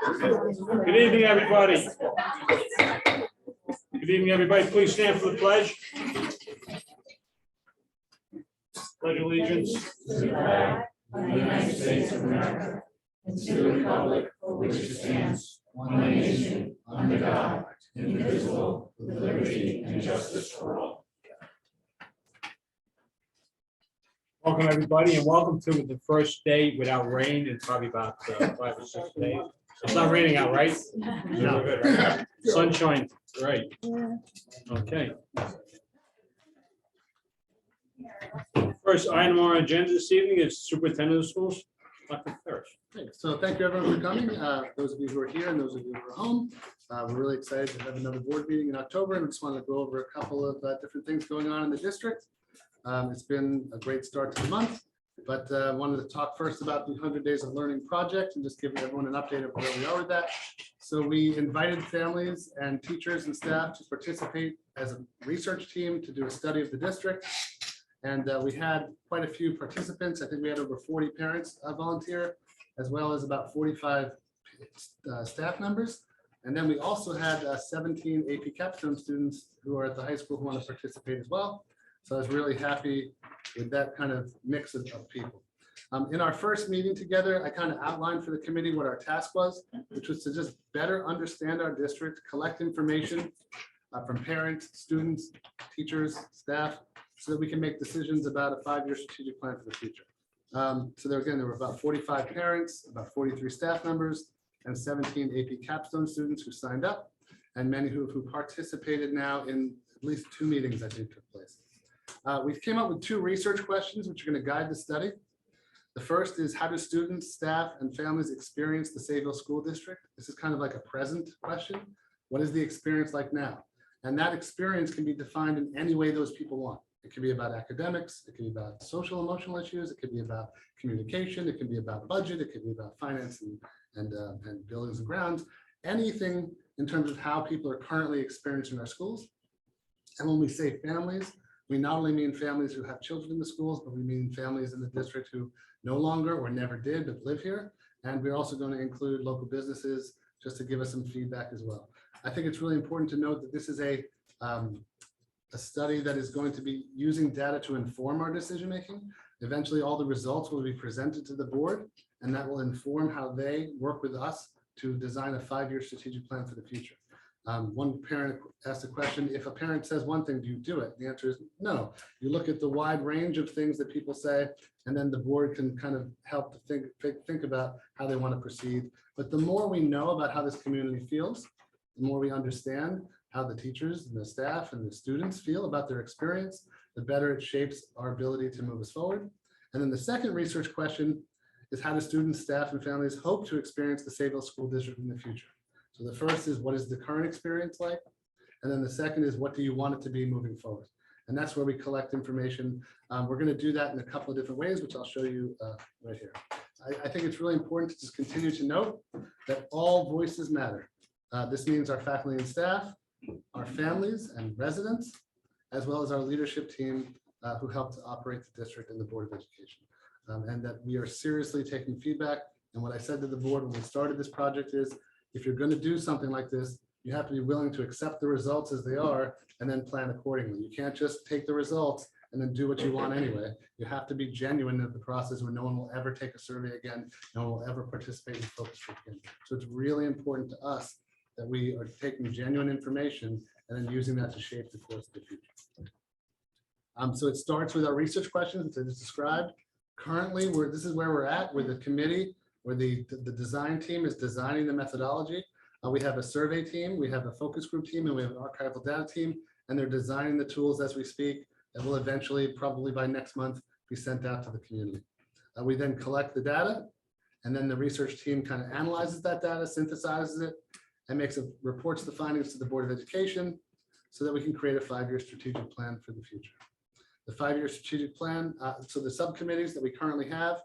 Good evening, everybody. Good evening, everybody. Please stand for the pledge. Pledge allegiance to the flag of the United States of America and to the republic for which it stands, one nation, under God, indivisible, with liberty and justice for all. Welcome, everybody, and welcome to the first day without rain in probably about 5 or 6 days. It's not raining out, right? No, good, right? Sunshine, right? Okay. First item on our agenda this evening is Superintendent of Schools, Dr. Ferris. So thank you everyone for coming. Those of you who are here and those of you who are home. We're really excited to have another board meeting in October, and we just want to go over a couple of different things going on in the district. It's been a great start to the month, but wanted to talk first about the 100 Days of Learning project and just give everyone an update of where we are with that. So we invited families and teachers and staff to participate as a research team to do a study of the district. And we had quite a few participants. I think we had over 40 parents volunteer, as well as about 45 staff members. And then we also had 17 AP capstone students who are at the high school who want to participate as well. So I was really happy with that kind of mix of people. In our first meeting together, I kind of outlined for the committee what our task was, which was to just better understand our district, collect information from parents, students, teachers, staff, so that we can make decisions about a 5-year strategic plan for the future. So there were about 45 parents, about 43 staff members, and 17 AP capstone students who signed up, and many who participated now in at least 2 meetings I think took place. We came up with 2 research questions which are going to guide the study. The first is, how do students, staff, and families experience the Sayville School District? This is kind of like a present question. What is the experience like now? And that experience can be defined in any way those people want. It can be about academics, it can be about social emotional issues, it could be about communication, it can be about budget, it could be about finance and buildings and grounds, anything in terms of how people are currently experiencing our schools. And when we say families, we not only mean families who have children in the schools, but we mean families in the district who no longer or never did but live here. And we're also going to include local businesses just to give us some feedback as well. I think it's really important to note that this is a study that is going to be using data to inform our decision making. Eventually, all the results will be presented to the board, and that will inform how they work with us to design a 5-year strategic plan for the future. One parent asked a question, if a parent says one thing, do you do it? The answer is no. You look at the wide range of things that people say, and then the board can kind of help to think about how they want to proceed. But the more we know about how this community feels, the more we understand how the teachers and the staff and the students feel about their experience, the better it shapes our ability to move us forward. And then the second research question is, how do students, staff, and families hope to experience the Sayville School District in the future? So the first is, what is the current experience like? And then the second is, what do you want it to be moving forward? And that's where we collect information. We're going to do that in a couple of different ways, which I'll show you right here. I think it's really important to just continue to note that all voices matter. This means our faculty and staff, our families and residents, as well as our leadership team who help to operate the district and the Board of Education. And that we are seriously taking feedback. And what I said to the board when we started this project is, if you're going to do something like this, you have to be willing to accept the results as they are and then plan accordingly. You can't just take the results and then do what you want anyway. You have to be genuine in the process, where no one will ever take a survey again, no one will ever participate in focus group again. So it's really important to us that we are taking genuine information and then using that to shape the course of the future. So it starts with our research questions, as I just described. Currently, this is where we're at with the committee, where the design team is designing the methodology. We have a survey team, we have a focus group team, and we have an archival data team, and they're designing the tools as we speak that will eventually, probably by next month, be sent out to the community. We then collect the data, and then the research team kind of analyzes that data, synthesizes it, and reports the findings to the Board of Education so that we can create a 5-year strategic plan for the future. The 5-year strategic plan, so the subcommittees that we currently have,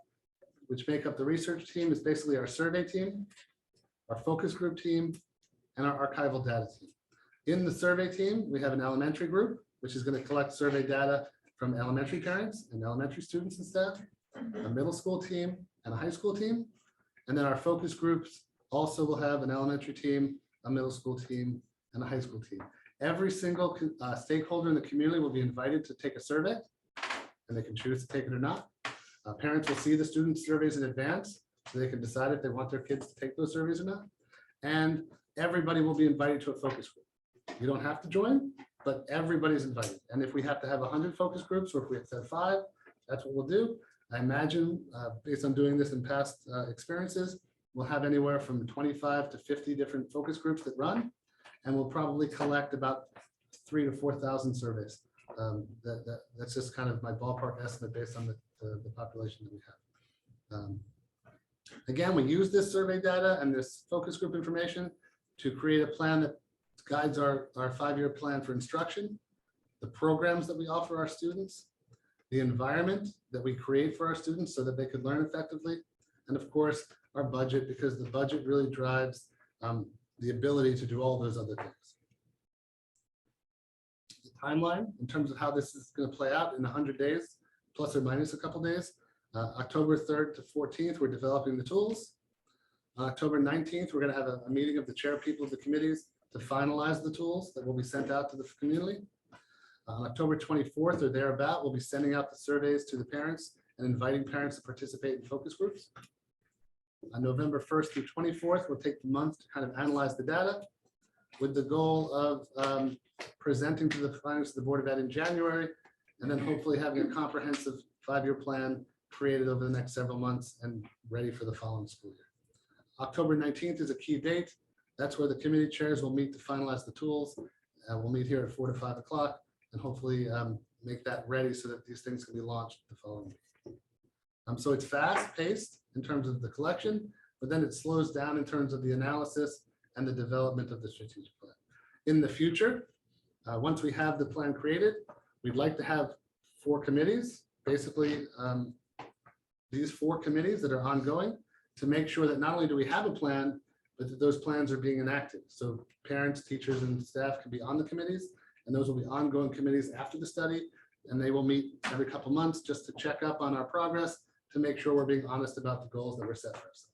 which make up the research team, is basically our survey team, our focus group team, and our archival data team. In the survey team, we have an elementary group, which is going to collect survey data from elementary parents and elementary students and staff, a middle school team, and a high school team. And then our focus groups also will have an elementary team, a middle school team, and a high school team. Every single stakeholder in the community will be invited to take a survey, and they can choose to take it or not. Parents will see the student surveys in advance, so they can decide if they want their kids to take those surveys or not. And everybody will be invited to a focus group. You don't have to join, but everybody's invited. And if we have to have 100 focus groups, or if we have to have 5, that's what we'll do. I imagine, based on doing this in past experiences, we'll have anywhere from 25 to 50 different focus groups that run, and we'll probably collect about 3,000 to 4,000 surveys. That's just kind of my ballpark estimate based on the population that we have. Again, we use this survey data and this focus group information to create a plan that guides our 5-year plan for instruction, the programs that we offer our students, the environment that we create for our students so that they could learn effectively, and of course, our budget, because the budget really drives the ability to do all those other things. The timeline in terms of how this is going to play out in 100 days, plus or minus a couple days. October 3rd to 14th, we're developing the tools. October 19th, we're going to have a meeting of the chair people of the committees to finalize the tools that will be sent out to the community. On October 24th or thereabout, we'll be sending out the surveys to the parents and inviting parents to participate in focus groups. On November 1st through 24th, we'll take the month to kind of analyze the data with the goal of presenting to the findings of the Board of Ed in January, and then hopefully having a comprehensive 5-year plan created over the next several months and ready for the following school year. October 19th is a key date. That's where the committee chairs will meet to finalize the tools. We'll meet here at 4 to 5 o'clock and hopefully make that ready so that these things can be launched the following week. So it's fast paced in terms of the collection, but then it slows down in terms of the analysis and the development of the strategic plan. In the future, once we have the plan created, we'd like to have 4 committees, basically these 4 committees that are ongoing, to make sure that not only do we have a plan, but that those plans are being enacted. So parents, teachers, and staff can be on the committees, and those will be ongoing committees after the study, and they will meet every couple months just to check up on our progress, to make sure we're being honest about the goals that we're set for ourselves.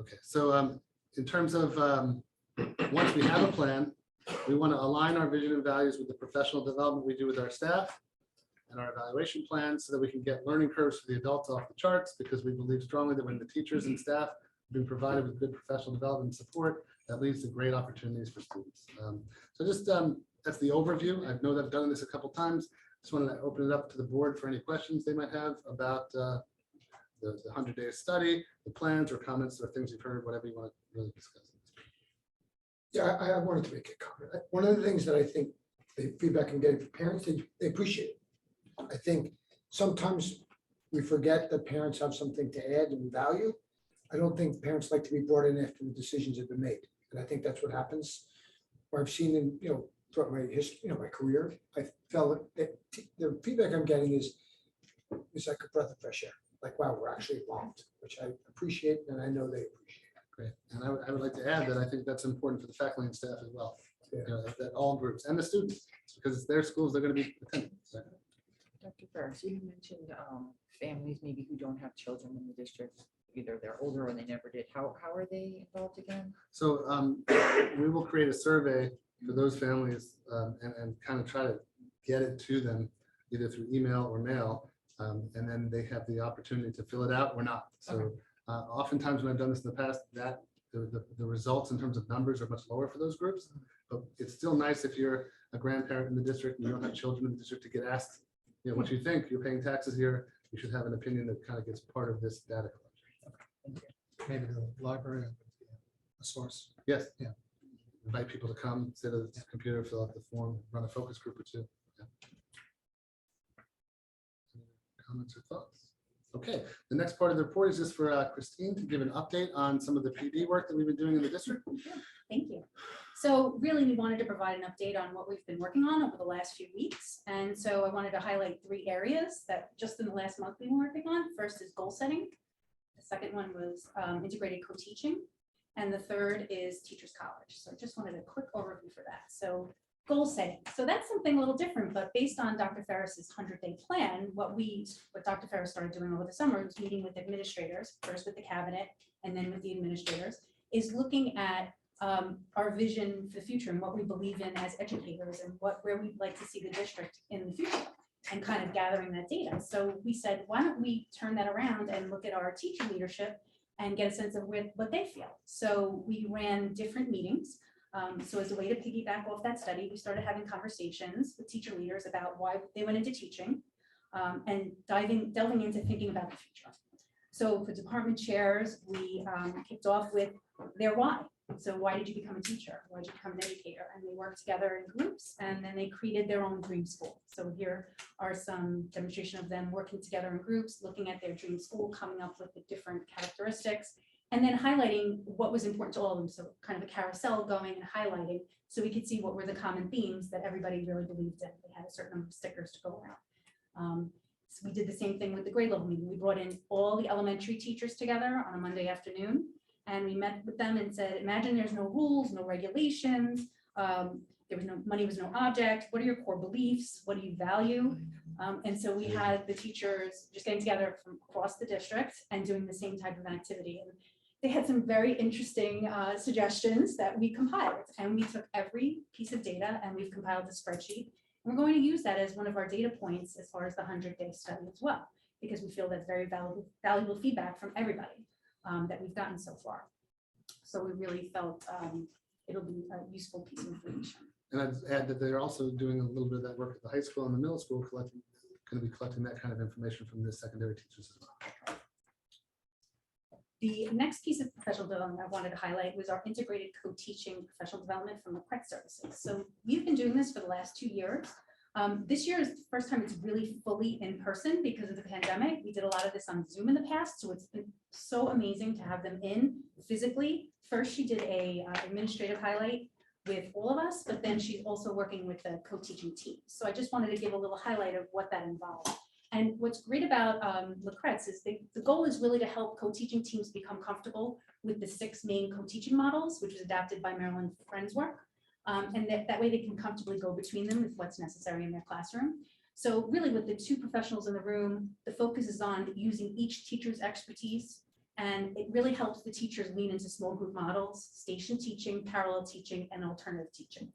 Okay, so in terms of once we have a plan, we want to align our vision and values with the professional development we do with our staff and our evaluation plans so that we can get learning curves for the adults off the charts, because we believe strongly that when the teachers and staff have been provided with good professional development and support, that leads to great opportunities for students. So just that's the overview. I know that I've done this a couple times. Just wanted to open it up to the board for any questions they might have about the 100-day study, the plans or comments or things you've heard, whatever you want to really discuss. Yeah, I wanted to make a comment. One of the things that I think the feedback I'm getting from parents, they appreciate it. I think sometimes we forget that parents have something to add and value. I don't think parents like to be brought in after the decisions have been made. And I think that's what happens. Or I've seen in, throughout my history, my career, I felt that the feedback I'm getting is it's like a breath of fresh air. Like, wow, we're actually involved, which I appreciate and I know they appreciate. Great. And I would like to add that I think that's important for the faculty and staff as well. Yeah. That all groups and the students, because it's their schools they're going to be attending. So. Dr. Ferris, you mentioned families maybe who don't have children in the district, either they're older or they never did. How are they involved again? So we will create a survey for those families and kind of try to get it to them either through email or mail, and then they have the opportunity to fill it out or not. So oftentimes when I've done this in the past, that the results in terms of numbers are much lower for those groups, but it's still nice if you're a grandparent in the district and you don't have children in the district to get asked, what you think. You're paying taxes here, you should have an opinion that kind of gets part of this data collection. Maybe the library, a source. Yes. Yeah. Invite people to come, sit at the computer, fill out the form, run a focus group or 2. Yeah. Comments or thoughts? Okay, the next part of the report is just for Christine to give an update on some of the PD work that we've been doing in the district. Thank you. So really, we wanted to provide an update on what we've been working on over the last few weeks. And so I wanted to highlight 3 areas that just in the last month we've been working on. First is goal setting. The second one was integrated co-teaching. And the third is Teachers College. So I just wanted a quick overview for that. So goal setting. So that's something a little different, but based on Dr. Ferris's 100-day plan, what Dr. Ferris started doing over the summer was meeting with administrators, first with the cabinet and then with the administrators, is looking at our vision for the future and what we believe in as educators and where we'd like to see the district in the future, and kind of gathering that data. So we said, why don't we turn that around and look at our teacher leadership and get a sense of what they feel. So we ran different meetings. So as a way to piggyback off that study, we started having conversations with teacher leaders about why they went into teaching, and delving into thinking about the future. So for department chairs, we kicked off with their why. So why did you become a teacher? Why did you become an educator? And they worked together in groups, and then they created their own dream school. So here are some demonstration of them working together in groups, looking at their dream school, coming up with the different characteristics, and then highlighting what was important to all of them. So kind of a carousel going and highlighting, so we could see what were the common themes that everybody really believed in. They had a certain number of stickers to go around. So we did the same thing with the grade level meeting. We brought in all the elementary teachers together on a Monday afternoon, and we met with them and said, imagine there's no rules, no regulations, there was no money, was no object. What are your core beliefs? What do you value? And so we had the teachers just getting together from across the district and doing the same type of activity. And they had some very interesting suggestions that we compiled, and we took every piece of data and we've compiled a spreadsheet. And we're going to use that as one of our data points as far as the 100-day study as well, because we feel that's very valuable feedback from everybody that we've gotten so far. So we really felt it'll be a useful piece of information. And I'd add that they're also doing a little bit of that work at the high school and the middle school, going to be collecting that kind of information from the secondary teachers as well. The next piece of professional development I wanted to highlight was our integrated co-teaching professional development from the CREC services. So we've been doing this for the last 2 years. This year is the first time it's really fully in person because of the pandemic. We did a lot of this on Zoom in the past, so it's been so amazing to have them in physically. First, she did a administrative highlight with all of us, but then she's also working with the co-teaching team. So I just wanted to give a little highlight of what that involved. And what's great about LaCretz is the goal is really to help co-teaching teams become comfortable with the 6 main co-teaching models, which was adapted by Marilyn Friend's work. And that way they can comfortably go between them with what's necessary in their classroom. So really with the 2 professionals in the room, the focus is on using each teacher's expertise, and it really helps the teachers lean into small group models, station teaching, parallel teaching, and alternative teaching.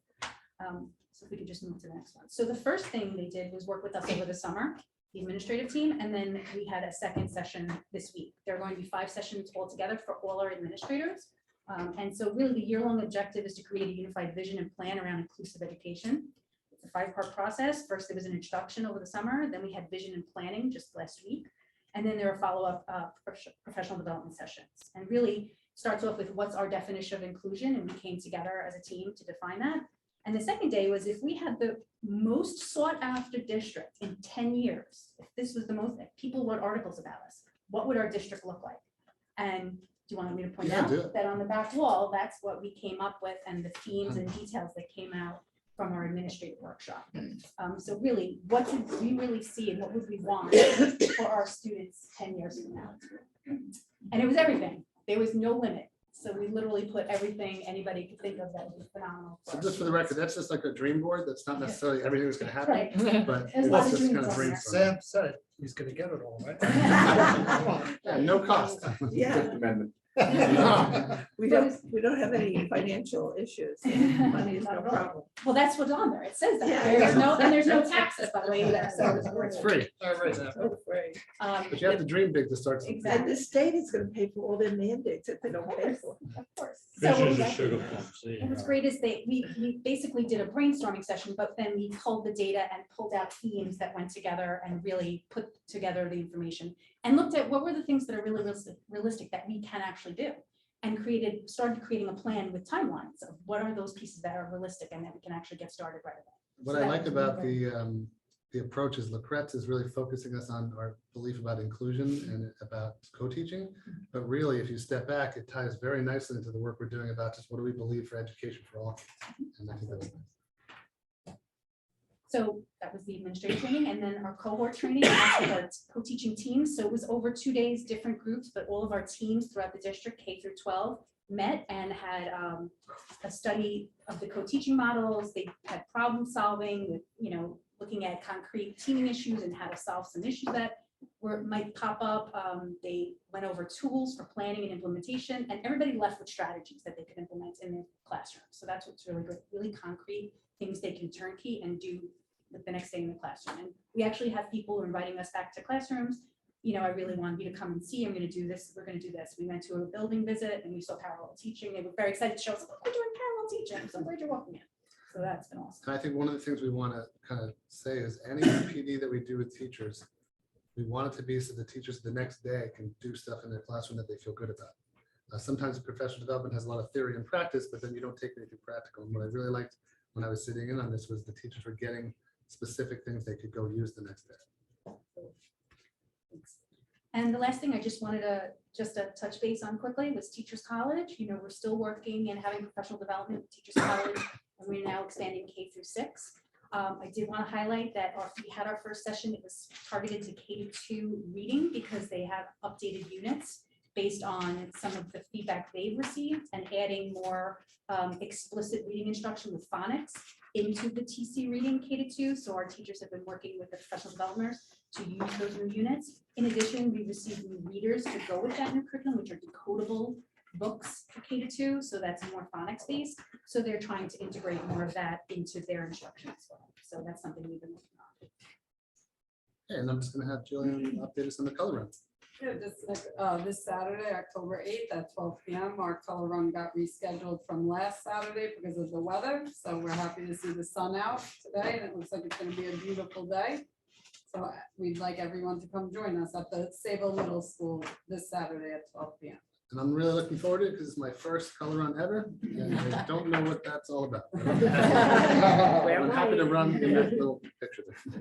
So if we could just move to the next one. So the first thing they did was work with us over the summer, the administrative team, and then we had a second session this week. There are going to be 5 sessions altogether for all our administrators. And so really the year-long objective is to create a unified vision and plan around inclusive education. It's a 5-part process. First, there was an introduction over the summer. Then we had vision and planning just last week. And then there are follow-up professional development sessions. And really starts off with what's our definition of inclusion, and we came together as a team to define that. And the second day was, if we had the most sought after district in 10 years, if this was the most, if people wrote articles about us, what would our district look like? And do you want me to point out that on the back wall, that's what we came up with, and the themes and details that came out from our administrative workshop. So really, what did we really see and what would we want for our students 10 years from now? And it was everything. There was no limit. So we literally put everything anybody could think of that was phenomenal. So just for the record, that's just like a dream board. That's not necessarily everything that's going to happen, Right. but There's a lot it's of just dreams kind of on there. brainstorming. Sam said he's gonna get it all, right? Yeah, no cost. Yeah. Amendment. We don't have any financial issues. Money is no problem. Well, that's what's on there. It says that. Yeah. There's no taxes, by the way, either. So It's free, So great. but you have to dream big to start. something. And Exactly. the state is gonna pay for all their mandates if they don't pay for. Of course. Vision's So a sugar plum. See, and what's great is we basically did a brainstorming session, but then we pulled the data and pulled out themes that went together and really put together the information and looked at what were the things that are really realistic that we can actually do, and started creating a plan with timelines of what are those pieces that are realistic and that we can actually get started right away. What So I that like was about really the approach is LaCretz is really focusing us on our belief about inclusion and about co-teaching. But really, if you step back, it ties very nicely into the work we're doing about just what do we believe for education for all kids. And I think that's nice. So that was the administrative training, and then our cohort training, that's with our co-teaching teams. So it was over 2 days, different groups, but all of our teams throughout the district, K through 12, met and had a study of the co-teaching models. They had problem solving with, looking at concrete teaming issues and how to solve some issues that might pop up. They went over tools for planning and implementation, and everybody left with strategies that they could implement in their classroom. So that's what's really good, really concrete things they can turnkey and do the next day in the classroom. And we actually have people inviting us back to classrooms. I really want you to come and see, I'm going to do this, we're going to do this. We went to a building visit and we saw parallel teaching. They were very excited to show us, look, we're doing parallel teaching. I'm so glad you're welcome in. So that's been awesome. And I think one of the things we want to kind of say is any PD that we do with teachers, we want it to be so the teachers the next day can do stuff in their classroom that they feel good about. Sometimes professional development has a lot of theory and practice, but then you don't take anything practical. And what I really liked when I was sitting in on this was the teachers were getting specific things they could go use the next day. And the last thing I just wanted to touch base on quickly was Teachers College. We're still working and having professional development with Teachers College, and we're now expanding K through 6. I did want to highlight that we had our first session. It was targeted to K-2 reading because they have updated units based on some of the feedback they've received and adding more explicit reading instruction with phonics into the TC reading K-2. So our teachers have been working with the professional developers to use those new units. In addition, we received new readers to go with that new curriculum, which are decodable books for K-2. So that's more phonics based. So they're trying to integrate more of that into their instruction as well. So that's something we've been working on. Okay, and I'm just going to have Jillian update us on the color run. Yeah, just this Saturday, October 8th at 12 p.m. Our color run got rescheduled from last Saturday because of the weather. So we're happy to see the sun out today, and it looks like it's going to be a beautiful day. So we'd like everyone to come join us at the Sayville Middle School this Saturday at 12 p.m. And I'm really looking forward to it because it's my first color run ever, and I don't know what that's all about. I'm happy to run in that little picture there.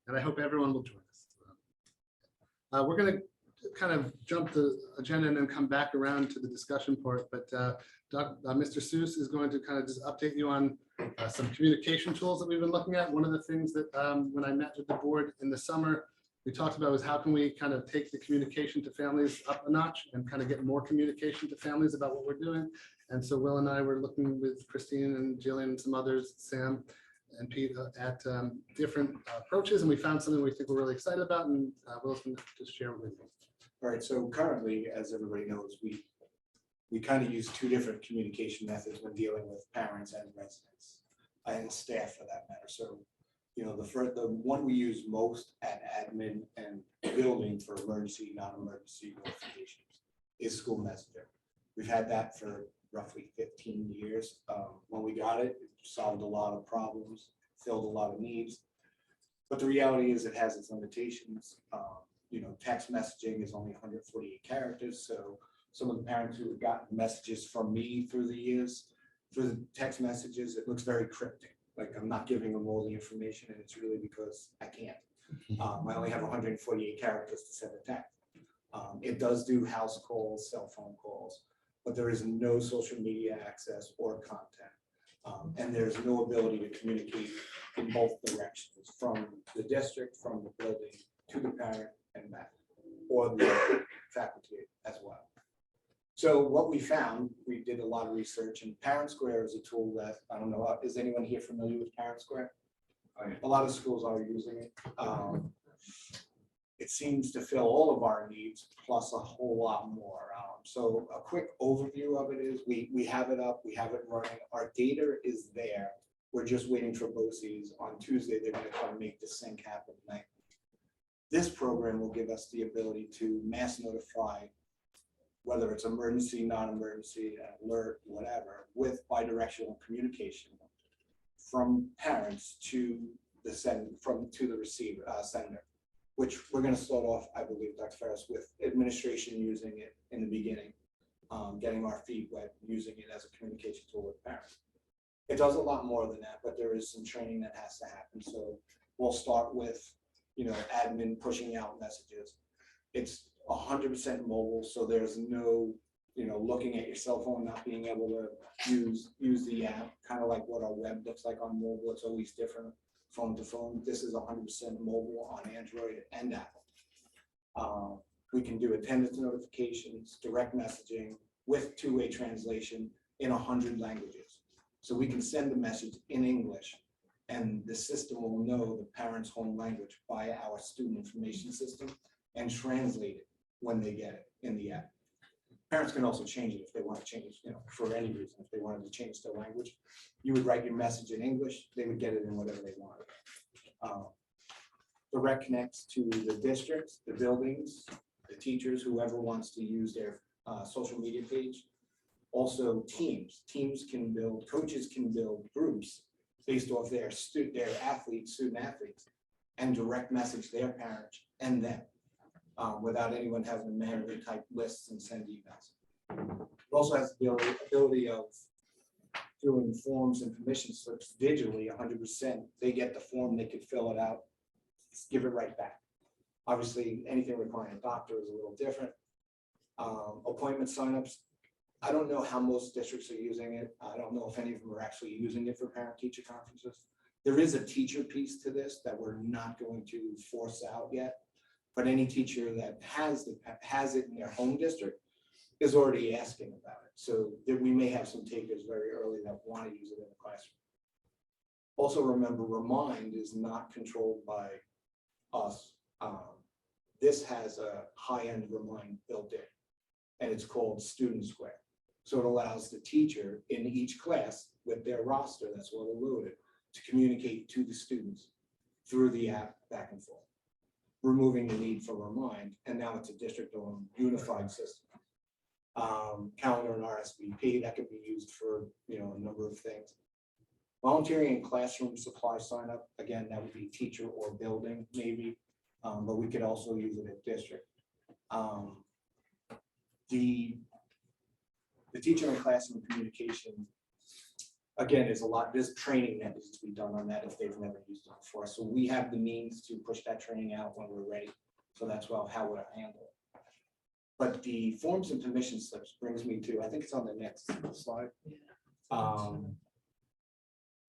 And I hope everyone will join us. We're going to kind of jump the agenda and then come back around to the discussion part, but Mr. Seuss is going to kind of just update you on some communication tools that we've been looking at. One of the things that when I met with the board in the summer, we talked about was how can we kind of take the communication to families up a notch and kind of get more communication to families about what we're doing. And so Will and I were looking with Christine and Jillian and some others, Sam and Pete, at different approaches, and we found something we think we're really excited about, and Will's going to just share it with you. All right, so currently, as everybody knows, we kind of use two different communication methods when dealing with parents and residents and staff for that matter. So, the one we use most at admin and building for emergency, non-emergency notifications is school messenger. We've had that for roughly 15 years. When we got it, it solved a lot of problems, filled a lot of needs. But the reality is it has its limitations. Text messaging is only 148 characters. So some of the parents who have gotten messages from me through the years, through the text messages, it looks very cryptic. Like I'm not giving them all the information, and it's really because I can't. I only have 148 characters to send a text. It does do house calls, cell phone calls, but there is no social media access or content. And there's no ability to communicate in both directions, from the district, from the building, to the parent and back, or the faculty as well. So what we found, we did a lot of research, and Parent Square is a tool that, I don't know, is anyone here familiar with Parent Square? A lot of schools are using it. It seems to fill all of our needs, plus a whole lot more. So a quick overview of it is we have it up, we have it running. Our data is there. We're just waiting for BOCES. On Tuesday, they're going to come make the sync happen nightly. This program will give us the ability to mass notify, whether it's emergency, non-emergency, alert, whatever, with bidirectional communication from parents to the receiver, sender, which we're going to start off, I believe, Dr. Ferris, with administration using it in the beginning, getting our feet wet, using it as a communication tool with parents. It does a lot more than that, but there is some training that has to happen. So we'll start with, admin pushing out messages. It's 100% mobile, so there's no, looking at your cell phone, not being able to use the app, kind of like what our web looks like on mobile. It's always different phone to phone. This is 100% mobile on Android and Apple. We can do attendance notifications, direct messaging, with two-way translation in 100 languages. So we can send the message in English, and the system will know the parent's home language by our student information system and translate it when they get it in the app. Parents can also change it if they want to change, for any reason, if they wanted to change their language. You would write your message in English, they would get it in whatever they wanted. The rec connects to the districts, the buildings, the teachers, whoever wants to use their social media page. Also teams can build, coaches can build groups based off their student athletes, and direct message their parents and them without anyone having to manually type lists and send emails. It also has the ability of doing forms and permission slips digitally 100%. They get the form, they could fill it out, give it right back. Obviously, anything requiring a doctor is a little different. Appointment signups. I don't know how most districts are using it. I don't know if any of them are actually using it for parent-teacher conferences. There is a teacher piece to this that we're not going to force out yet, but any teacher that has it in their home district is already asking about it. So that we may have some takers very early that want to use it in the classroom. Also remember, Remind is not controlled by us. This has a high-end Remind built in, and it's called Student Square. So it allows the teacher in each class with their roster that's well loaded to communicate to the students through the app back and forth, removing the need for Remind, and now it's a district-owned unified system. Calendar and RSVP, that could be used for a number of things. Volunteering and classroom supply sign up, again, that would be teacher or building maybe, but we could also use it at district. The teacher and classroom communication, again, is a lot. There's training that needs to be done on that if they've never used it before. So we have the means to push that training out when we're ready. So that's how we'll handle it. But the forms and permission slips brings me to, I think it's on the next slide.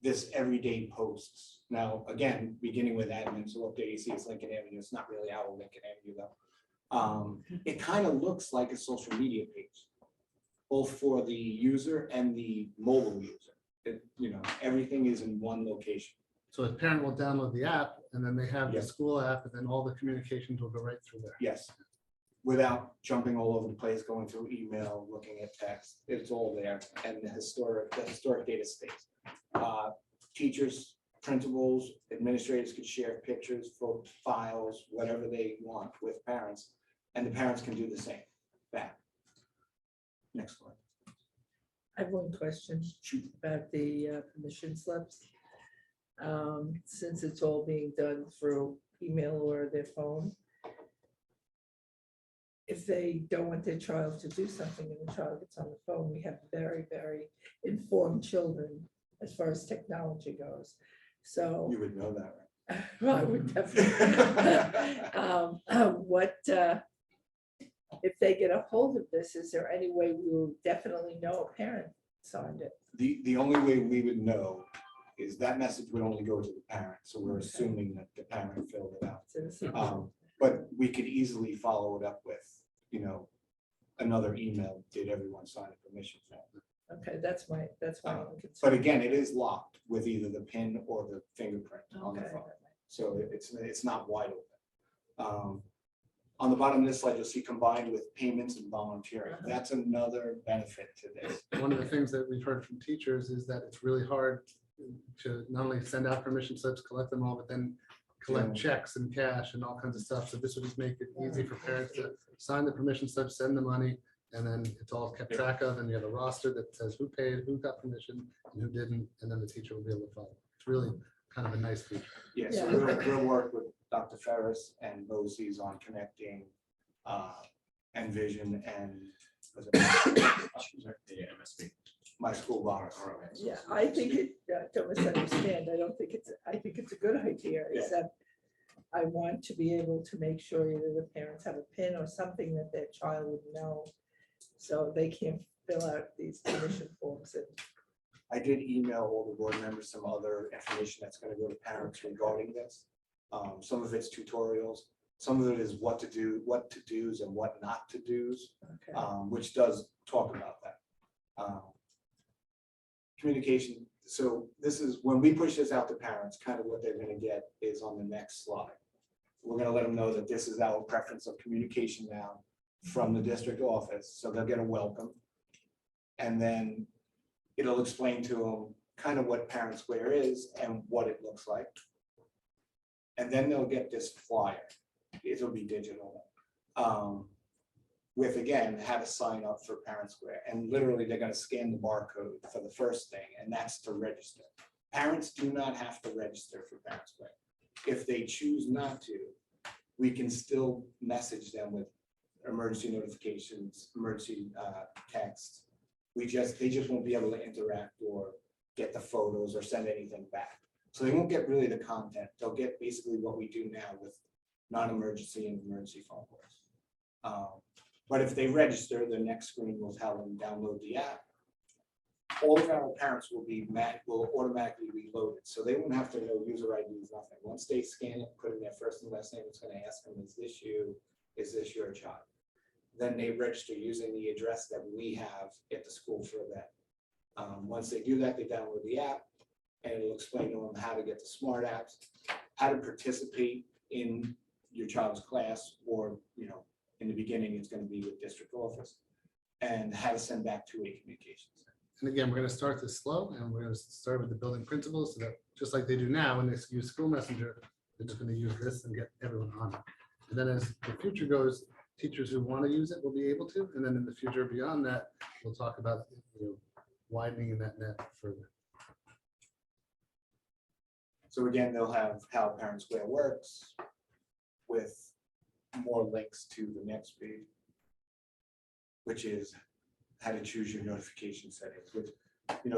This everyday posts. Now, again, beginning with admin, so up there you see it's Lincoln Avenue. It's not really our Lincoln Avenue though. It kind of looks like a social media page, both for the user and the mobile user. Everything is in one location. So a parent will download the app, and then they have the Yes. school app, and then all the communications will go right through there. Yes. Without jumping all over the place, going through email, looking at text, it's all there, and the historic data stays. Teachers, principals, administrators could share pictures, photos, files, whatever they want with parents, and the parents can do the same back. Next slide. I have one question about the permission slips. Since it's all being done through email or their phone, if they don't want their child to do something and the child gets on the phone, we have very, very informed children as far as technology goes. So You would know that, right? well, I would definitely. If they get a hold of this, is there any way we will definitely know a parent signed it? The only way we would know is that message would only go to the parent, so we're Okay. assuming that the parent filled it out. So this is- But we could easily follow it up with, another email, did everyone sign a permission form? Okay, that's my only concern. But again, it is locked with either the PIN or the fingerprint on the Okay. phone. So it's not wide open. On the bottom of this slide, you'll see combined with payments and volunteering. That's another benefit to this. One of the things that we've heard from teachers is that it's really hard to not only send out permission slips, collect them all, but then collect checks and cash and all kinds of stuff. So this would just make it easy for parents to sign the permission slip, send the money, and then it's all kept track of, and you have a roster that says who paid, who got permission, and who didn't, and then the teacher will be able to follow. It's really kind of a nice feature. Yeah, so we'll work with Dr. Ferris and BOCES on connecting Envision and was it My School Box. Yeah, I think don't misunderstand, I think it's a good idea, except I want to be able to make sure either the parents have a PIN or something that their child would know, so they can't fill out these permission forms. And I did email all the board members some other information that's going to go to parents regarding this. Some of it's tutorials, Some of it is what to do, what to do's and what not to do's, Okay. which does talk about that. Communication, so this is, when we push this out to parents, kind of what they're gonna get is on the next slide. We're gonna let them know that this is our preference of communication now from the district office, so they'll get a welcome. And then it'll explain to them kind of what Parent Square is and what it looks like. And then they'll get this flyer. It'll be digital. With, again, how to sign up for Parent Square. And literally, they're gonna scan the barcode for the first thing, and that's to register. Parents do not have to register for Parent Square. If they choose not to, we can still message them with emergency notifications, emergency texts. They just won't be able to interact or get the photos or send anything back. So they won't get really the content. They'll get basically what we do now with non-emergency and emergency phone calls. But if they register, the next screen will tell them download the app. All of our parents will automatically be loaded, so they won't have to know user IDs, nothing. Once they scan it, put in their first and last name, it's gonna ask them, is this you? Is this your child? Then they register using the address that we have at the school for them. Once they do that, they download the app, and it'll explain to them how to get the smart apps, how to participate in your child's class, or, in the beginning, it's gonna be with district office, and how to send back two-way communications. And again, we're going to start this slow, and we're going to start with the building principals, so that just like they do now, when they use School Messenger, they're just going to use this and get everyone on it. And then as the future goes, teachers who want to use it will be able to, and then in the future beyond that, we'll talk about widening in that net further. So again, they'll have how Parent Square works with more links to the next page, which is how to choose your notification settings, which,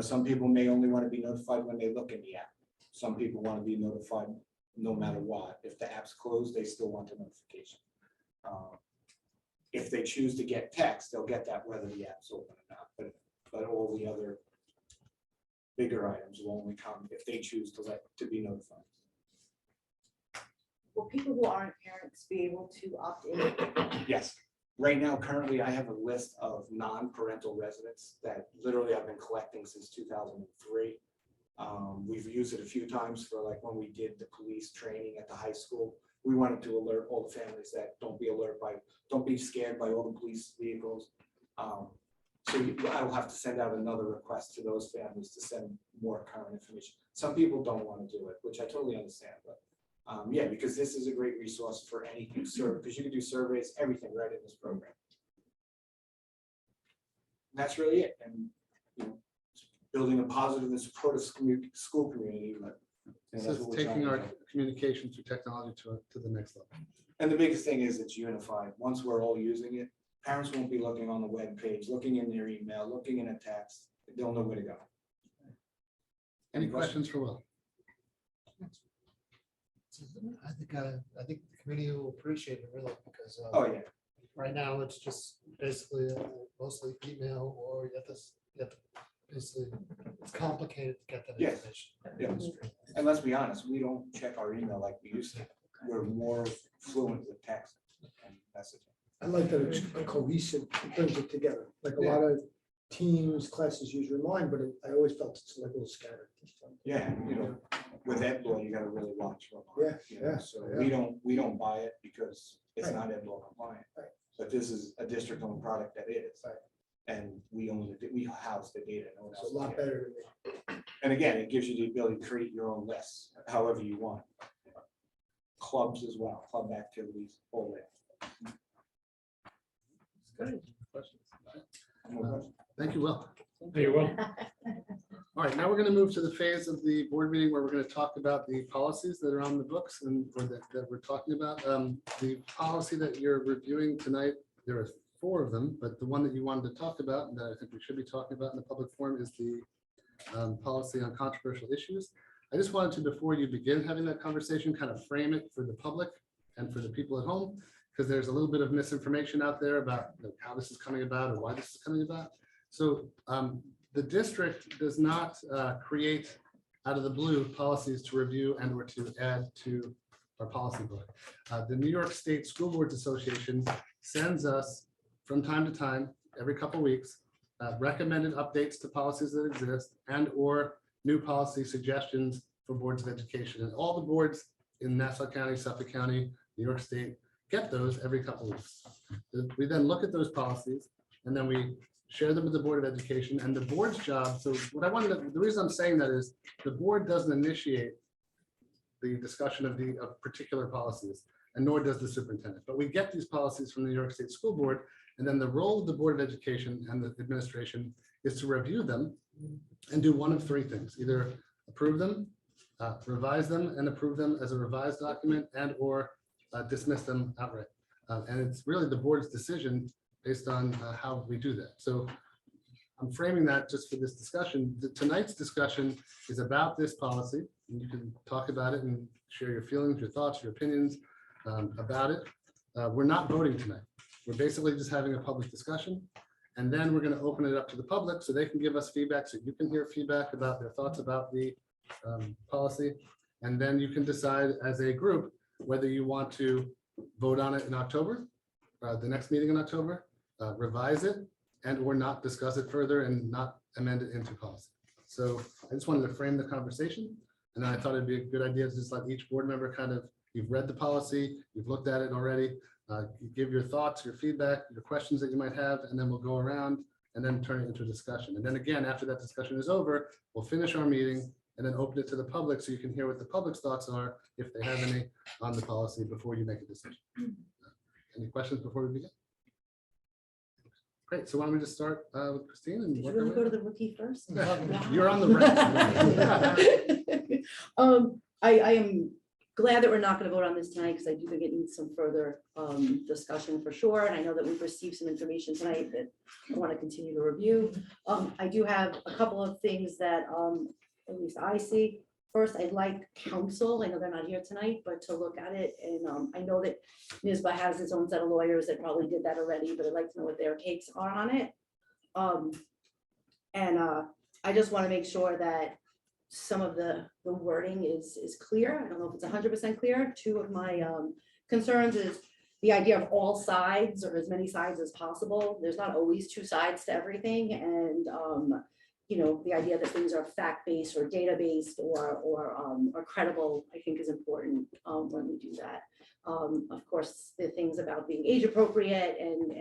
some people may only want to be notified when they look in the app. Some people want to be notified no matter what. If the app's closed, they still want the notification. If they choose to get text, they'll get that whether the app's open or not, but all the other bigger items will only come if they choose to be notified. Will people who aren't parents be able to opt in? Yes. Right now, currently, I have a list of non-parental residents that literally I've been collecting since 2003. We've used it a few times for when we did the police training at the high school. We wanted to alert all the families that don't be scared by all the police vehicles. So I'll have to send out another request to those families to send more current information. Some people don't want to do it, which I totally understand, but yeah, because this is a great resource for anything, because you can do surveys, everything right in this program. And that's really it. And building a positive and supportive school community. But, So it's taking our communication through technology to the next level. And the biggest thing is it's unified. Once we're all using it, parents won't be looking on the web page, looking in their email, looking in a text. They'll know where to go. Any questions for Will? I think the committee will appreciate it really because Oh, yeah. right now it's just basically mostly email or you have to basically it's complicated to get that Yes. information. Yeah. And let's be honest, we don't check our email like we used to. We're more fluent with text and messaging. I like that it's cohesive, it brings it together. Like a lot of teams, classes use Remind, but I always felt it's like a little scattered. Yeah, with ed law, you gotta really watch. So yeah. we don't buy it because it's Right. not ed law compliant. Right. But this is a district owned product that is. Right. And we own it, we house the data. No one It's else a lot can. better than me. And again, it gives you the ability to create your own lists, however you want. Clubs as well, club activities, all that. Good. More questions? Thank you, Will. There you will. All right, now we're going to move to the phase of the board meeting where we're going to talk about the policies that are on the books and or that we're talking about. The policy that you're reviewing tonight, there are 4 of them, but the one that you wanted to talk about and that I think we should be talking about in the public forum is the policy on controversial issues. I just wanted to, before you begin having that conversation, kind of frame it for the public and for the people at home, because there's a little bit of misinformation out there about how this is coming about or why this is coming about. So the district does not create out of the blue policies to review and or to add to our policy book. The New York State School Boards Association sends us from time to time, every couple weeks, recommended updates to policies that exist and or new policy suggestions for boards of education. And all the boards in Nassau County, Suffolk County, New York State get those every couple of weeks. We then look at those policies and then we share them with the Board of Education and the board's job. So what I wanted to, the reason I'm saying that is the board doesn't initiate the discussion of particular policies, and nor does the superintendent. But we get these policies from the New York State School Board, and then the role of the Board of Education and the administration is to review them and do one of three things: either approve them, revise them, and approve them as a revised document, and or dismiss them outright. And it's really the board's decision based on how we do that. So I'm framing that just for this discussion. Tonight's discussion is about this policy. And you can talk about it and share your feelings, your thoughts, your opinions about it. We're not voting tonight. We're basically just having a public discussion. And then we're going to open it up to the public so they can give us feedback, so you can hear feedback about their thoughts about the policy. And then you can decide as a group whether you want to vote on it in October, the next meeting in October, revise it, and or not discuss it further and not amend it into policy. So I just wanted to frame the conversation. And I thought it'd be a good idea to just let each board member kind of, you've read the policy, you've looked at it already, you give your thoughts, your feedback, your questions that you might have, and then we'll go around and then turn it into a discussion. And then again, after that discussion is over, we'll finish our meeting and then open it to the public so you can hear what the public's thoughts are, if they have any, on the policy before you make a decision. Any questions before we begin? Great, so why don't we just start with Christine? And Did you work really our go way- to the rookie first? You're on the right. I am glad that we're not going to vote on this tonight because I do think it needs some further discussion for sure. And I know that we've received some information tonight that I want to continue to review. I do have a couple of things that at least I see. First, I'd like counsel, I know they're not here tonight, but to look at it. And I know that NISBA has its own set of lawyers that probably did that already, but I'd like to know what their takes are on it. I just want to make sure that some of the wording is clear. I don't know if it's 100% clear. Two of my concerns is the idea of all sides or as many sides as possible. There's not always two sides to everything. And you know, the idea that things are fact-based or data-based or credible, I think is important when we do that. Of course, the things about being age appropriate and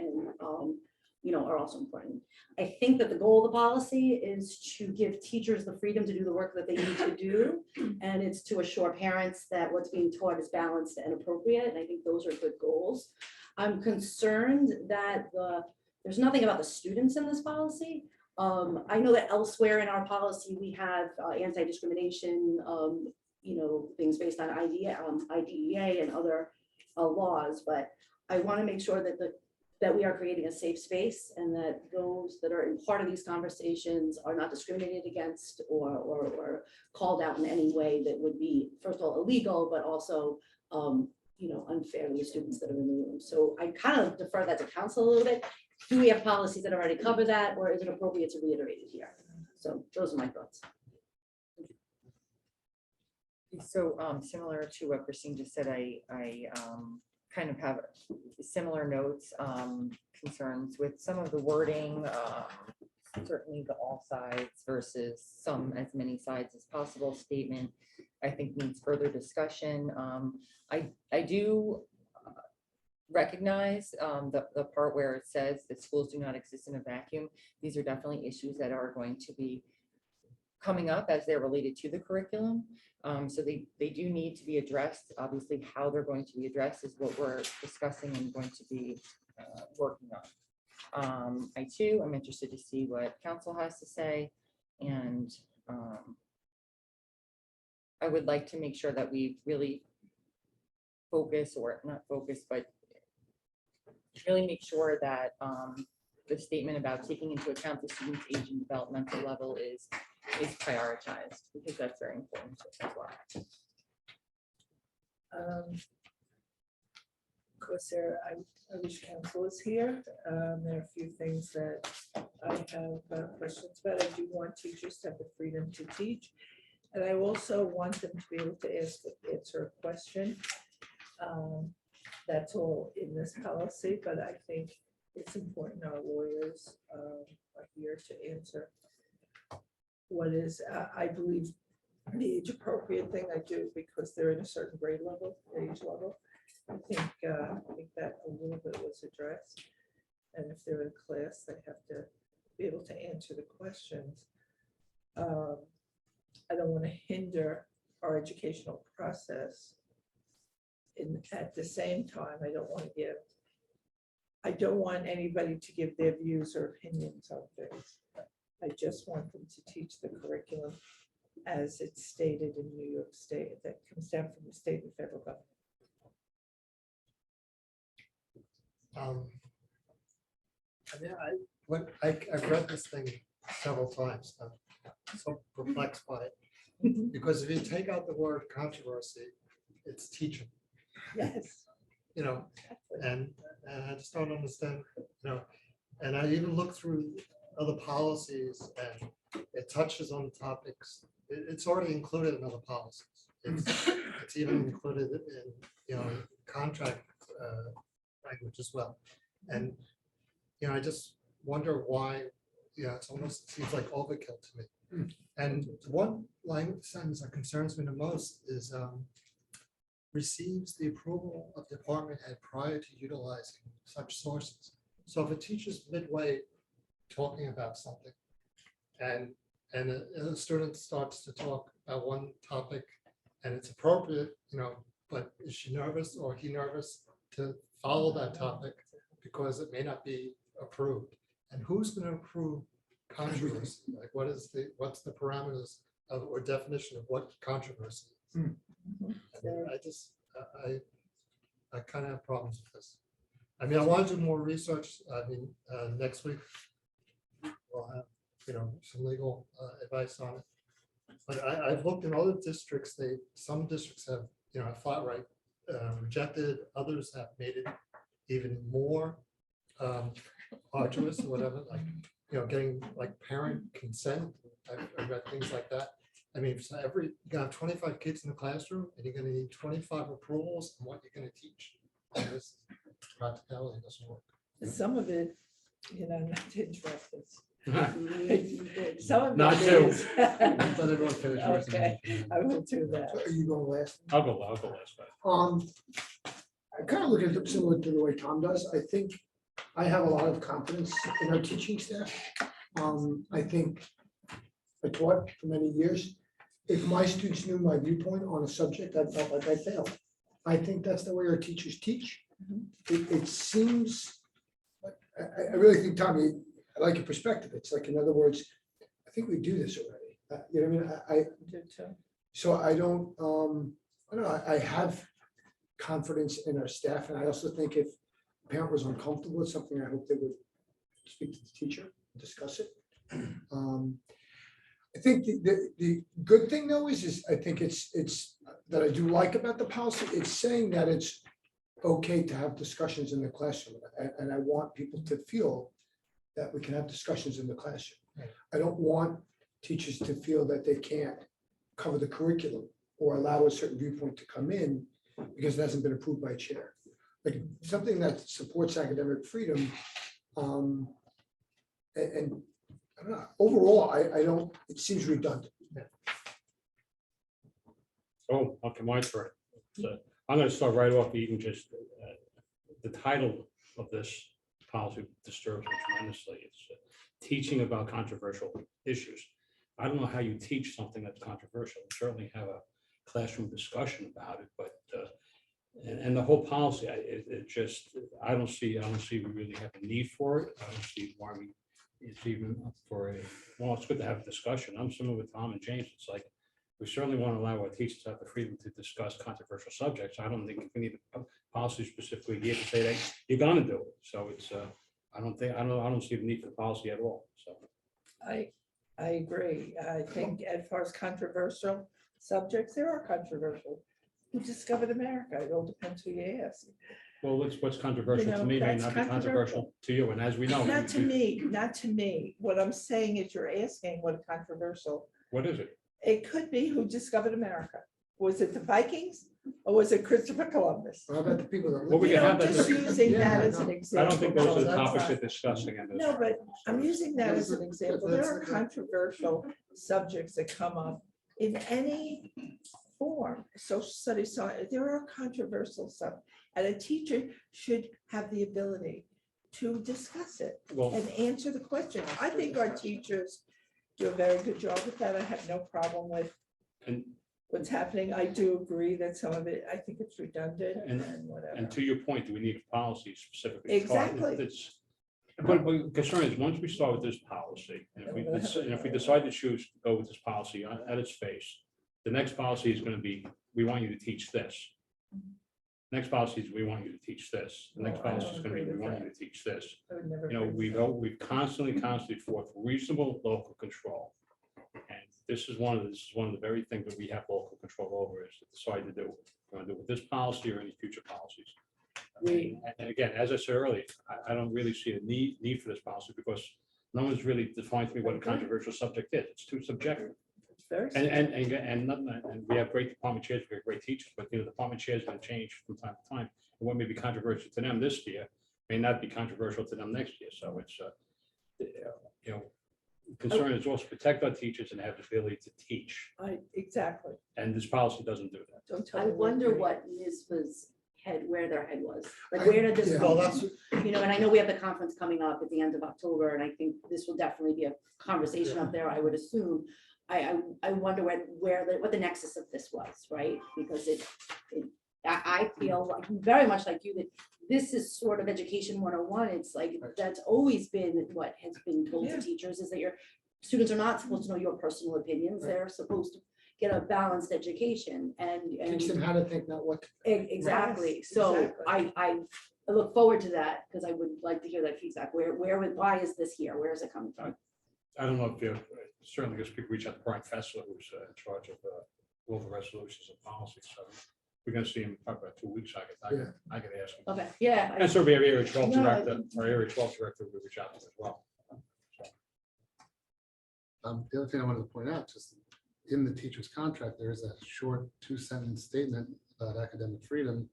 you know, are also important. I think that the goal of the policy is to give teachers the freedom to do the work that they need to do. And it's to assure parents that what's being taught is balanced and appropriate. And I think those are good goals. I'm concerned that there's nothing about the students in this policy. I know that elsewhere in our policy, we have anti-discrimination, you know, things based on IDEA and other laws, but I want to make sure that we are creating a safe space and that those that are in part of these conversations are not discriminated against or called out in any way that would be, first of all, illegal, but also, you know, unfair to the students that are in the room. So I kind of defer that to council a little bit. Do we have policies that already cover that, or is it appropriate to reiterate it here? So those are my thoughts. So similar to what Christine just said, I kind of have similar notes, concerns with some of the wording, certainly the all sides versus some as many sides as possible statement, I think needs further discussion. I do recognize the part where it says that schools do not exist in a vacuum. These are definitely issues that are going to be coming up as they're related to the curriculum. So they do need to be addressed. Obviously, how they're going to be addressed is what we're discussing and going to be working on. I too am interested to see what council has to say, and I would like to make sure that we really focus, or not focus, but really make sure that the statement about taking into account the student's age and developmental level is prioritized, because that's very important as well. Of course, I wish council was here. There are a few things that I have questions about. I do want teachers to have the freedom to teach. And I also want them to be able to answer a question. That's all in this policy, but I think it's important our lawyers are here to answer what is, I believe, the age appropriate thing I do because they're in a certain grade level, age level. I think that a little bit was addressed. And if they're in class, they have to be able to answer the questions. I don't want to hinder our educational process. At the same time, I don't want anybody to give their views or opinions on things. I just want them to teach the curriculum as it's stated in New York State, that comes down from the state and federal government. I've read this thing several times. I'm so perplexed by it. Because if you take out the word controversy, it's teaching, Yes. you know, and I just don't understand, you know, and I even look through other policies and it touches on topics. It's already included in other policies. It's even included in, you know, contract language as well. And, you know, I just wonder why, you know, it's almost seems like overkill to me. And one language sentence that concerns me the most is receives the approval of department head prior to utilizing such sources. So if a teacher's midway talking about something and a student starts to talk about one topic and it's appropriate, you know, but is she nervous or he nervous to follow that topic because it may not be approved? And who's going to approve controversy? Like what's the parameters of or definition of what controversy is? I mean, I kind of have problems with this. I mean, I want to do more research. I mean, next week we'll have, you know, some legal advice on it. But I've looked in other districts. Some districts have, you know, flat right rejected. Others have made it even more arduous or whatever. Like, you know, getting like parent consent. I've read things like that. I mean, so you got 25 kids in the classroom and you're going to need 25 approvals on what you're going to teach. And this practicality doesn't work. Some of it, you know, not to interrupt this. Some of Not it to. is. Let everyone finish. Okay, I will do that. So are you going last? I'll go last. I kind of look at it similar to the way Tom does. I think I have a lot of confidence in our teaching staff. I think I taught for many years. If my students knew my viewpoint on a subject, I felt like I failed. I think that's the way our teachers teach. It seems, I really think, Tommy, I like your perspective. It's like, in other words, I think we do this already. You know what I mean? Do too. So I don't know, I have confidence in our staff, and I also think if a parent was uncomfortable with something, I hope they would speak to the teacher, discuss it. I think the good thing though is I think it's that I do like about the policy, it's saying that it's okay to have discussions in the classroom, and I want people to feel that we can have discussions in the classroom. Right. I don't want teachers to feel that they can't cover the curriculum or allow a certain viewpoint to come in because it hasn't been approved by a chair. Like something that supports academic freedom. And I don't know, overall, I don't, it seems redundant. Oh, okay, my turn. So I'm going to start right off, even just the title of this policy disturbs me tremendously. It's teaching about controversial issues. I don't know how you teach something that's controversial. We certainly have a classroom discussion about it, but and the whole policy, I don't see we really have a need for it. I don't see why it's even up for well, it's good to have a discussion. I'm similar with Tom and James. It's like, we certainly want to allow our teachers to have the freedom to discuss controversial subjects. I don't think we need a policy specifically here to say that you're gonna do it. So it's, I don't see the need for policy at all, so. I agree. I think as far as controversial subjects, there are controversial. Who discovered America? It all depends who you ask. Well, what's controversial to me may that's not be controversial to you, and as we know. Not to me. What I'm saying is you're asking what a controversial, What is it? it could be who discovered America. Was it the Vikings? Or was it Christopher Columbus? How about the people that? Well, we You can know, have that just dis- using that Yeah, as an no. example. I don't think those are the That's topics fine. they're discussing in this. No, but I'm using that as an example. There are That's- controversial subjects that come up in any form, social studies, so there are controversial stuff. And a teacher should have the ability to discuss it Well, and answer the question. I think our teachers do a very good job with that. I have no problem with and, what's happening. I do agree that some of it, I think it's redundant And- and whatever. and to your point, do we need a policy specifically? Exactly. But the concern is, once we start with this policy, and if we decide to choose to go with this policy at its face, the next policy is gonna be, we want you to teach this. Next policy is, we want you to teach this. The next Well, I policy don't is gonna be, agree we with want you to teach this. I would never You know, agree with we've constantly fought for reasonable local control. And this is one of the very things that we have local control over, is to decide to do, we're gonna do with this policy or any future policies. And again, as I said earlier, I don't really see a need for this policy, because no one's really defined to me what a controversial subject is. It's too subjective. It's very. And we have great department chairs, we have great teachers, but the department chairs going to change from time to time. And what may be controversial to them this year may not be controversial to them next year. So it's, you know, concern is also protect our teachers and have the ability to teach. Exactly. And this policy doesn't do that. Don't tell I me. we wonder agree. what NISBA's head, where their head was, like, I- where did this yeah. Well, come that's, from? You know, and I know we have the conference coming up at the end of October, and I think this will definitely be a conversation up there, I would assume. I wonder what the nexus of this was, right? Because I feel like, very much like you, that this is sort of education 101. It's like, that's always been what has been told Yeah. to teachers, is that your students are not supposed to know your personal opinions. Right. They're supposed to get a balanced education and. Teach them how to think, not what. Exactly. Yes, So exactly. I look forward to that, because I would like to hear that feedback. Why is this here? Where is it coming from? I don't know if you, certainly guess people reach out to Brian Fessler, who's in charge of all the resolutions and policies. So we're going to see him probably about 2 weeks. I could ask him. Okay, yeah. And so we have Area 12 No, director, our Area 12 director will reach out to as well. The other thing I wanted to point out, just in the teacher's contract, there is a short 2-sentence statement about academic freedom.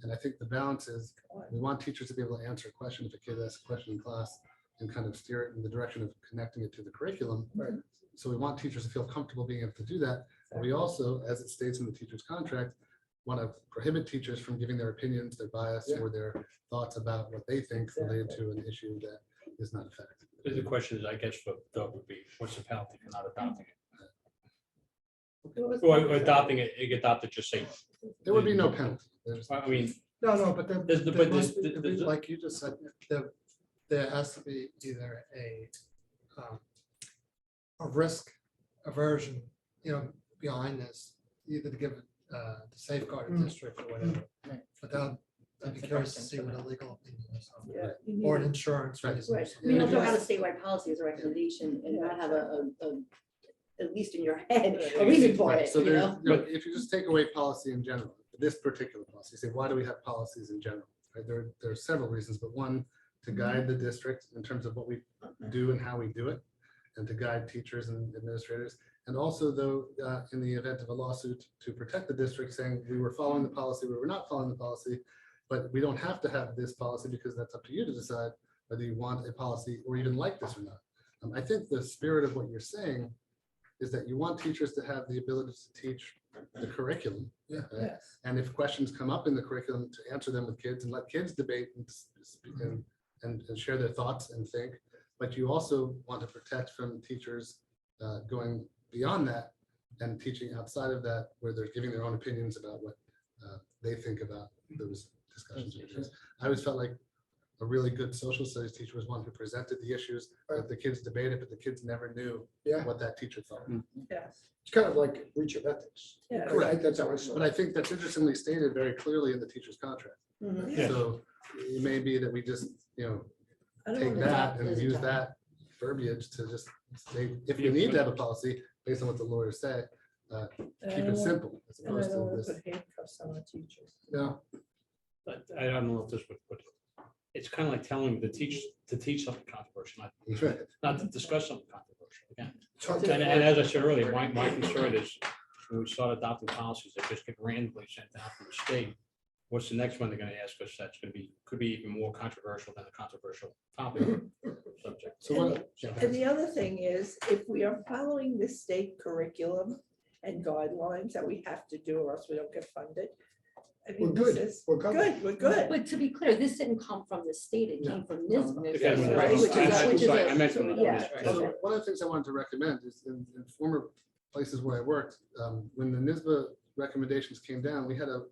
And I think the balance is, we want teachers to be able to answer a question if a kid asks a question in class, and kind of steer it in the direction of connecting it to the curriculum. Right. So we want teachers to feel comfortable being able to do that. But we also, as it states in the teacher's contract, want to prohibit teachers from giving their opinions, their bias, Yeah. or their thoughts about what they think related to an issue that is not a fact. The question is, I guess, for Doug would be, what's the penalty for not adopting it? Or adopting it, adopted, just say, There would be no penalty. There's- I mean, no, but There's the- there but must there's- be, there's- like you just said, there has to be either a risk aversion, behind this, either to give the safeguard Mm. district or whatever. Right. But then I'd That's be the curious to question see for what a them. legal opinion is, Yeah, you or an need- insurance Right. reason. or Right. something. We don't know how Yes. to statewide policy as a recommendation and not have at least in your head, Right. a reason for Right, it, so you there's, know? if you just take away policy in general, this particular policy, say, why do we have policies in general? Right, there are several reasons, but one, to guide the district in terms of what we do and how we do it, and to guide teachers and administrators. And also, though, in the event of a lawsuit, to protect the district, saying we were following the policy, we were not following the policy, but we don't have to have this policy, because that's up to you to decide whether you want a policy or even like this or not. I think the spirit of what you're saying is that you want teachers to have the ability to teach the curriculum. Yeah. right? Yes. And if questions come up in the curriculum, to answer them with kids and let kids debate and share their thoughts and think. But you also want to protect from teachers going beyond that and teaching outside of that, where they're giving their own opinions about what they think about those discussions. or issues. I always felt like a really good social studies teacher was one who presented the issues, that the kids debated, but the kids never knew Yeah, what that teacher thought. Yes. it's kind of like a breach of ethics. Yeah. Correct. That's how I saw But it. I think that's interestingly stated very clearly in the teacher's contract. Mhm. Yeah. So it may be that we just, I don't take wanna that There's and a use time. that verbiage to just say, if you need to have a policy, based on what the lawyers say, And I keep don't it want- simple as And I opposed don't to want this. to put handcuffs on our teachers. No, but I don't know if this would put, it's kind of like telling the to teach something controversial, right. not to discuss something controversial again. It's hard And to- as I said earlier, my concern is, when we start adopting policies that just get randomly sent out from the state, what's the next one they're gonna ask us that's gonna be, could be even more controversial than a controversial topic subject? So what? And the other thing is, if we are following the state curriculum and guidelines that we have to do, or else we don't get funded. I We're mean, good. this is We're covered. good, we're good. But to be clear, this didn't come from the state, it came from NISBA. Okay, Right, which is- which is sorry, a- I meant from the- yeah, So one of the things I wanted to recommend is in former places where I worked, when the NISBA recommendations came down, we had a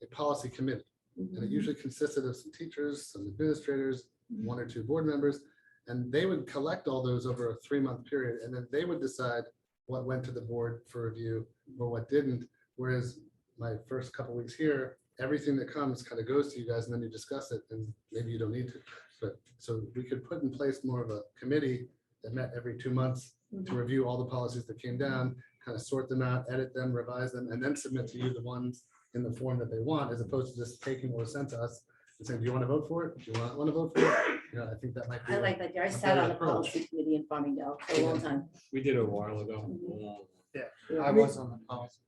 policy committee. And it usually consisted of some teachers, some administrators, one or two board members. And they would collect all those over a 3-month period, and then they would decide what went to the board for review or what didn't. Whereas my first couple weeks here, everything that comes kind of goes to you guys and then you discuss it, and maybe you don't need to. But so we could put in place more of a committee that met every 2 months to review all the policies that came down, kind of sort them out, edit them, revise them, and then submit to you the ones in the form that they want, as opposed to just taking what was sent to us and saying, do you want to vote for it? Do you not want to vote for it? You know, I think that might be. I a- like that. I a sat on better the approach. policy committee in Farmingdale for a long time. We did it a while ago. I was on the policy.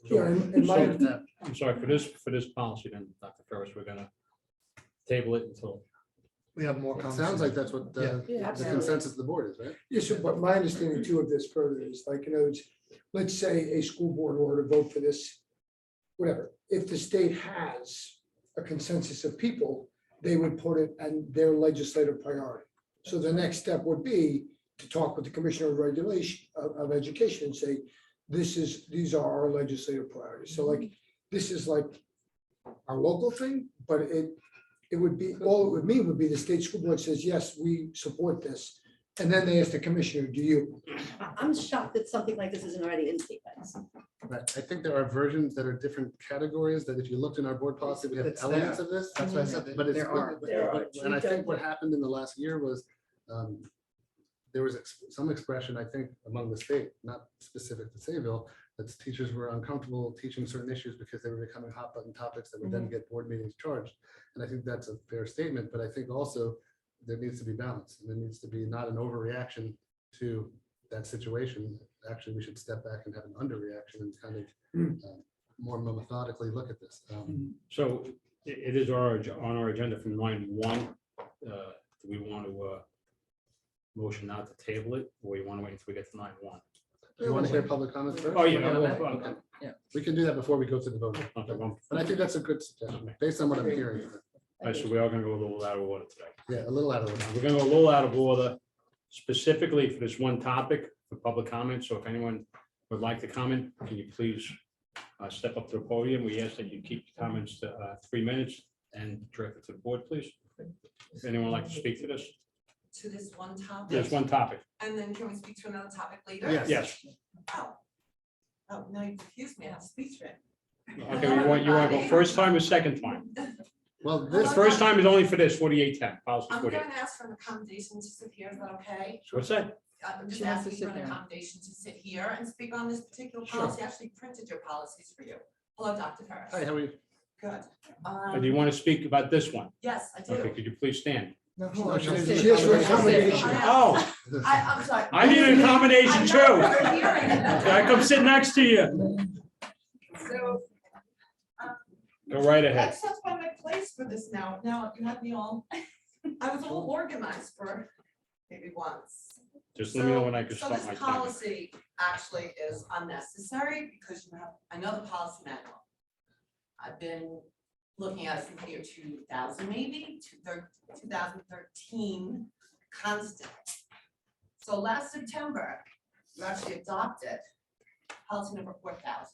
Yeah, and my, I'm sorry, for this policy then, Dr. Ferris, we're gonna table it until, We have more. It sounds like that's what Yeah. the Yeah, consensus of the board is, right? yes, but my understanding too of this further is like, let's say a school board were to vote for this, whatever. If the state has a consensus of people, they would put it in their legislative priority. So the next step would be to talk with the Commissioner of Regulation of Education and say, these are our legislative priorities. So like, this is like our local thing, but it would be, all it would mean would be the state school board says, yes, we support this. And then they ask the commissioner, do you? I'm shocked that something like this isn't already in state guidelines. Right. I think there are versions that are different categories that if you looked in our board policy, we have It's elements there. of this. That's why I said that But it's, there are. and I think what happened in the last year was there was some expression, I think, among the state, not specific to Sayville, that teachers were uncomfortable teaching certain issues because they were becoming hot button topics that would then get board meetings charged. And I think that's a fair statement, but I think also there needs to be balance, and there needs to be not an overreaction to that situation. Actually, we should step back and have an underreaction and kind of more methodically look at this. so it is on our agenda from 9/1. Do we want to motion not to table it, or you want to wait until we get to 9/1? You want to hear public comments first? Oh, yeah. Okay. We can do that before we go to the vote. Okay, well, But I think that's a good suggestion, based on what I'm hearing. all right, so we are gonna go a little out of order today. Yeah, a little out of order. We're gonna go a little out of order specifically for this one topic for public comment. So if anyone would like to comment, can you please step up to the podium? We ask that you keep your comments to 3 minutes and direct it to the board, please. If anyone would like to speak to this, To this one topic? there's one topic. And then can we speak to another topic later? Yes. Oh. Oh, now you confused me. I have to speak to it. Okay, you want to go first time or second time? Well, The this, first time is only for this 4810, policy I'm 48. gonna ask for an accommodation to sit here. Is that okay? What's that? I'm just She wants to asking sit for an there. accommodation to sit here and speak on this particular Sure. policy. I actually printed your policies for you. Hello, Dr. Ferris. hi, how are you? Good. Do you want to speak about this one? Yes, I Okay, do. could you please stand? No, She has her accommodation. Oh, I'm sorry. I need an accommodation I too. know you're hearing it. I come sit next to you. So. Go right ahead. That's why my place for this now. Now you have me all, I was all organized for maybe once. Just let me know when I can So start my this time. policy actually is unnecessary because you have another policy manual. I've been looking at it since the year 2000, maybe 2013, constant. So last September, you actually adopted policy number 4000.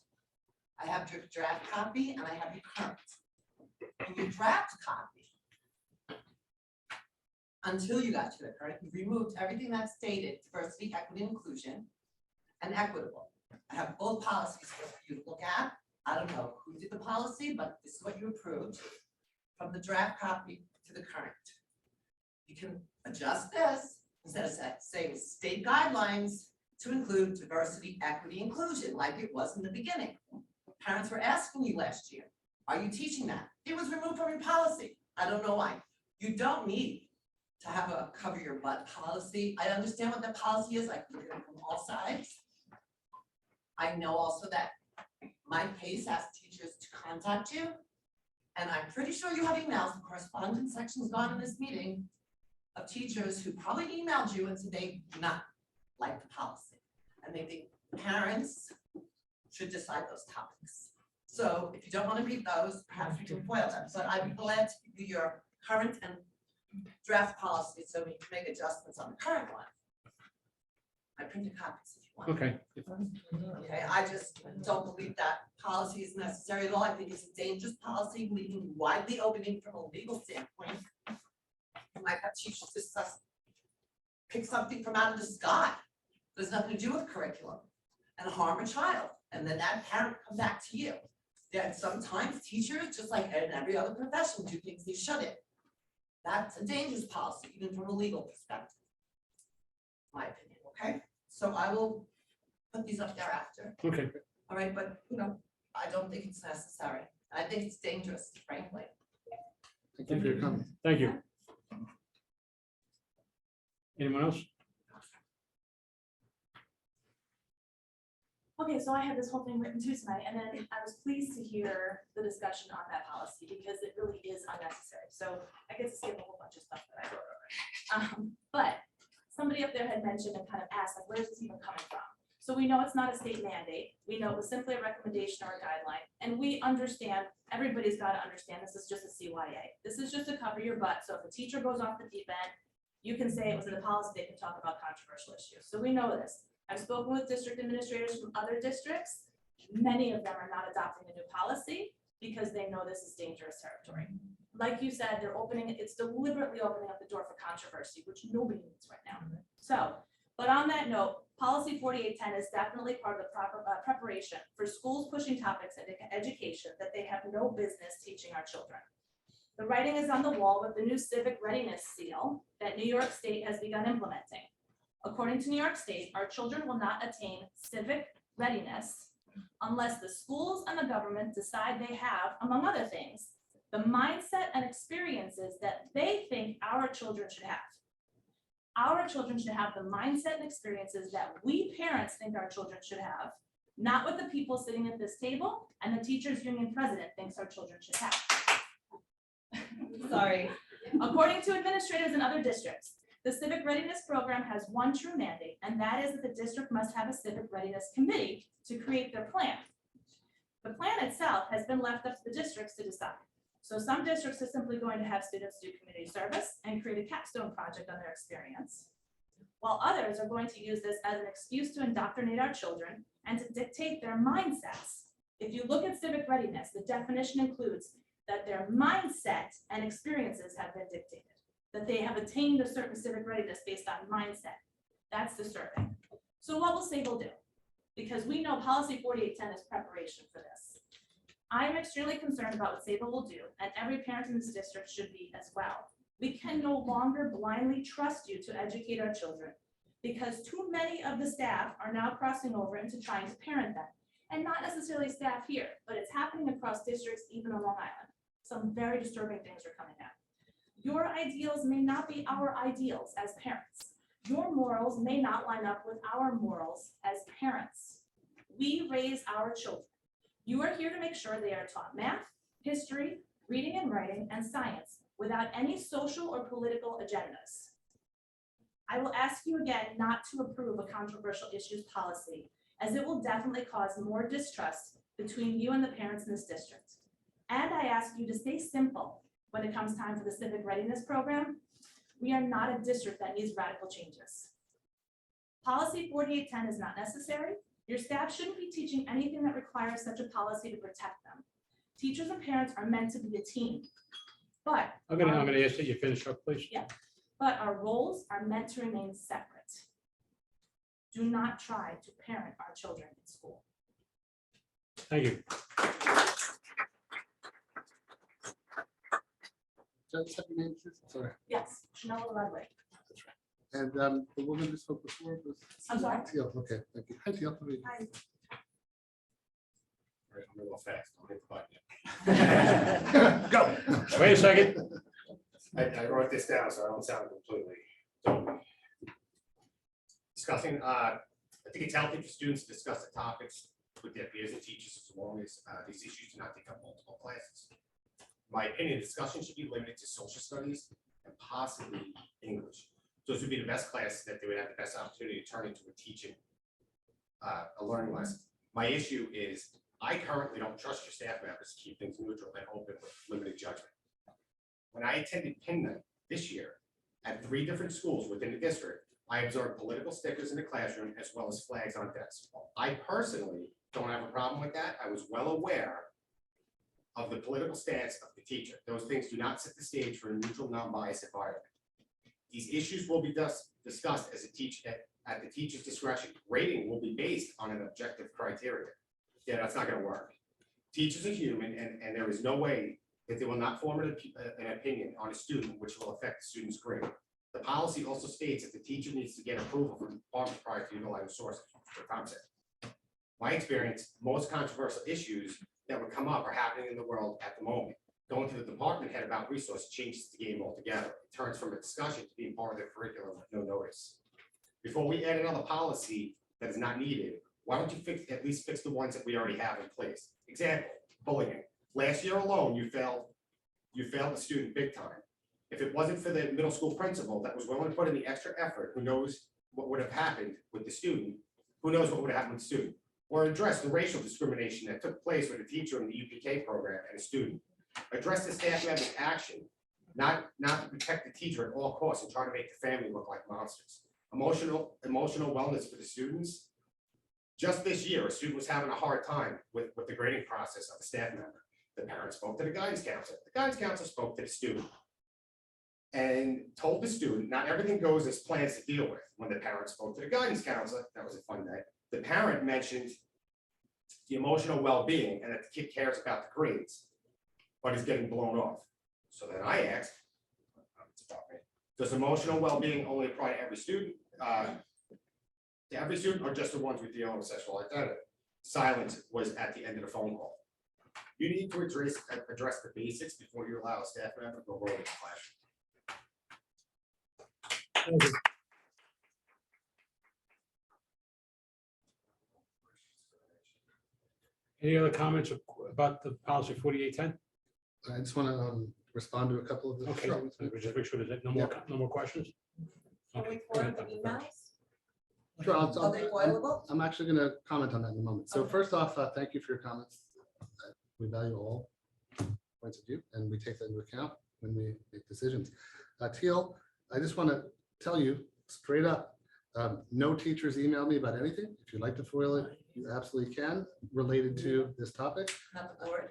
I have your draft copy and I have your current. In your draft copy, until you got to the current, you removed everything that stated diversity, equity, inclusion, and equitable. I have both policies for you to look at. I don't know who did the policy, but this is what you approved from the draft copy to the current. You can adjust this instead of saying state guidelines to include diversity, equity, inclusion, like it was in the beginning. Parents were asking you last year, are you teaching that? It was removed from your policy. I don't know why. You don't need to have a cover your butt policy. I understand what the policy is. I can look at it from all sides. I know also that Mike Pace asked teachers to contact you. And I'm pretty sure you have emails, the correspondence section's gone in this meeting, of teachers who probably emailed you and said they do not like the policy. And they think parents should decide those topics. So if you don't want to read those, perhaps we can foil them, but I'd be glad to give you your current and draft policy so we can make adjustments on the current one. I printed copies if you want. Okay. Okay, I just don't believe that policy is necessary at all. I think it's a dangerous policy, leaving widely opening from a legal standpoint. You might have teachers discuss, pick something from out of the sky. There's nothing to do with curriculum and harm a child. And then that parent come back to you. Then sometimes teachers, just like in every other profession, do things they shouldn't. That's a dangerous policy, even from a legal perspective. My opinion, okay? So I will put these up thereafter. Okay. All right, but I don't think it's necessary. I think it's dangerous, frankly. Thank you for your comment. Thank you. Anyone else? Okay, so I had this whole thing written too tonight, and then I was pleased to hear the discussion on that policy because it really is unnecessary. So I get to skip a whole bunch of stuff that I wrote already. But somebody up there had mentioned and kind of asked, like, where's this even coming from? So we know it's not a state mandate. We know it was simply a recommendation or a guideline, and we understand, everybody's got to understand this is just a CYA. This is just to cover your butt. So if a teacher goes off the deep end, you can say it was in the policy, they can talk about controversial issues. So we know this. I've spoken with district administrators from other districts. Many of them are not adopting the new policy because they know this is dangerous territory. Like you said, they're opening, it's deliberately opening up the door for controversy, which nobody needs right now. So, but on that note, policy 4810 is definitely part of the proper preparation for schools pushing topics in education that they have no business teaching our children. The writing is on the wall with the new civic readiness seal that New York State has begun implementing. According to New York State, our children will not attain civic readiness unless the schools and the government decide they have, among other things, the mindset and experiences that they think our children should have. Our children should have the mindset and experiences that we parents think our children should have, not what the people sitting at this table and the teachers union president thinks our children should have. Sorry. According to administrators in other districts, the Civic Readiness Program has one true mandate, and that is that the district must have a Civic Readiness Committee to create their plan. The plan itself has been left up to the districts to decide. So some districts are simply going to have students do community service and create a capstone project on their experience, while others are going to use this as an excuse to indoctrinate our children and to dictate their mindsets. If you look at civic readiness, the definition includes that their mindset and experiences have been dictated, that they have attained a certain civic readiness based on mindset. That's disturbing. So what will Sayville do? Because we know policy 4810 is preparation for this. I am extremely concerned about what Sayville will do, and every parent in this district should be as well. We can no longer blindly trust you to educate our children because too many of the staff are now crossing over into trying to parent them. And not necessarily staff here, but it's happening across districts, even on Long Island. Some very disturbing things are coming out. Your ideals may not be our ideals as parents. Your morals may not line up with our morals as parents. We raise our children. You are here to make sure they are taught math, history, reading and writing, and science without any social or political agendas. I will ask you again not to approve a controversial issues policy, as it will definitely cause more distrust between you and the parents in this district. And I ask you to stay simple when it comes time for the Civic Readiness Program. We are not a district that needs radical changes. Policy 4810 is not necessary. Your staff shouldn't be teaching anything that requires such a policy to protect them. Teachers and parents are meant to be a team. But I'm gonna ask that you finish up, please. Yeah, but our roles are meant to remain separate. Do not try to parent our children in school. Thank you. Just have your name, please. Sorry. Yes, Chanel Ludwig. And the woman who spoke before was. I'm sorry? Teal. Okay, thank you. Hi, Teal. How are you? Hi. All right, I'm gonna go fast. I'll hit the button. Go. Wait a second. I wrote this down so I don't sound completely dumb. Discussing think it's healthy for students to discuss the topics with their peers and teachers as long as these issues do not take up multiple classes. In my opinion, discussion should be limited to social studies and possibly English. Those would be the best classes that they would have the best opportunity to turn into a teaching, a learning lesson. My issue is I currently don't trust your staff members to keep things neutral and open with limited judgment. When I attended Pin Night this year at 3 different schools within the district, I observed political stickers in the classroom as well as flags on desks. I personally don't have a problem with that. I was well aware of the political stance of the teacher. Those things do not set the stage for a neutral, non-biased environment. These issues will be discussed as at the teacher's discretion. Rating will be based on an objective criteria. Yeah, that's not going to work. Teachers are human, and there is no way that they will not form an opinion on a student which will affect the student's grade. The policy also states that the teacher needs to get approval from the department prior to utilizing sources for concept. My experience, most controversial issues that would come up are happening in the world at the moment. Going to the department head about resource changes the game altogether. It turns from a discussion to being part of the curriculum with no notice. Before we add another policy that is not needed, why don't you at least fix the ones that we already have in place? Example, bullying. Last year alone, you failed a student big time. If it wasn't for the middle school principal that was willing to put in the extra effort, who knows what would have happened with the student? Who knows what would have happened with the student? Or address the racial discrimination that took place with a teacher in the UPK program and a student. Address the staff member's action, not to protect the teacher at all costs and try to make the family look like monsters. Emotional wellness for the students. Just this year, a student was having a hard time with the grading process of a staff member. The parent spoke to the guidance counselor. The guidance counselor spoke to the student and told the student not everything goes as planned to deal with. When the parent spoke to the guidance counselor, that was a fun day. The parent mentioned the emotional well-being and that the kid cares about the grades, but is getting blown off. So then I asked, does emotional well-being only apply to every student? Or just the ones with dealing with sexual identity? Silence was at the end of the phone call. You need to address the basics before you allow a staff member to go roll in the classroom. Any other comments about the policy 4810? I just want to respond to a couple of the. Okay, just make sure there's no more questions. Can we forward the emails? Sure, Are they foilable? I'm actually going to comment on that in a moment. So first off, thank you for your comments. We value all points of view and we take that into account when we make decisions. Teal, I just want to tell you straight up, no teachers emailed me about anything. If you'd like to foil it, you absolutely can, related to this topic. Not the board?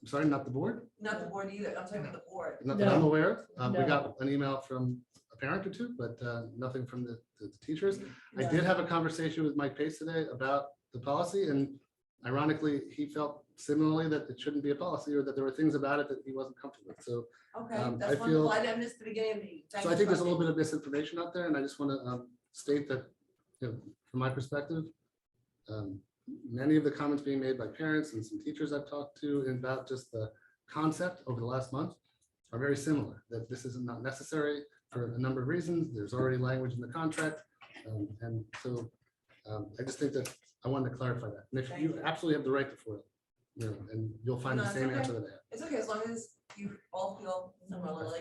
I'm sorry, not the board? Not the board either. I'm talking about the board. Not that I'm No. aware of. We No. got an email from a parent or two, but nothing from the teachers. I No. did have a conversation with Mike Pace today about the policy, and ironically, he felt similarly that it shouldn't be a policy or that there were things about it that he wasn't comfortable with. So, Okay, I that's feel- wonderful. I missed the beginning of the meeting. so I think there's a little bit of misinformation out there, and I just want to state that, from my perspective, many of the comments being made by parents and some teachers I've talked to about just the concept over the last month are very similar, that this is not necessary for a number of reasons. There's already language in the contract. And so I just think that I wanted to clarify that. And if you absolutely have the right to foil, and you'll find No, the it's same okay. answer that I have. It's okay, as long as you all feel similarly.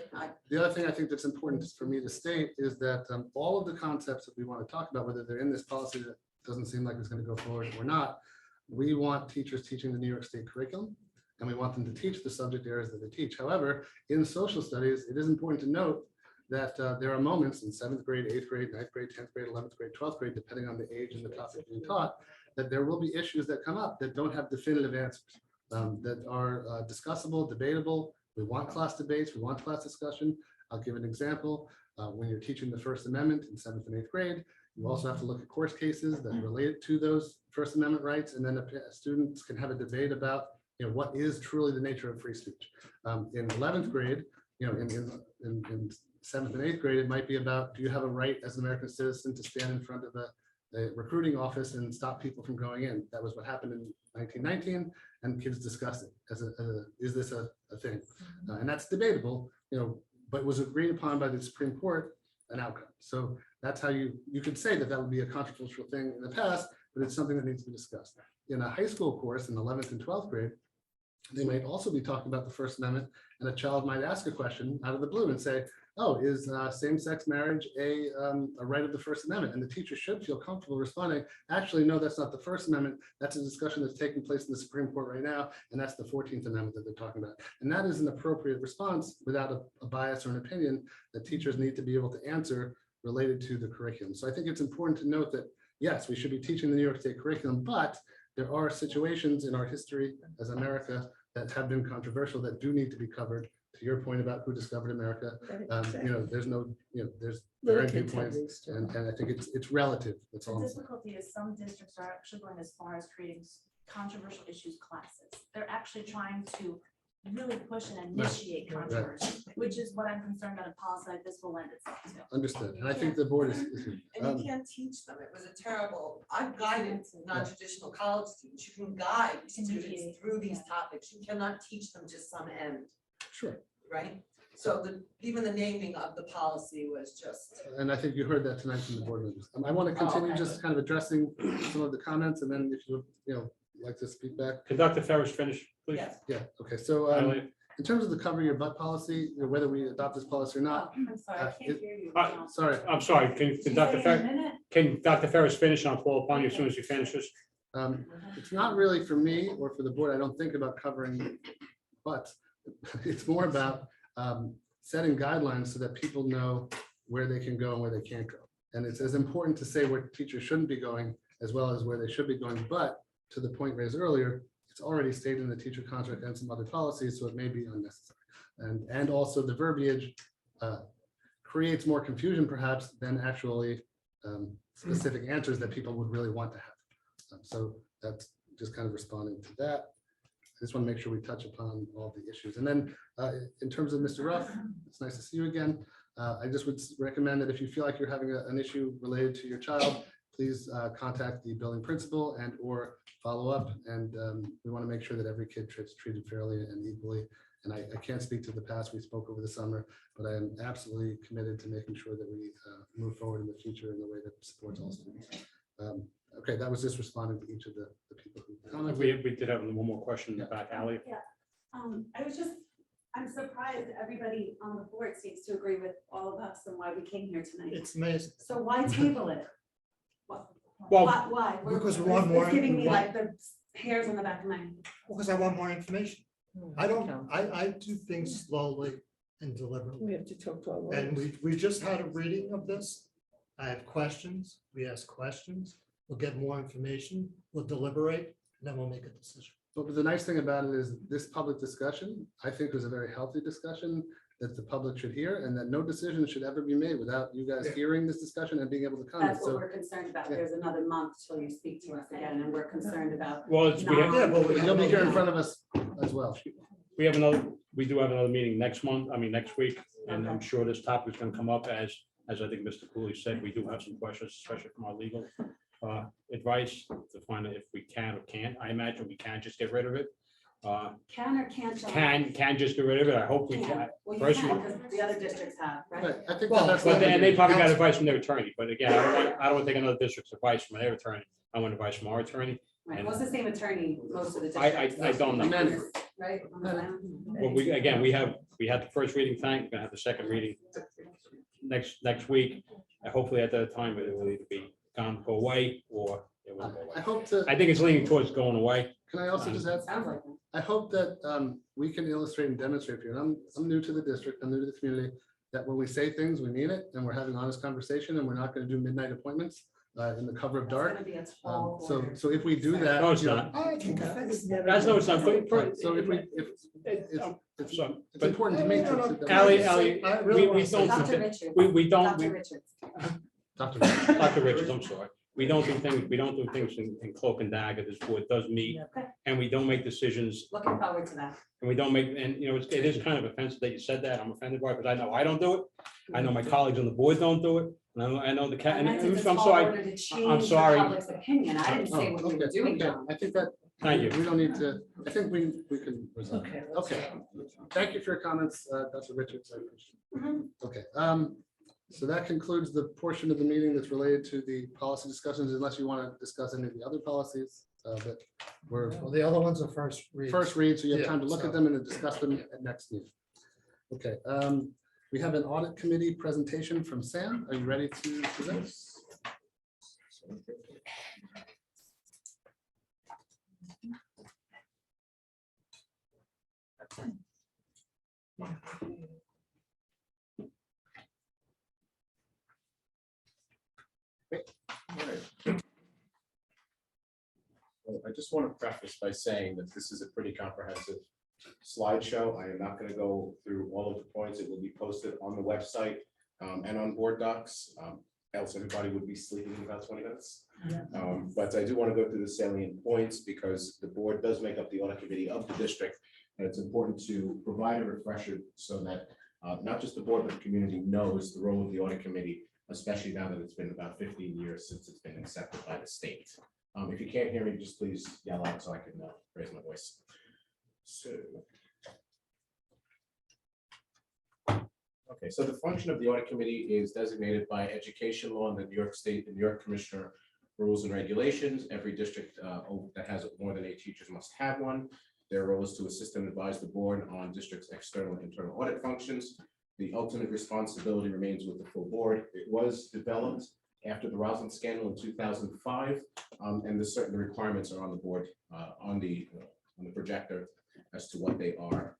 The other thing I think that's important for me to state is that all of the concepts that we want to talk about, whether they're in this policy that doesn't seem like it's going to go forward or not, we want teachers teaching the New York State curriculum, and we want them to teach the subject areas that they teach. However, in social studies, it is important to note that there are moments in 7th grade, 8th grade, 9th grade, 10th grade, 11th grade, 12th grade, depending on the age and the topic being taught, that there will be issues that come up that don't have definitive answers, that are discussable, debatable. We want class debates, we want class discussion. I'll give an example. When you're teaching the First Amendment in 7th and 8th grade, you also have to look at course cases that relate to those First Amendment rights, and then students can have a debate about what is truly the nature of free speech. In 11th grade, in 7th and 8th grade, it might be about, do you have a right as an American citizen to stand in front of a recruiting office and stop people from going in? That was what happened in 1919, and kids discussed it as is this a thing? And that's debatable, but was agreed upon by the Supreme Court an outcome. So that's how you could say that would be a controversial thing in the past, but it's something that needs to be discussed. In a high school course in 11th and 12th grade, they might also be talking about the First Amendment, and a child might ask a question out of the blue and say, oh, is same-sex marriage a right of the First Amendment? And the teacher should feel comfortable responding, actually, no, that's not the First Amendment. That's a discussion that's taking place in the Supreme Court right now, and that's the 14th Amendment that they're talking about. And that is an appropriate response without a bias or an opinion that teachers need to be able to answer related to the curriculum. So I think it's important to note that, yes, we should be teaching the New York State curriculum, but there are situations in our history as America that have been controversial that do need to be covered. To your point about who discovered America, there's no, there's varying viewpoints, and I think it's relative. That's all The I'm saying. difficulty is some districts are actually going as far as creating controversial issues classes. They're actually trying to really push and initiate controversy, which is what I'm concerned about in policy like this will lend itself to. Understood, and I think the board is. And you can't teach them. It was a terrible, I've guided non-traditional college students. You can guide students through these topics. You cannot teach them just some end, Sure. right? So even the naming of the policy was just. And I think you heard that tonight from the board members. I want to continue okay. just kind of addressing some of the comments, and then if you like to speak back. Can Dr. Ferris finish, please? Yes. Yeah, okay, so Highlight. in terms of the cover your butt policy, whether we adopt this policy or not, I'm sorry, I can't hear you. sorry, I'm sorry, can Dr. Ferris finish? I'll call upon you as soon as he finishes. it's not really for me or for the board. I don't think about covering butts. It's more about setting guidelines so that people know where they can go and where they can't go. And it's as important to say where teachers shouldn't be going as well as where they should be going. But to the point raised earlier, it's already stated in the teacher contract and some other policies, so it may be unnecessary. And also the verbiage creates more confusion perhaps than actually specific answers that people would really want to have. So that's just kind of responding to that. I just want to make sure we touch upon all the issues. And then in terms of Mr. Ruff, it's nice to see you again. I just would recommend that if you feel like you're having an issue related to your child, please contact the building principal and or follow up. And we want to make sure that every kid is treated fairly and equally. And I can't speak to the past, we spoke over the summer, but I am absolutely committed to making sure that we move forward in the future in the way that supports all students. Okay, that was just responding to each of the people who commented. We did have one more question in the back alley. I'm surprised everybody on the board seems to agree with all of us and why we came here tonight. It's amazing. So why table it? Well, Why? Because we want more It's giving me info. like the hairs on the back of my head. Because I want more information. I do things slowly and deliberately. We have to talk to our And lawyers. we just had a reading of this. I have questions. We ask questions. We'll get more information. We'll deliberate, and then we'll make a decision. But the nice thing about it is this public discussion, I think, was a very healthy discussion that the public should hear, and that no decision should ever be made without you guys hearing this discussion and being able to comment. That's what So we're concerned about. There's another month till you speak to us again, and we're concerned about. well, you'll be here in front of us as well. we do have another meeting next week, and I'm sure this topic is going to come up as I think Mr. Cooley said, we do have some questions, especially from our legal advice to find out if we can or can't. I imagine we can just get rid of it. Can or can't. John? Can just get rid of it. I hope we can. Well, you Personally. can, because the other districts have, right? Right, I think Well, that's. But they probably got advice from their attorney, but again, I don't want to take another district's advice from their attorney. I want advice from our attorney. Right, well, it's the same attorney, most of the I districts. don't know. Right? Well, we had the first reading tonight, we're gonna have the second reading next week. And hopefully at that time, it will either be go away or it will go I away. hope to, I think it's leaning towards going away. can I also just add? Sounds like it. I hope that we can illustrate and demonstrate for you, and I'm new to the district, I'm new to the community, that when we say things, we mean it, and we're having honest conversation, and we're not gonna do midnight appointments in the cover of It's dark. gonna be a tall So order. if we do that. No, it's you know, not. I can fix that. That's no, it's not. Right, so if we, it's So, it's important to me to. Ally, I really we wanna say don't, Dr. Richards. we don't, Dr. Richards. Dr. Richards, I'm sorry. We don't do things in cloak and dagger. This board does meet, Okay. and we don't make decisions, Looking forward to that. and we don't make, and it is kind of offensive that you said that. I'm offended by it, because I know I don't do it. I know my colleagues on the board don't do it. And I know the cat, and I I'm meant it's a tall sorry. order to change I'm the sorry. public's opinion. I didn't say what we were doing, Okay, John. I think that. Thank you. We don't need to, I think we can resolve. Okay. Okay, thank you for your comments, Dr. Richards. I appreciate it. Mhm. Okay, So that concludes the portion of the meeting that's related to the policy discussions, unless you want to discuss any of the other policies. But we're Well, the other ones are first read. first read, so you have Yeah, time to look so- at them and then discuss them at next meeting. Okay, we have an audit committee presentation from Sam. Are you ready to present? Well, I just want to preface by saying that this is a pretty comprehensive slideshow. I am not going to go through all of the points. It will be posted on the website and on board docs. Else everybody would be sleeping in about 20 minutes. But I do want to go through the salient points because the board does make up the audit committee of the district. And it's important to provide a refresher so that not just the board, but the community knows the role of the audit committee, especially now that it's been about 15 years since it's been accepted by the state. If you can't hear me, just please yell out so I can raise my voice. So. Okay, so the function of the audit committee is designated by education law in the New York State, the New York Commissioner rules and regulations. Every district that has more than 8 teachers must have one. Their role is to assist and advise the board on district's external and internal audit functions. The ultimate responsibility remains with the full board. It was developed after the Roslyn scandal in 2005, and the certain requirements are on the board, on the projector as to what they are.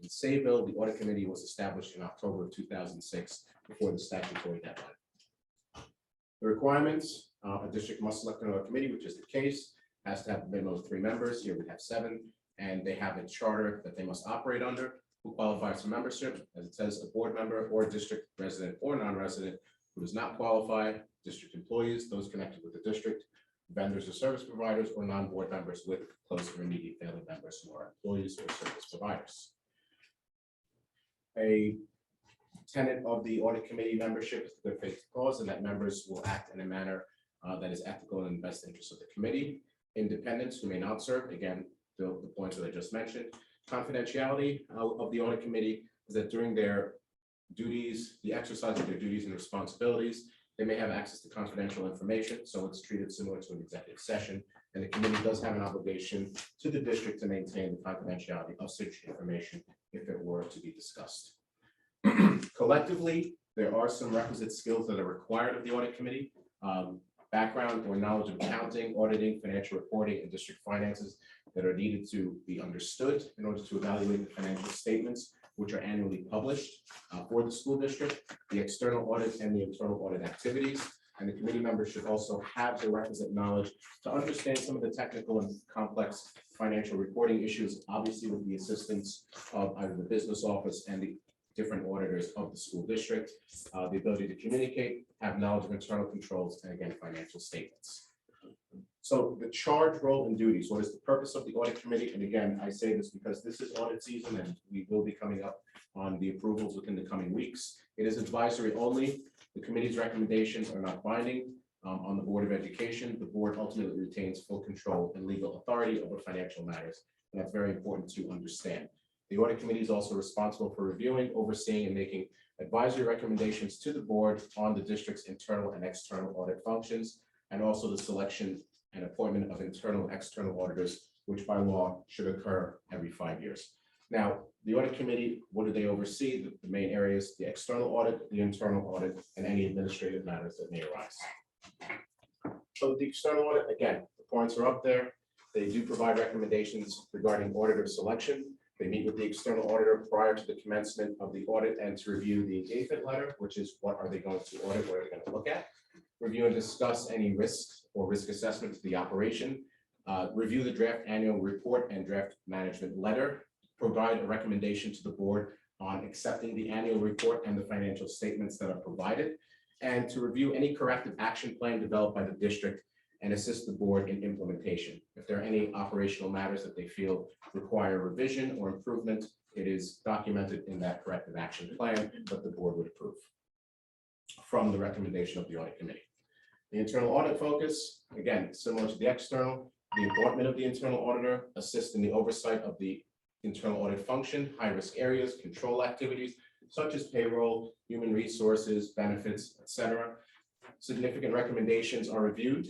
In Sayville, the audit committee was established in October of 2006 before the statutory deadline. The requirements, a district must select an audit committee, which is the case, has to have a minimum of 3 members. Here we have 7, and they have a charter that they must operate under. Who qualifies for membership? As it says, a board member or district resident or non-resident who does not qualify, district employees, those connected with the district, vendors or service providers, or non-board members with close or immediate family members who are employees or service providers. A tenet of the audit committee membership is the good faith clause, and that members will act in a manner that is ethical and in the best interest of the committee. Independents who may not serve, again, the points that I just mentioned. Confidentiality of the audit committee is that during their duties, the exercise of their duties and responsibilities, they may have access to confidential information, so it's treated similar to an executive session, and the committee does have an obligation to the district to maintain the confidentiality of such information if it were to be discussed. Collectively, there are some requisite skills that are required of the audit committee. Background or knowledge of accounting, auditing, financial reporting, and district finances that are needed to be understood in order to evaluate the financial statements, which are annually published for the school district, the external audit and the internal audit activities. And the committee members should also have the requisite knowledge to understand some of the technical and complex financial reporting issues, obviously with the assistance of either the business office and the different auditors of the school district, the ability to communicate, have knowledge of internal controls, and again, financial statements. So the charge, role, and duties, what is the purpose of the audit committee? And again, I say this because this is audit season and we will be coming up on the approvals within the coming weeks. It is advisory only. The committee's recommendations are not binding on the Board of Education. The board ultimately retains full control and legal authority over financial matters. And that's very important to understand. The audit committee is also responsible for reviewing, overseeing, and making advisory recommendations to the board on the district's internal and external audit functions, and also the selection and appointment of internal and external auditors, which by law should occur every 5 years. Now, the audit committee, what do they oversee? The main areas, the external audit, the internal audit, and any administrative matters that may arise. So the external audit, again, the points are up there. They do provide recommendations regarding auditor selection. They meet with the external auditor prior to the commencement of the audit and to review the engagement letter, which is what are they going to audit, what are they going to look at. Review and discuss any risks or risk assessment to the operation. Review the draft annual report and draft management letter. Provide a recommendation to the board on accepting the annual report and the financial statements that are provided. And to review any corrective action plan developed by the district and assist the board in implementation. If there are any operational matters that they feel require revision or improvement, it is documented in that corrective action plan that the board would approve from the recommendation of the audit committee. The internal audit focus, again, similar to the external, the appointment of the internal auditor, assist in the oversight of the internal audit function, high-risk areas, control activities, such as payroll, human resources, benefits, etc. Significant recommendations are reviewed,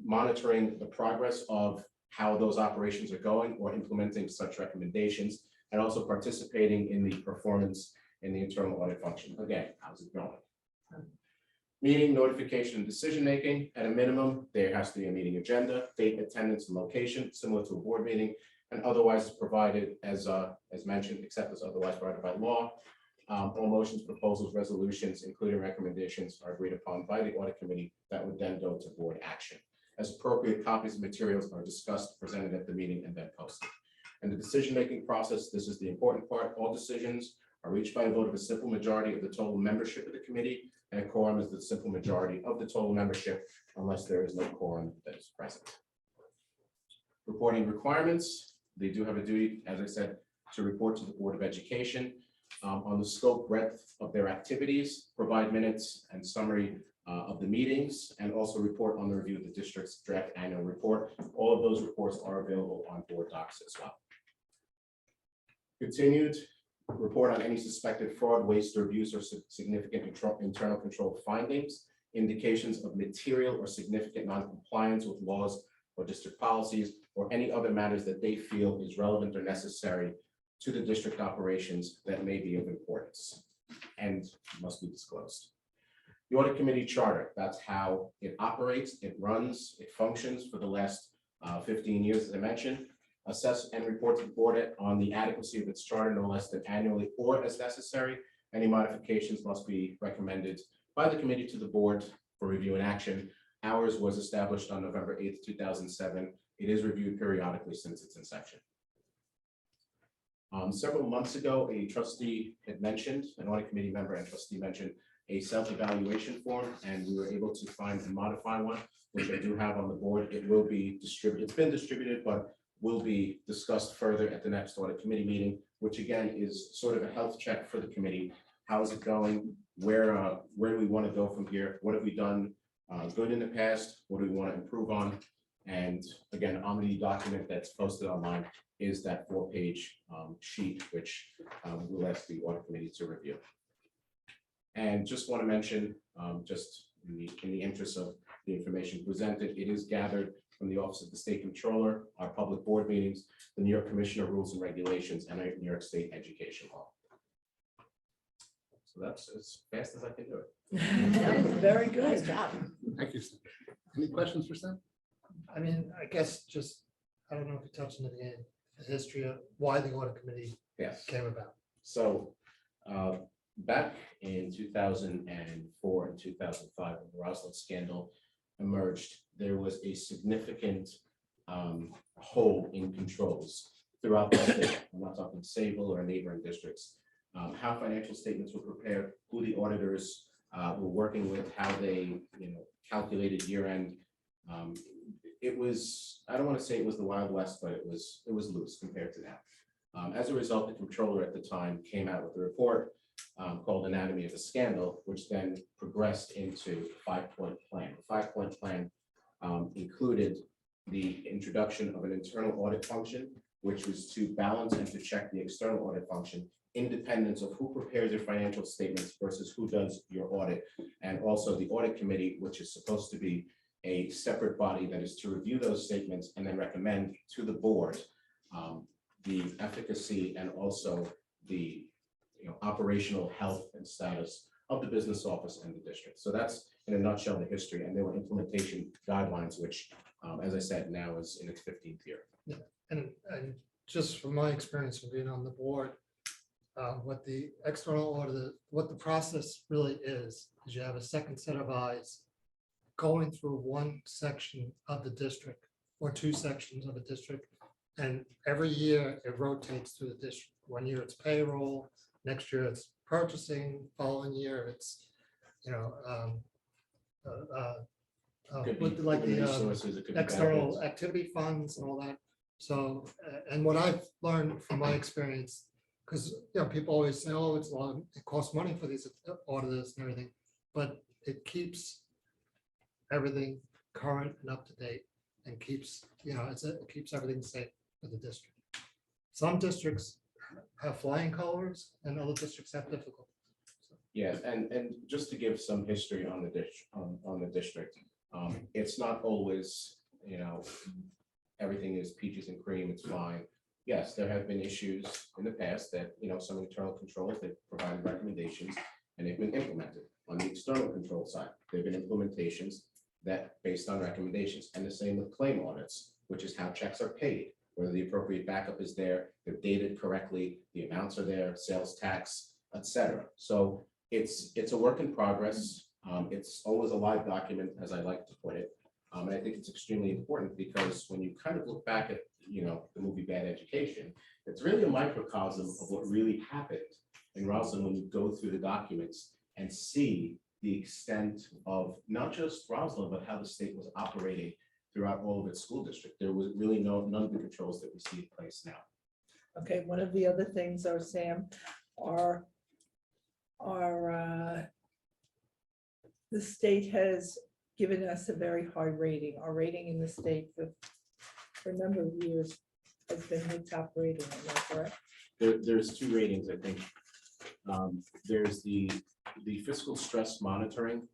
monitoring the progress of how those operations are going or implementing such recommendations, and also participating in the performance in the internal audit function. Again, how's it going? Meeting notification and decision-making. At a minimum, there has to be a meeting agenda, date, attendance, and location, similar to a board meeting, and otherwise provided as mentioned, except as otherwise provided by law. All motions, proposals, resolutions, including recommendations, are agreed upon by the audit committee that would then go to board action. As appropriate, copies of materials are discussed, presented at the meeting, and then posted. And the decision-making process, this is the important part. All decisions are reached by a vote of a simple majority of the total membership of the committee, and a quorum is the simple majority of the total membership unless there is no quorum that is present. Reporting requirements, they do have a duty, as I said, to report to the Board of Education on the scope, breadth of their activities, provide minutes and summary of the meetings, and also report on the review of the district's draft annual report. All of those reports are available on board docs as well. Continued report on any suspected fraud, waste, or abuse, or significant internal control findings, indications of material or significant non-compliance with laws or district policies, or any other matters that they feel is relevant or necessary to the district operations that may be of importance and must be disclosed. The Audit Committee charter, that's how it operates, it runs, it functions for the last 15 years, as I mentioned. Assess and report to the board on the adequacy of its charter no less than annually or as necessary. Any modifications must be recommended by the committee to the board for review and action. Ours was established on November 8th, 2007. It is reviewed periodically since its inception. Several months ago, a trustee had mentioned, an audit committee member and trustee mentioned a self-evaluation form, and we were able to find and modify one, which I do have on the board. It will be distributed. It's been distributed, but will be discussed further at the next audit committee meeting, which again is sort of a health check for the committee. How is it going? Where do we want to go from here? What have we done good in the past? What do we want to improve on? And again, on the document that's posted online is that 4-page sheet, which we'll ask the audit committee to review. And just want to mention, just in the interest of the information presented, it is gathered from the Office of the State Controller, our public board meetings, the New York Commissioner Rules and Regulations, and New York State Education Law. So that's as fast as I can do it. Very good. Nice job. Thank you, Sam. Any questions for Sam? I mean, I guess just, I don't know if you touched on it again, the history of why the audit committee Yes. came about. So back in 2004 and 2005, when the Roslyn scandal emerged, there was a significant hole in controls throughout the state. I'm not talking Sayville or neighboring districts. How financial statements were prepared, who the auditors were working with, how they calculated year end. It was, I don't want to say it was the Wild West, but it was loose compared to now. As a result, the controller at the time came out with a report called Anatomy of a Scandal, which then progressed into a 5-point plan. The 5-point plan included the introduction of an internal audit function, which was to balance and to check the external audit function, independence of who prepares your financial statements versus who does your audit, and also the audit committee, which is supposed to be a separate body that is to review those statements and then recommend to the board the efficacy and also the operational health and status of the business office and the district. So that's in a nutshell the history, and there were implementation guidelines, which, as I said, now is in its 15th year. Yeah, and just from my experience of being on the board, what the external audit, what the process really is you have a second set of eyes going through one section of the district or two sections of a district, and every year it rotates through the district. One year it's payroll, next year it's purchasing, following year it's like the resources, it could be external benefits. activity funds and all that. So, and what I've learned from my experience, because people always say, oh, it's a lot, it costs money for these auditors and everything, but it keeps everything current and up to date, and keeps it keeps everything safe for the district. Some districts have flying colors, and other districts have difficult. Yes, and just to give some history on the on the district, it's not always, everything is peaches and cream, it's fine. Yes, there have been issues in the past that, some internal controls, they've provided recommendations and they've been implemented. On the external control side, there have been implementations that based on recommendations, and the same with claim audits, which is how checks are paid, whether the appropriate backup is there, they're dated correctly, the amounts are there, sales tax, etc. So it's a work in progress. It's always a live document, as I like to put it. And I think it's extremely important because when you kind of look back at, the movie Bad Education, it's really a microcosm of what really happened in Roslyn when you go through the documents and see the extent of not just Roslyn, but how the state was operating throughout all of its school district. There was really none of the controls that we see in place now. Okay, one of the other things, though, Sam, are the state has given us a very high rating. Our rating in the state for a number of years has been the top rating, am I correct? There's two ratings, I think. There's the fiscal stress monitoring,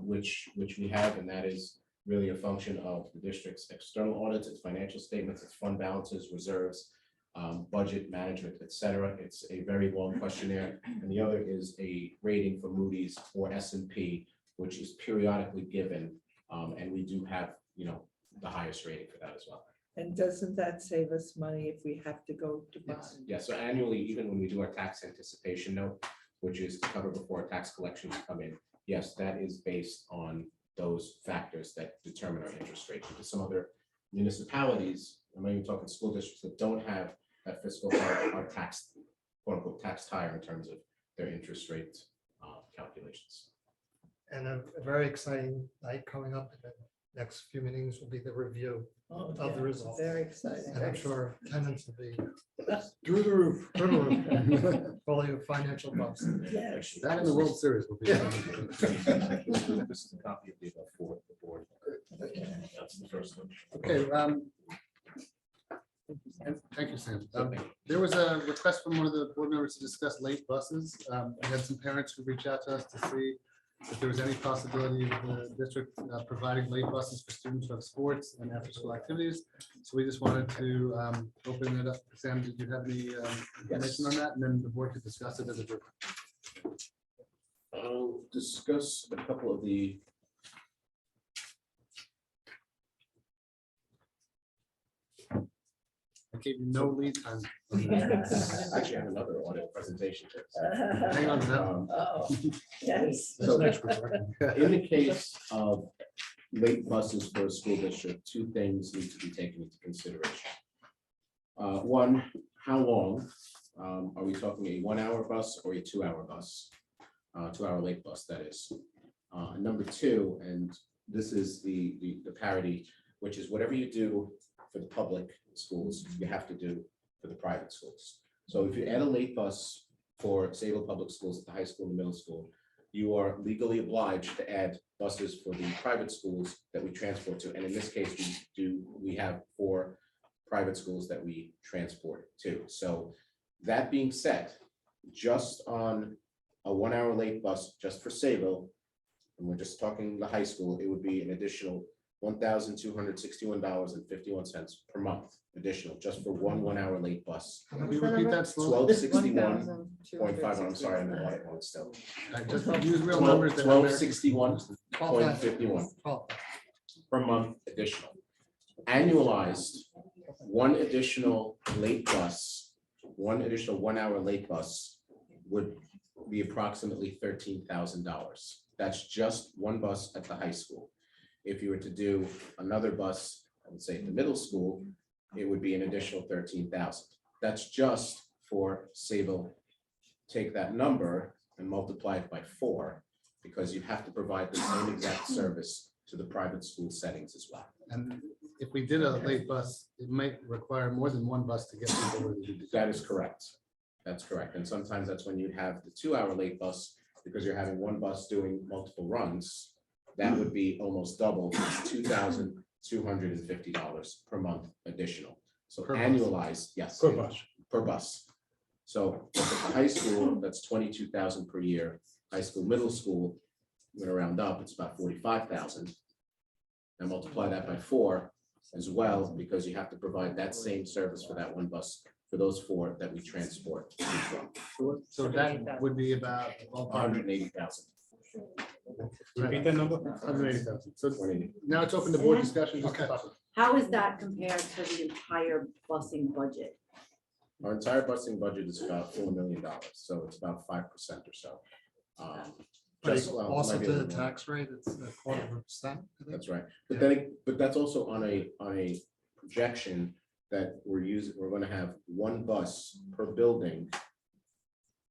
which we have, and that is really a function of the district's external audits, its financial statements, its fund balances, reserves, budget management, etc. It's a very long questionnaire. And the other is a rating for Moody's or S&P, which is periodically given. And we do have, the highest rating for that as well. And doesn't that save us money if we have to go to bond? Yes, so annually, even when we do our tax anticipation note, which is to cover before tax collections come in, yes, that is based on those factors that determine our interest rate. Because some other municipalities, I'm not even talking school districts, that don't have that fiscal are taxed, quote unquote, taxed higher in terms of their interest rate calculations. And a very exciting night coming up in the next few meetings will be the review of the Yeah, results. very exciting. And I'm sure attendance will be Through the roof. fully of financial buffs. Yes. That in the World Series will be. This is a copy of the above for the board. That's the first one. Okay, thank you, Sam. There was a request from one of the board members to discuss late buses. We had some parents who reached out to us to see if there was any possibility of the district providing late buses for students who have sports and after-school activities. So we just wanted to open it up. Sam, did you have any information on that? And then the board could discuss it as a group. I'll discuss a couple of the I gave you no lead time. actually I have another audit presentation. Hang on to that. Oh, yes. So in the case of late buses for a school district, two things need to be taken into consideration. One, how long? Are we talking a 1 hour bus or a 2 hour bus? 2 hour late bus, that is. Number two, and this is the parity, which is whatever you do for the public schools, you have to do for the private schools. So if you add a late bus for Sayville Public Schools at the high school and the middle school, you are legally obliged to add buses for the private schools that we transport to. And in this case, we have 4 private schools that we transport to. So that being said, just on a 1 hour late bus, just for Sayville, and we're just talking the high school, it would be an additional $1,261.51 per month, additional, just for one 1 hour late bus. Can you repeat that slowly? 1261.5, I'm sorry, I'm in audit mode still. Just use real numbers. 1261.51 per month additional. Annualized, one additional 1 hour late bus would be approximately $13,000. That's just one bus at the high school. If you were to do another bus, I would say at the middle school, it would be an additional $13,000. That's just for Sayville. Take that number and multiply it by 4, because you have to provide the same exact service to the private school settings as well. And if we did a late bus, it might require more than one bus to get people where they need to go. That is correct. That's correct. And sometimes that's when you have the 2 hour late bus, because you're having one bus doing multiple runs. That would be almost double, $2,250 per month additional. So Per bus. annualized, yes. Per bus. Per bus. So at the high school, that's $22,000 per year. high school, middle school, I'm gonna round up, it's about 45,000. And multiply that by 4 as well, because you have to provide that same service for that one bus for those 4 that we transport. So that would be about 180,000. Repeat that number? 180,000. So 180. now it's open to board discussion. Just to talk about- How is that compared to the entire busing budget? Our entire busing budget is about $4 million, so it's about 5% or so. But Just, well, also might be a to the little more. tax rate, it's 0.25%. I think. That's right. But then, but that's also on a projection that we're gonna have one bus per building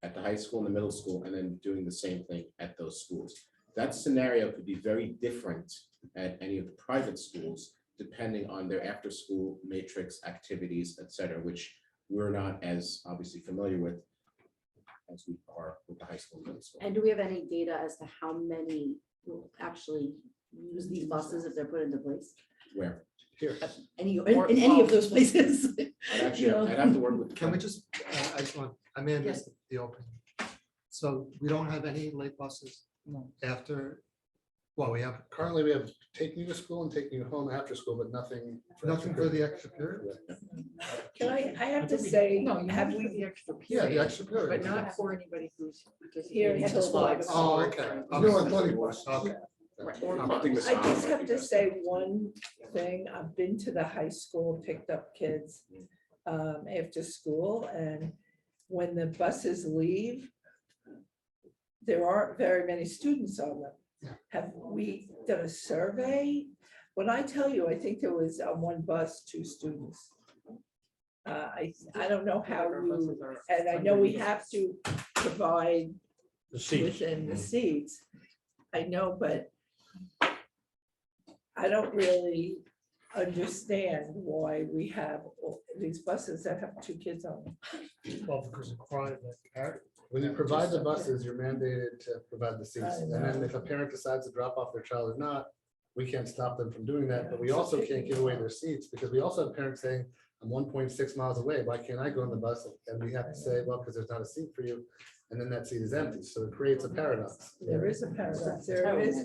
at the high school and the middle school, and then doing the same thing at those schools. That scenario could be very different at any of the private schools, depending on their after-school matrix activities, et cetera, which we're not as obviously familiar with as we are with the high school and middle school. And do we have any data as to how many will actually use these buses if they're put into place? Where? In any of those places? I'd actually, You know? I'd have to work with. Can we just, I just want, I may have missed the opening. So we don't have any late buses after, well, we have Currently, we have taking you to school and taking you home after school, but nothing. nothing for the extra period. Can I have to say, No, you have have we the extra Yeah, the period, extra period. but not for anybody who's. Here in July. Oh, okay. No athletic bus. Okay. I think this I just might have be to best. say one thing. I've been to the high school, picked up kids after school, and when the buses leave, there aren't very many students on them. Have we done a survey? When I tell you, I think there was on one bus, 2 students. I don't know how you, and I know we have to provide The seats. within the seats. I know, but I don't really understand why we have these buses that have 2 kids on them. Well, because of private. When you provide the buses, you're mandated to provide the seats. I And then know. if a parent decides to drop off their child or not, we can't stop them from doing that. But we also can't give away their seats because we also have parents saying, I'm 1.6 miles away. Why can't I go on the bus? And we have to say, well, because there's not a seat for you. And then that seat is empty. So it creates a paradox. There is a paradox, there is.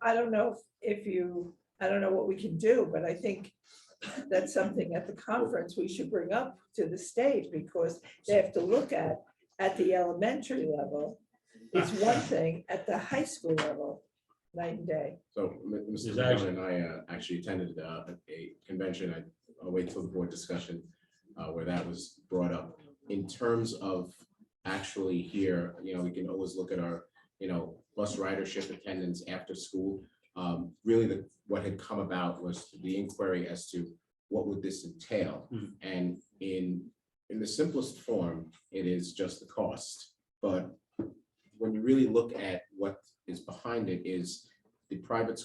I don't know if you, I don't know what we can do, but I think that's something at the conference we should bring up to the state because they have to look at the elementary level. It's one thing, at the high school level, night and day. So Mr. Brown and I actually attended a convention. I'll wait till the board discussion where that was brought up. In terms of actually here, we can always look at our, bus ridership attendance after school. Really, what had come about was the inquiry as to what would this entail? And in the simplest form, it is just the cost. But when you really look at what is behind it is the private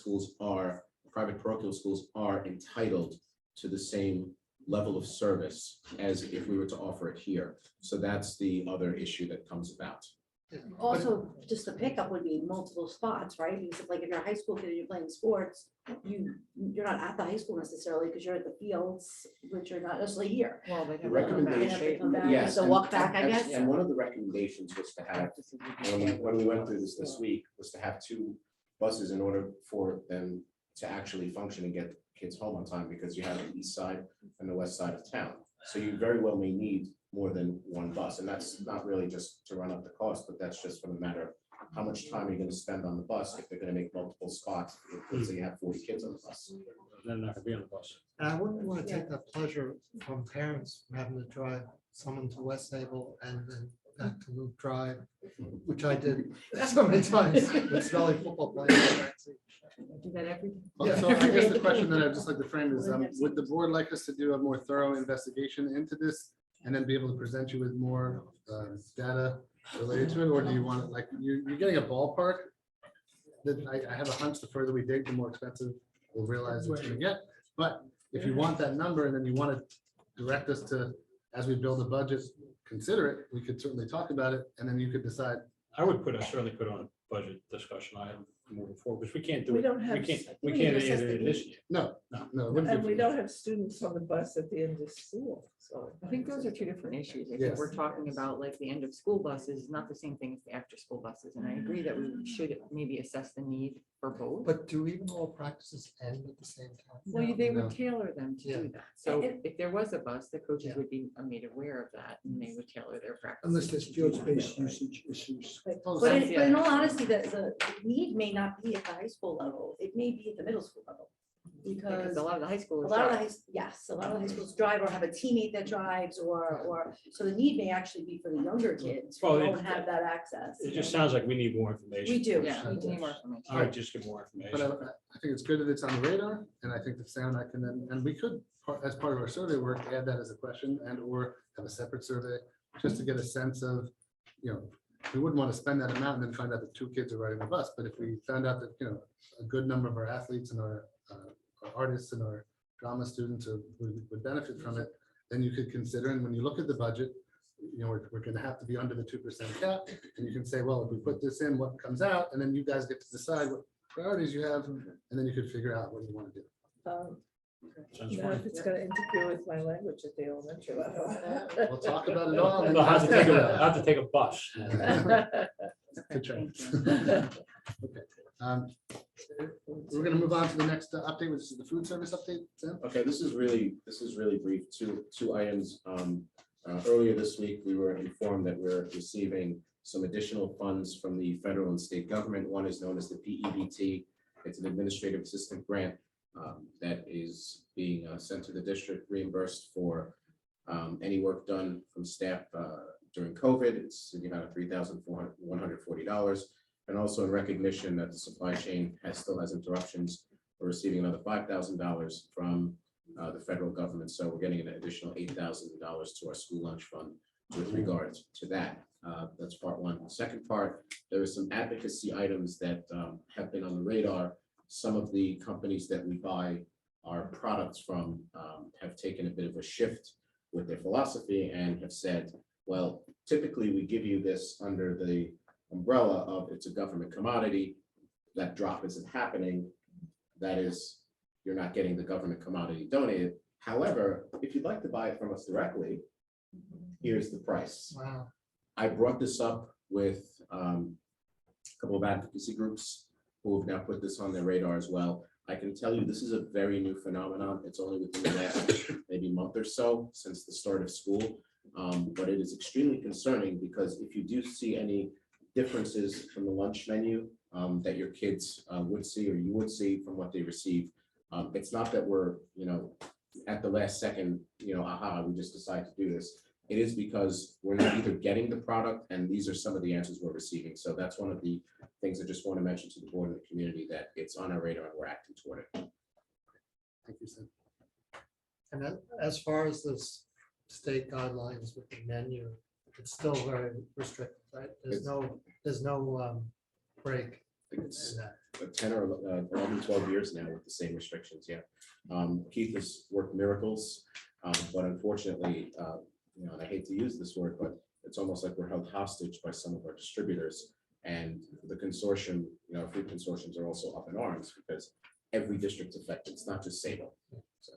parochial schools are entitled to the same level of service as if we were to offer it here. So that's the other issue that comes about. Also, just the pickup would be multiple spots, right? Because like if you're a high school kid and you're playing sports, you're not at the high school necessarily because you're at the fields, which are not necessarily here. Well, they The have. recommendation, back. yes. So and- walk back, I and- guess? And one of the recommendations was to have, when we went through this week, was to have 2 buses in order for them to actually function and get kids home on time, because you have the east side and the west side of town. So you very well may need more than 1 bus, and that's not really just to run up the cost, but that's just for the matter of how much time you're gonna spend on the bus if they're gonna make multiple spots. Let's say you have 40 kids on the bus. They're not gonna be on the bus. And I wouldn't want to take that pleasure from parents from having to drive someone to West Sable and then back to Loop Drive, which I did so many times with smelly football players. in the backseat. Do that every. So I guess the question that I'd just like to frame is, would the board like us to do a more thorough investigation into this and then be able to present you with more data related to it? Or do you want, like, you're getting a ballpark? That I have a hunch the further we dig, the more expensive we'll realize it's gonna get. But if you want that number and then you want to direct us to, as we build a budget, consider it, we could certainly talk about it and then you could decide. I would certainly put on a budget discussion item moving forward, because we can't do We it. don't have. We can't do it this year. No, No. no. it wouldn't And be- we don't have students on the bus at the end of school. So. I think those are two different issues. I think Yes. we're talking about like the end of school buses, not the same thing as the after school buses. And I agree that we should maybe assess the need for both. But do even all practices end at the same time? Well, they No. would tailor them to do that. So if there was a bus, the coaches would be made aware of that and they would tailor their practice. Unless there's field-based usage issues. But Oh, but that's- in all honesty, the need may not be at the high school level, it may be at the middle school level. Because Because a lot of the high a schoolers. lot of the drive. yes, a lot of the high schools drive or have a teammate that drives or, so the need may actually be for the younger kids who Well, don't it- have that access. It just sounds like we need more information. We do. Yeah, we need more information. All right, just get more But information. I think it's good that it's on the radar, and I think that Sam and I can then, and we could, as part of our survey work, add that as a question and or have a separate survey, just to get a sense of, we wouldn't want to spend that amount and then find out that 2 kids are riding the bus, but if we found out that, a good number of our athletes and our artists and our drama students would benefit from it, then you could consider, and when you look at the budget, we're gonna have to be under the 2% cap, and you can say, well, if we put this in, what comes out, and then you guys get to decide what priorities you have, and then you could figure out what you want to do. Sounds Now, fine. if it's gonna interfere with my language at the elementary level. We'll talk about it all. and I'll have to take I'll have to take a bus. Good try. Okay. We're gonna move on to the next update, which is the food service update. Sam? Okay, this is really brief. Two items. Earlier this week, we were informed that we're receiving some additional funds from the federal and state government. One is known as the PEBT. It's an administrative assistant grant that is being sent to the district, reimbursed for any work done from staff during COVID. It's in the amount of $3,140. And also in recognition that the supply chain still has interruptions, we're receiving another $5,000 from the federal government. So we're getting an additional $8,000 to our school lunch fund with regards to that. That's part one. The second part, there are some advocacy items that have been on the radar. Some of the companies that we buy our products from have taken a bit of a shift with their philosophy and have said, well, typically we give you this under the umbrella of it's a government commodity. That drop isn't happening. That is, you're not getting the government commodity donated. However, if you'd like to buy it from us directly, here's the price. Wow. I brought this up with a couple of advocacy groups who have now put this on their radar as well. I can tell you this is a very new phenomenon. It's only within the last maybe month or so since the start of school. But it is extremely concerning because if you do see any differences from the lunch menu that your kids would see or you would see from what they receive, it's not that we're, at the last second, aha, we just decide to do this. It is because we're not either getting the product, and these are some of the answers we're receiving. So that's one of the things I just want to mention to the board and the community, that it's on our radar and we're acting toward it. Thank you, Sam. And then as far as this state guidelines with the menu, it's still very restricted, right? There's no break I think in it's that. 10 or 11, 12 years now with the same restrictions, yeah. Keith has worked miracles, but unfortunately, and I hate to use this word, but it's almost like we're held hostage by some of our distributors. And the consortium, food consortiums are also up in arms because every district's affected. It's not just Sayville. So.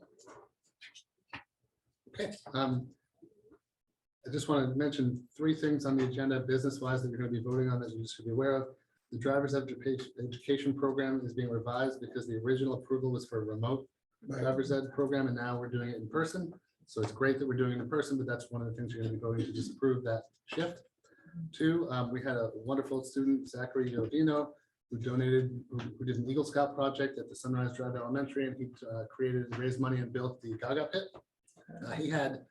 Okay. I just want to mention 3 things on the agenda, business-wise, that you're going to be voting on that you should be aware of. The driver's education program is being revised because the original approval was for a remote driver's ed program, and now we're doing it in person. So it's great that we're doing it in person, but that's one of the things you're going to be voting to disapprove that shift. 2, we had a wonderful student, Zachary Yodino, who who did an Eagle Scout project at the Sunrise Drive Elementary, and he raised money and built the Gaga pit. He had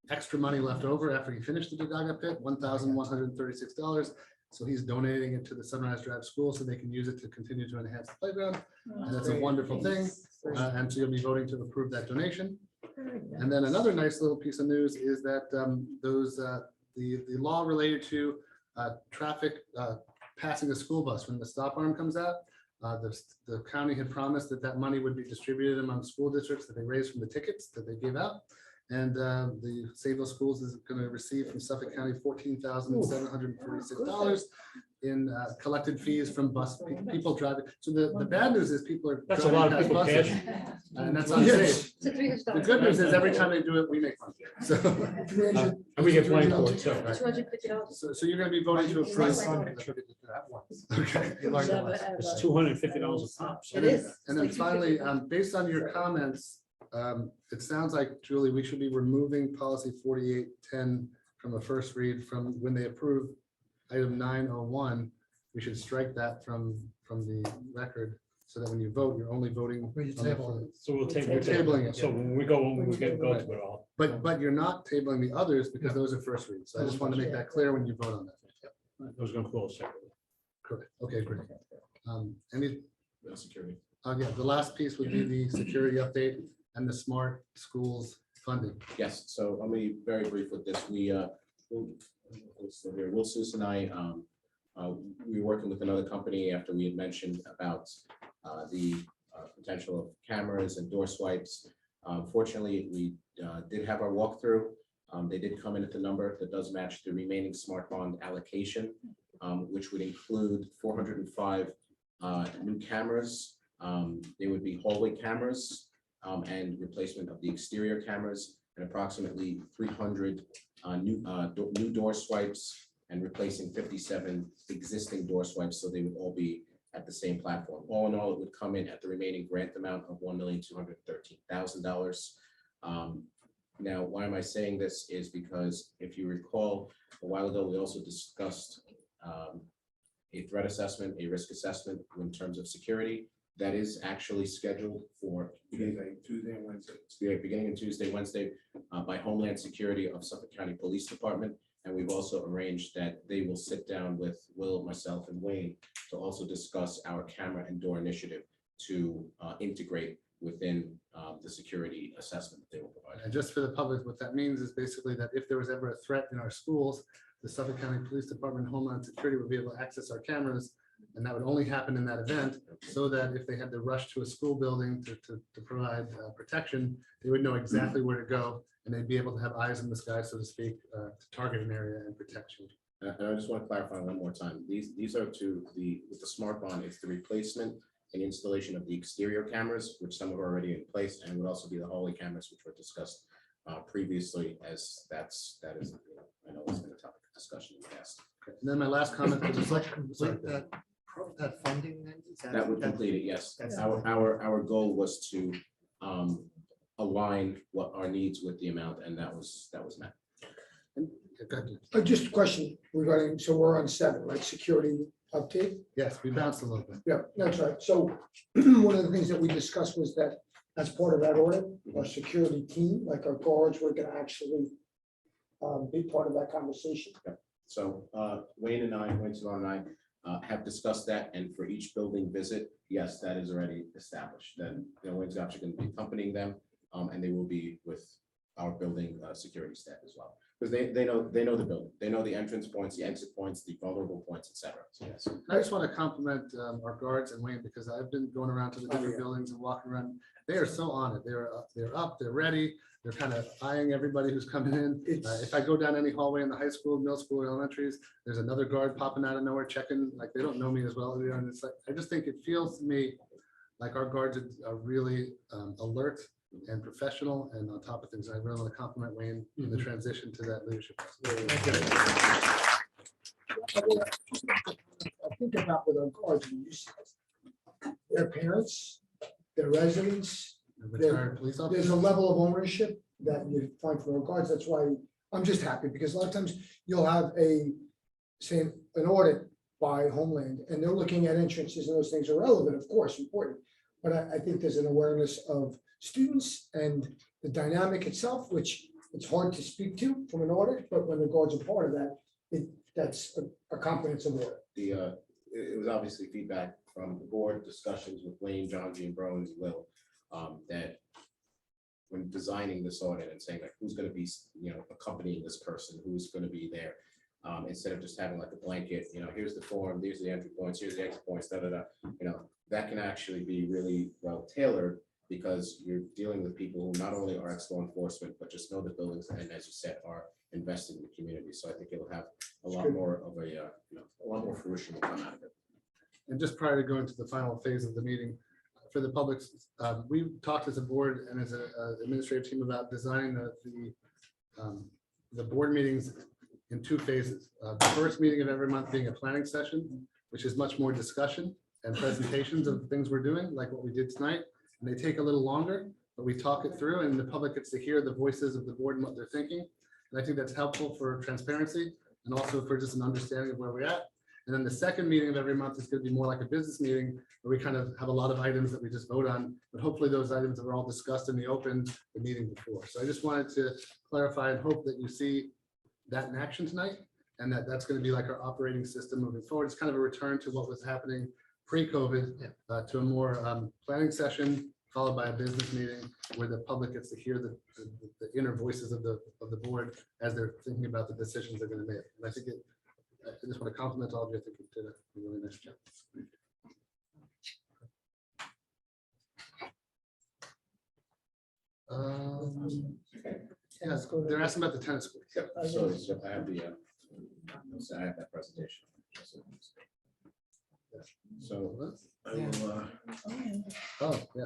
extra money left over after he finished the Gaga pit, $1,136. So he's donating it to the Sunrise Drive School so they can use it to continue to enhance the playground. And that's a wonderful thing. And so you'll be voting to approve that donation. And then another nice little piece of news is that the law related to traffic passing a school bus when the stop arm comes out. The county had promised that money would be distributed among school districts that they raised from the tickets that they give out. And the Sayville Schools is going to receive from Suffolk County $14,746 in collected fees from people driving. So the bad news is people are. That's a lot of driving people past cash. buses, and that's unsafe. It's a $300. The good news is every time they do it, we make money. So, And we get money for it, so. $250. so you're going to be voting to approve. Contributed to that once. Okay. Never, ever. It's $250 a pop. so. It is. And then finally, based on your comments, it sounds like, Julie, we should be removing policy 4810 from a first read from when they approve item 901. We should strike that from the record so that when you vote, you're only voting. on the first. So we'll We're tabling it. So when we go to it all. But you're not tabling the others because those are first reads. So I just want to make that clear when you vote on that. Those are going to close separately. Correct. Okay, great. Any, Security. yeah, the last piece would be the security update and the smart schools funding. Yes, so let me be very brief with this. Will Seuss and I, we were working with another company after we had mentioned about the potential of cameras and door swipes. Fortunately, we did have our walkthrough. They did come in at the number that does match the remaining smart bond allocation, which would include 405 new cameras. They would be hallway cameras and replacement of the exterior cameras, and approximately 300 new door swipes and replacing 57 existing door swipes, so they would all be at the same platform. All in all, it would come in at the remaining grant amount of $1,213,000. Now, why am I saying this is because if you recall, a while ago, we also discussed a threat assessment, a risk assessment in terms of security. That is actually scheduled for Tuesday and Wednesday. beginning on Tuesday, Wednesday, by Homeland Security of Suffolk County Police Department. And we've also arranged that they will sit down with Will, myself, and Wayne to also discuss our camera and door initiative to integrate within the security assessment that they will provide. And just for the public, what that means is basically that if there was ever a threat in our schools, the Suffolk County Police Department Homeland Security would be able to access our cameras. And that would only happen in that event, so that if they had to rush to a school building to provide protection, they would know exactly where to go, and they'd be able to have eyes in the sky, so to speak, to target an area and protect you. And I just want to clarify one more time. These are with the smart bond, it's the replacement and installation of the exterior cameras, which some are already in place, and would also be the hallway cameras, which were discussed previously, as that is, I know it's been a topic of discussion in the past. Okay. And then my last comment was just like, Complete that funding then? Is That would complete it, yes. Our goal was to align what our needs with the amount, and that was met. Just a question regarding, so we're on 7, right? Security update? yes, we bounced a little bit. Yeah, that's right. So one of the things that we discussed was that as part of that audit, our security team, like our guards, were gonna actually be part of that conversation. So Wayne Savon and I have discussed that, and for each building visit, yes, that is already established. Then Wayne's actually going to be accompanying them, and they will be with our building security staff as well, because they know the building, they know the entrance points, the exit points, the vulnerable points, etc. So yes. I just want to compliment our guards and Wayne, because I've been going around to the different buildings and walking around. They are so on it. They're up, they're ready. They're kind of eyeing everybody who's coming in. If I go down any hallway in the high school, middle school, or elementaries, there's another guard popping out of nowhere checking, like they don't know me as well. And it's like, I just think it feels to me like our guards are really alert and professional and on top of things. I really want to compliment Wayne in the transition to that leadership. I think about with our guards, and you said, their parents, their residents, Retired police officers. there's a level of ownership that you find from our guards. That's why I'm just happy, because a lot of times you'll have say, an audit by Homeland, and they're looking at entrances, and those things are relevant, of course, important. But I think there's an awareness of students and the dynamic itself, which it's hard to speak to from an audit, but when the guards are part of that, that's a comprehensive audit. It was obviously feedback from the board, discussions with Wayne, John, G, and Brones, Will, that when designing this audit and saying like who's going to be accompanying this person, who's going to be there, instead of just having like a blanket, here's the form, these are the entry points, here's the exit points, that can actually be really well tailored because you're dealing with people who not only are ex-law enforcement, but just know the buildings and, as you said, are invested in the community. So I think it'll have a lot more of a, a lot more fruition will come out of it. And just prior to going to the final phase of the meeting, for the public, we've talked as a board and as an administrative team about designing the board meetings in 2 phases. The first meeting of every month being a planning session, which is much more discussion and presentations of things we're doing, like what we did tonight. And they take a little longer, but we talk it through and the public gets to hear the voices of the board and what they're thinking. And I think that's helpful for transparency and also for just an understanding of where we're at. And then the second meeting of every month is going to be more like a business meeting where we kind of have a lot of items that we just vote on, but hopefully those items are all discussed in the open the meeting before. So I just wanted to clarify and hope that you see that in action tonight and that that's going to be like our operating system moving forward. It's kind of a return to what was happening pre-COVID to a more planning session followed by a business meeting where the public gets to hear the inner voices of the board as they're thinking about the decisions they're going to make. And I think I just want to compliment all of you. I think you did a really nice job. Yeah, they're asking about the tennis court. So I have I have that presentation. So I will, Oh, yeah.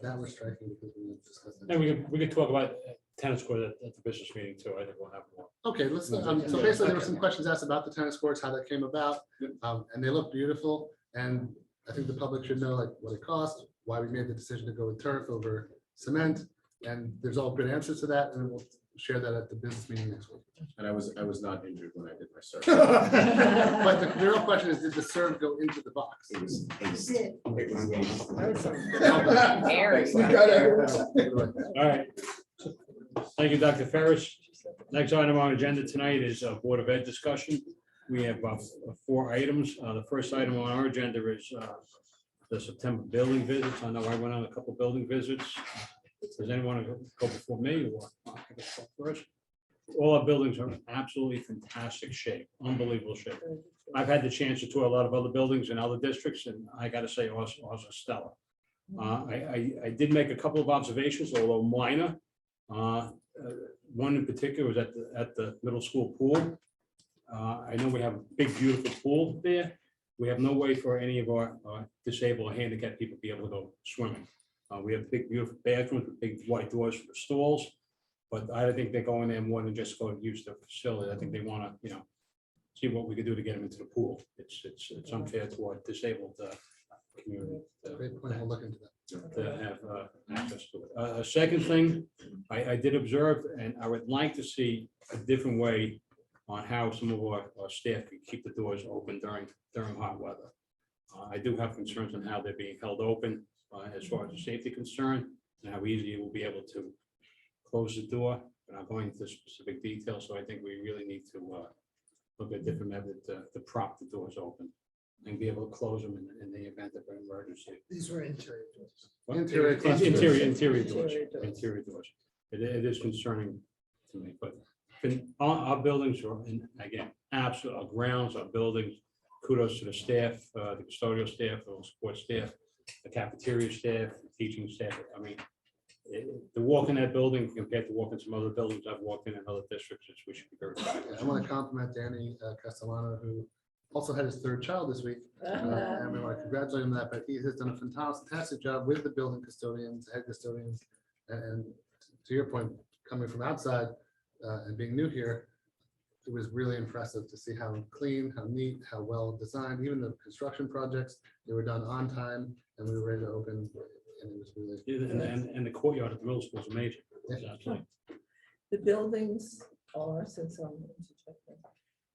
That was striking because we discussed that. And we could talk about tennis court at the business meeting too. I think we'll have more. Okay, let's, so basically there were some questions asked about the tennis courts, how that came about, and they look beautiful. And I think the public should know like what it cost, why we made the decision to go with turf over cement. And there's all good answers to that, and we'll share that at the business meeting next week. and I was not injured when I did my surgery. But the real question is, did the serve go into the box? It was Very. All right. Thank you, Dr. Ferris. Next item on agenda tonight is a Board of Ed discussion. We have 4 items. The first item on our agenda is the September building visits. I know I went on a couple building visits. Does anyone want to go before me or I can go first? All our buildings are in absolutely fantastic shape, unbelievable shape. I've had the chance to tour a lot of other buildings in other districts, and I got to say, ours are stellar. I did make a couple of observations, although minor. One in particular was at the middle school pool. I know we have a big, beautiful pool there. We have no way for any of our disabled or handicapped people to be able to go swimming. We have big, beautiful bathrooms with big white doors for the stalls, but I think they're going there more than just go use the facility. I think they want to, see what we could do to get them into the pool. It's unfair to our disabled community. Great point. We'll look into that. To have access to it. A second thing, I did observe, and I would like to see a different way on how some of our staff can keep the doors open during hot weather. I do have concerns on how they're being held open as far as the safety concern and how easy it will be able to close the door. But I'm going into specific details, so I think we really need to look at different methods to prop the doors open and be able to close them in the event of an emergency. These were interior doors. Interior Doors. Interior doors. It is concerning to me, but our buildings are, again, absolute, our grounds, our buildings, kudos to the staff, the custodial staff, the support staff, the cafeteria staff, the teaching staff. I mean, to walk in that building compared to walking some other buildings I've walked in other districts, we should be very proud. I want to compliment Danny Castellano, who also had his 3rd child this week. And we want to congratulate him on that, but he has done a fantastic job with the building custodians, head custodians. And to your point, coming from outside and being new here, it was really impressive to see how clean, how neat, how well designed, even the construction projects, they were done on time and we were ready to open. And it was really. And the courtyard at the middle school is amazing. The buildings are, since I'm interjecting,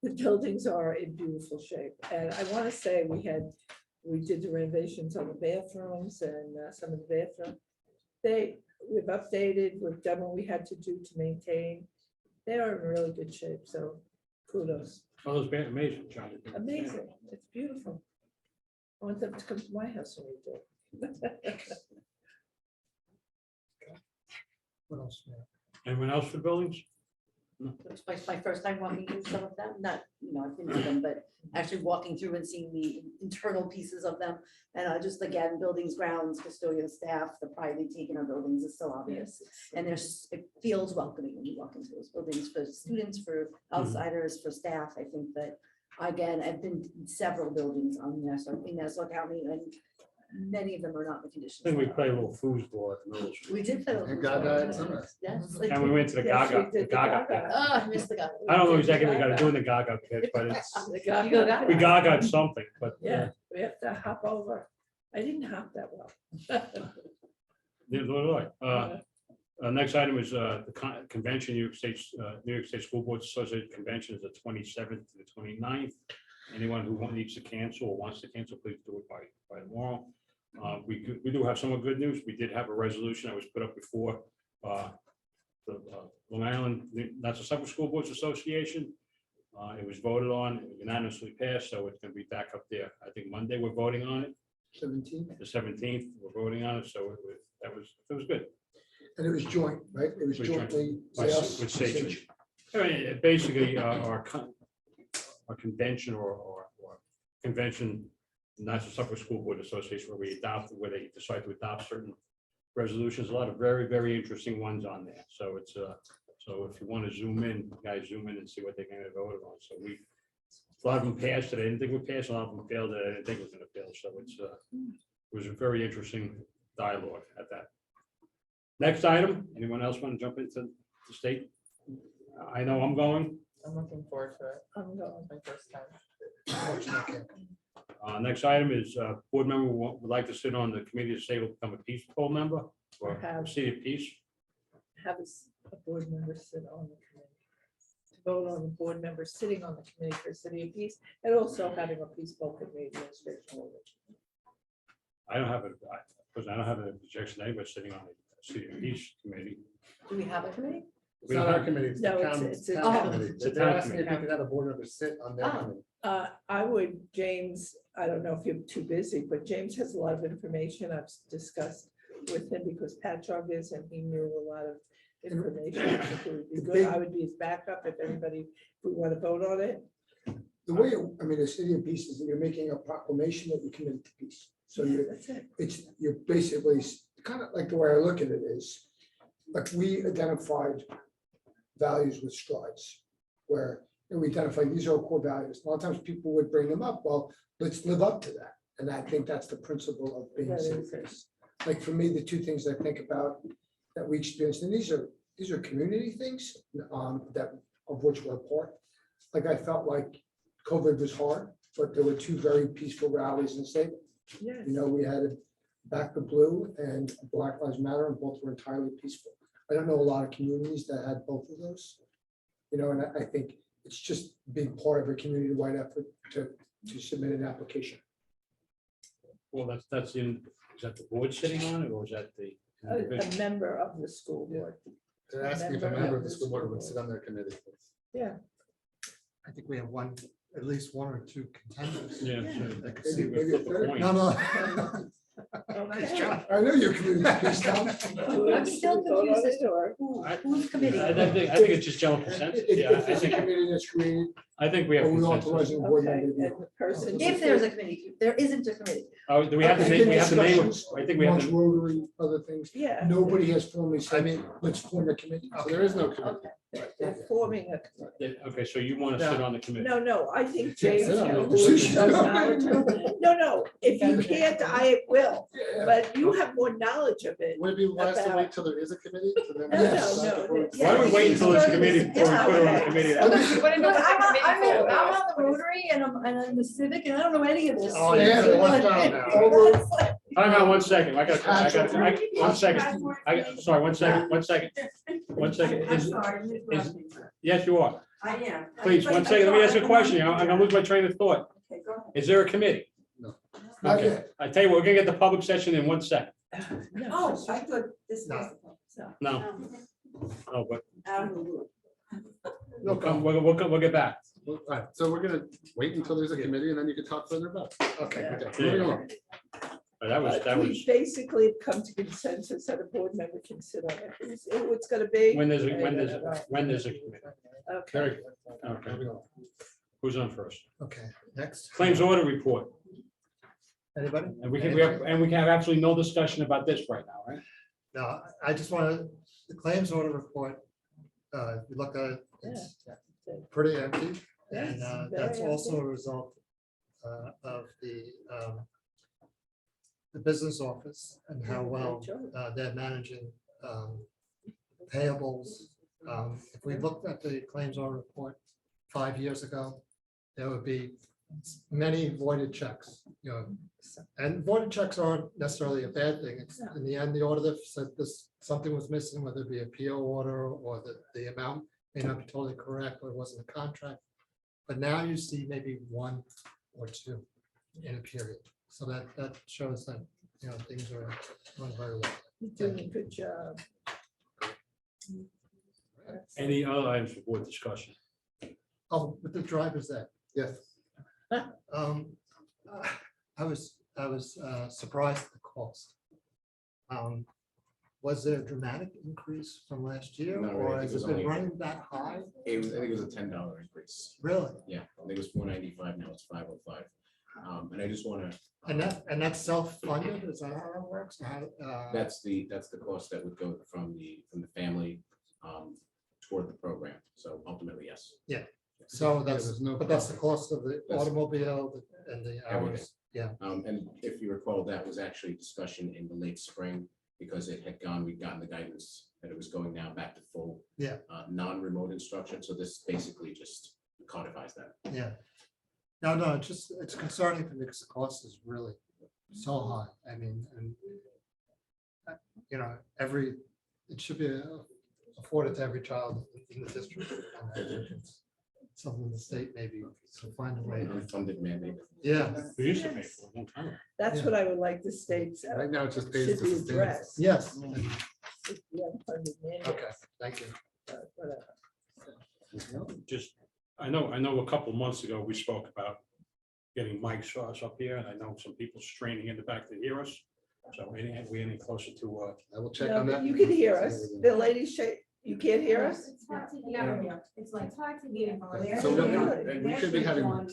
the buildings are in beautiful shape. And I want to say we did the renovations on the bathrooms and some of the bathrooms. We've updated, we've done what we had to do to maintain. They are in really good shape, so kudos. Oh, those bad, amazing, John. Amazing, it's beautiful. I want them to come to my house when we do. What else? Anyone else for buildings? It's my first time walking through some of them, not, I've been to them, but actually walking through and seeing the internal pieces of them. And just again, buildings, grounds, custodial staff, the pride they take in our buildings is so obvious. And it feels welcoming when you walk into those buildings for students, for outsiders, for staff. I think that, again, I've been to several buildings in Nassau County, and many of them are not in the condition. I think we played a little foosball at the middle school. We did. Play a And little Gaga foosball. at Sunrise. Yes. And we went to the Yes, we Gaga, did the Gaga. I missed the guy. I don't know exactly what we gotta do in the Gaga pit, but it's, The You go Gaga. Gaga? we Gaga something, but. Yeah, we have to hop over. I didn't hop that well. Neither do I. Next item is the convention, New York State School Boards Association Convention is the 27th to the 29th. Anyone who needs to cancel or wants to cancel, please do it by tomorrow. We do have some good news. We did have a resolution that was put up before the Long Island, that's the Central School Boards Association. It was voted on, it unanimously passed, so it's gonna be back up there. I think Monday we're voting on it, 17th, the 17th, we're voting on it, so it was good. and it was joint, right? It was It was joint. jointly. With Sayus and Sage. Sage. I mean, basically, our convention or convention, National Suffolk School Board Association, where they decide to adopt certain resolutions, a lot of very, very interesting ones on there. So it's, so if you want to zoom in, guys, zoom in and see what they're going to vote on. So a lot of them passed it. I didn't think we passed. A lot of them failed it. I didn't think it was going to fail. So it was a very interesting dialogue at that. Next item, anyone else want to jump into the state? I know I'm going. I'm looking forward to it. I'm going. My first time. Next item is board member would like to sit on the committee to say will become a peace poll member or Have. city of peace. Have a board member sit on the committee. To vote on the board member sitting on the committee for City of Peace, and also having a peaceful committee administration. I don't have because I don't have an objection to anybody sitting on the city of peace committee. Do we have a committee? It's not our committee, it's the No, town it's a town town. committee. It's a They're town asking if committee. you could have a board member sit on their Oh. committee. I would, James, I don't know if you're too busy, but James has a lot of information I've discussed with him because Patchogue is, and he knew a lot of information. I think it would be good. I would be his backup if anybody, if we want to vote on it. The way, the city of peace is that you're making a proclamation that you're committed to peace. So That's it. you're basically, kind of like the way I look at it is, like we identified values with strides, where we identified these are our core values. A lot of times people would bring them up, well, let's live up to that. And I think that's the principle of being a city of peace. Like for me, the two things I think about that we experienced, and these are community things that of which we're a part. Like I felt like COVID was hard, but there were two very peaceful rallies in the state. Yes. We had Back the Blue and Black Lives Matter, and both were entirely peaceful. I don't know a lot of communities that had both of those. And I think it's just being part of a community-wide effort to submit an application. Well, is that the board sitting on it or is that the? A member of the school board. They're asking if a member of the school board would sit on their committee. Yeah. I think we have at least one or two contenders. Yeah. Yeah. So I could see Maybe with a the third. point. No. Okay. I know you're community peace, Tom. I'm still Vote on confused as it, to or- who's committee. I think it's just general consensus. Yeah, If there's a committee that's created, I think we have or we consensus. authorizing the board Okay, member to and do. the person. If there's a committee, there isn't a committee. Oh, do we have to There's name, been we have to name, discussions I think we have amongst to, Rotary, other things. Yeah. Nobody has formally I said, mean, let's form a committee. so there is no committee. They're forming a committee. okay, so you want to sit on the committee? No, I think You can't James. sit on it. who does knowledge- No, if you can't, I will, but you have more knowledge of it. Would it be wise to About- wait till there is a committee? No, Yes. no. Why don't we wait until it's committee before we put it on the committee? Look, I'm on the Rotary and I'm the Civic and I don't know any of this. Oh, yeah, so what's down now? Hang on 1 second. One second. One second. Yes, you are. I am. Please, 1 second. Let me ask you a question. I'm gonna lose my train of thought. Okay, go ahead. Is there a committee? No. Not Okay, yet. I tell you, what, we're gonna get the public session in 1 second. Oh, I thought this No. was. No, no, but Out of the loop. we'll come, we'll get back. All right, so we're gonna wait until there's a committee and then you can talk further about it. Okay, Yeah. okay. Moving along. That we was, basically have come to consensus that a board member can sit on it. Who it's gonna be? when there's a committee. Okay. Very good. Okay. Who's on first? Okay, next. Claims order report. Anybody? And we can have absolutely no discussion about this right now, right? No, I just want to, the claims order report, we looked at it, it's pretty empty. And Yes, that's very also a empty. result of the business office and how well they're managing payables. If we looked at the claims order report 5 years ago, there would be many voided checks, you know. And voided checks aren't necessarily a bad thing. It's in the end, the auditor said this, something was missing, whether it be a PO order or the amount may not be totally correct, or it wasn't a contract. But now you see maybe one or two in a period. So that shows that, you know, things are going very well. You're doing a good job. Any other items for board discussion? Oh, with the driver's ed. Yes. I was surprised at the cost. Was there a dramatic increase from last year, Not really. or I think has it was it been only- running that high? I think it was a $10 increase. Really? Yeah, I think it was $495, now it's $505. And I just want to. And that's self-funded? Is that how it works? That's the cost that would go from the family toward the program. So ultimately, yes. So that's, there's no but that's the cost of the That's- automobile and the hours. Yeah. And if you recall, that was actually discussion in the late spring because we'd gotten the guidance that it was going now back to full. Yeah. Non-remote instruction. So this basically just codifies that. Yeah. No, it's concerning to me because the cost is really so high. I mean, and you know, it should be afforded to every child in the district. And I think it's something the state maybe to find a way. Unfunded mandate. Yeah. We used to pay for it a long time ago. That's what I would like the states. Right now, it just pays. Should to be sustain it. addressed. Yes. If the unfunded mandate, Okay, thank you. whatever. Just, I know a couple of months ago, we spoke about getting mics for us up here, and I know some people straining in the back to hear us. So we any closer to, I will check No, on but that. you can hear us. The lady, you can't hear us? It's hard to hear. It's like, it's hard to hear. So what- Really? and we should be having. Okay.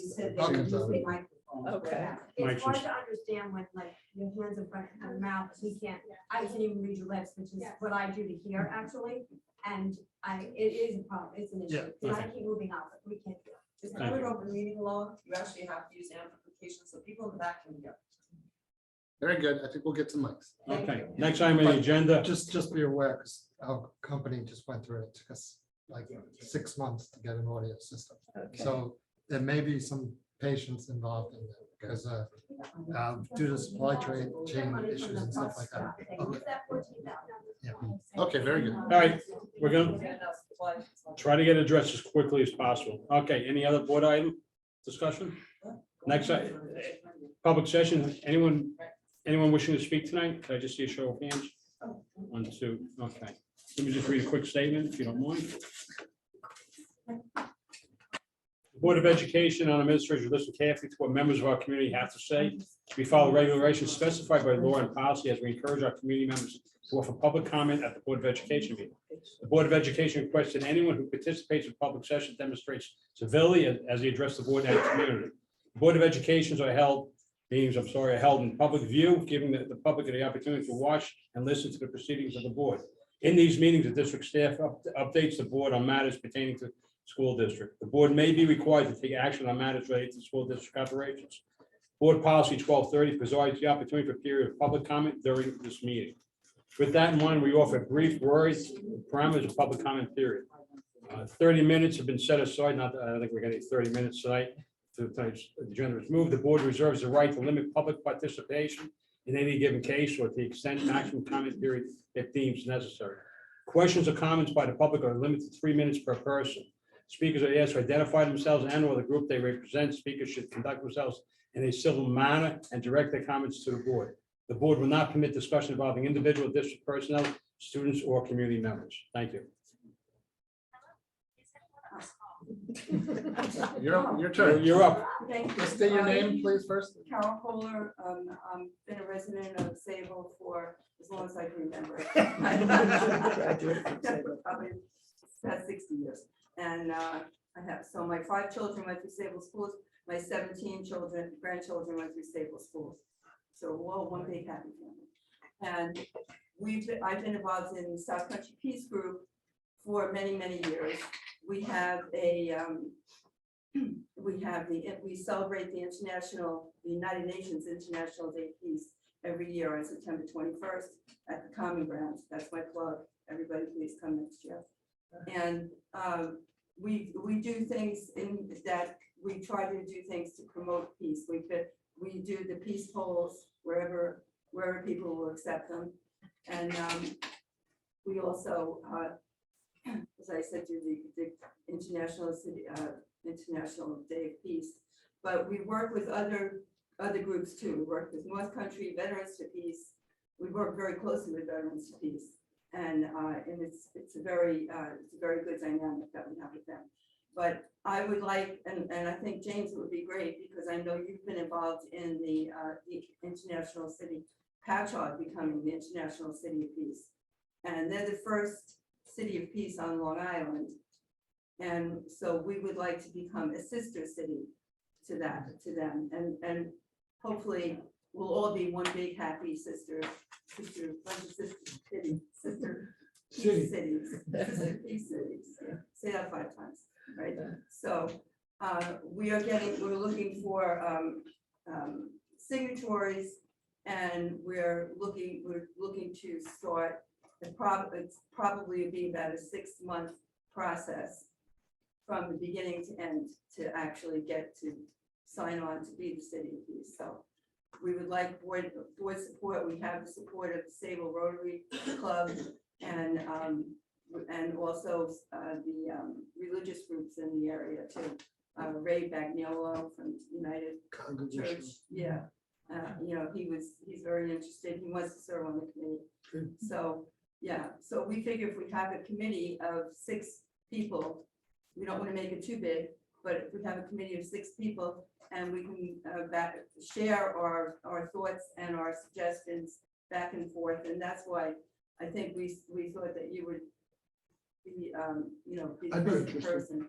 It's hard to understand when like your hands in front of your mouth, I can't even read your lips, which is what I do to hear actually. And it is a problem, it's an issue, Yeah, because I keep moving up, but we can't do it. It's not an open meeting law, you actually have to use amplification, so people in the back can hear. Very good. I think we'll get some mics. okay, next item on the agenda. Just be aware, because our company just went through it. It took us like 6 months to get an audio system. Okay. So there may be some patience involved in that because due to supply chain issues and stuff like that. Okay, very good. All right, we're gonna try to get it addressed as quickly as possible. Okay, any other board item discussion? Next, public session, anyone wishing to speak tonight? Can I just see a show of hands? 1, 2, okay. Let me just read a quick statement, if you don't mind. The Board of Education and administrators listen carefully to what members of our community have to say. We follow regulations specified by law and policy as we encourage our community members to offer public comment at the Board of Education meeting. The Board of Education requests that anyone who participates in public session demonstrates civility as they address the board and community. The Board of Educations are held in public view, giving the public the opportunity to watch and listen to the proceedings of the board. In these meetings, the district staff updates the board on matters pertaining to school district. The board may be required to take action on matters related to school district operations. Board Policy 1230 provides the opportunity for a period of public comment during this meeting. With that in mind, we offer brief words, parameters of public comment period. 30 minutes have been set aside, I don't think we're getting 30 minutes tonight. So tonight's agenda is moved. The board reserves the right to limit public participation in any given case or to the extent maximum comment period if deemed necessary. Questions or comments by the public are limited to 3 minutes per person. Speakers are asked to identify themselves and or the group they represent. Speakers should conduct themselves in a civil manner and direct their comments to the board. The board will not permit discussion involving individual district personnel, students, or community members. Thank you. Your turn. You're up. Thank you. Just state your name, please, first. Carol Kohler, been a resident of Sayville for as long as I can remember. Graduate from Sayville. Probably past 60 years. And I have, so my 5 children went through Sayville schools, my 17 grandchildren went through Sayville schools. So we're all one big happy family. And I've been involved in South Country Peace Group for many, many years. We have we celebrate the United Nations International Day of Peace every year on September 21st at the Common Grounds. That's my plug. Everybody please come next year. And we do things in that we try to do things to promote peace. We do the peace polls wherever people will accept them. And we also, as I said, do the International Day of Peace. But we work with other groups too. We work with North Country Veterans to Peace. We work very closely with Veterans to Peace, and it's a very good dynamic that we have with them. But I would like, and I think James would be great, because I know you've been involved in the International City, Patchogue becoming the International City of Peace, and they're the first city of peace on Long Island. And so we would like to become a sister city to them, and hopefully we'll all be one big happy sister cities, sister peace cities. Yeah. Say that 5 times, right? So we're looking for signatories, and we're looking to start. It's probably be about a 6-month process from the beginning to end to actually get to sign on to be the city of peace. So we would like board support. We have the support of the Sayville Rotary Club and also the religious groups in the area too. Ray Bagnolo from United Church. Yeah. He's very interested. He wants to serve on the committee. Good. So yeah, so we figure if we have a committee of 6 people, we don't want to make it too big, but if we have a committee of 6 people and we can share our thoughts and our suggestions back and forth, and that's why I think we thought that you would be be the perfect person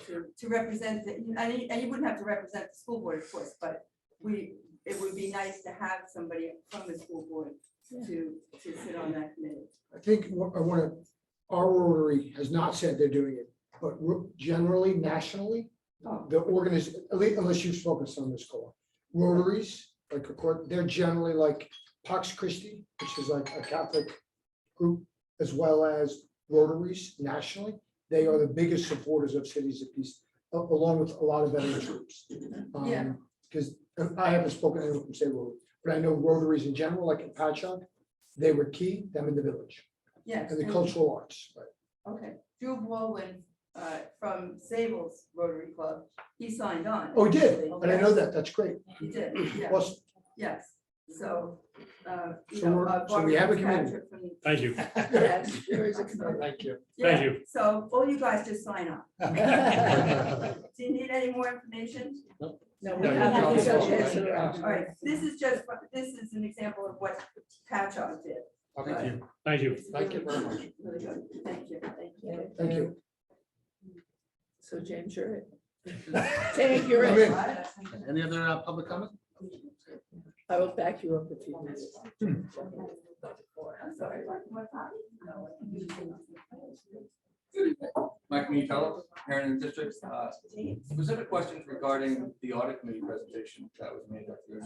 to represent and you wouldn't have to represent the school board, of course, but it would be nice to have somebody from the school board to sit on that committee. I think our Rotary has not said they're doing it, but generally, nationally, the organization, unless you've spoken to some of this co-op, Rotaries, like they're generally like Pax Christi, which is like a Catholic group, as well as Rotaries nationally. They are the biggest supporters of cities of peace, along with a lot of veterans groups. Because I haven't spoken to anyone from Say Rotary, but I know Rotaries in general, like in Patchogue, they were key, them in the village. Yes. And the cultural arts, right? Okay, Drew Baldwin from Sayville's Rotary Club, he signed on. Oh, he did, actually. and I know that, that's great. He did, yeah, Plus, yes, so. So we have a committee. Thank you. Yes, there is a committee. Thank you. Thank you. So all you guys just sign up. Do you need any more information? No, we have to. All right, this is an example of what Patchogue did. Thank you. Thank you. Thank you very much. Really good, thank you. Thank you. So James, you're it. James, you're I'm it. in. Any other public comment? I will back you up if you need it. I'm sorry. Mike Minitello, Heron and District. Specific questions regarding the audit committee presentation that was made up here.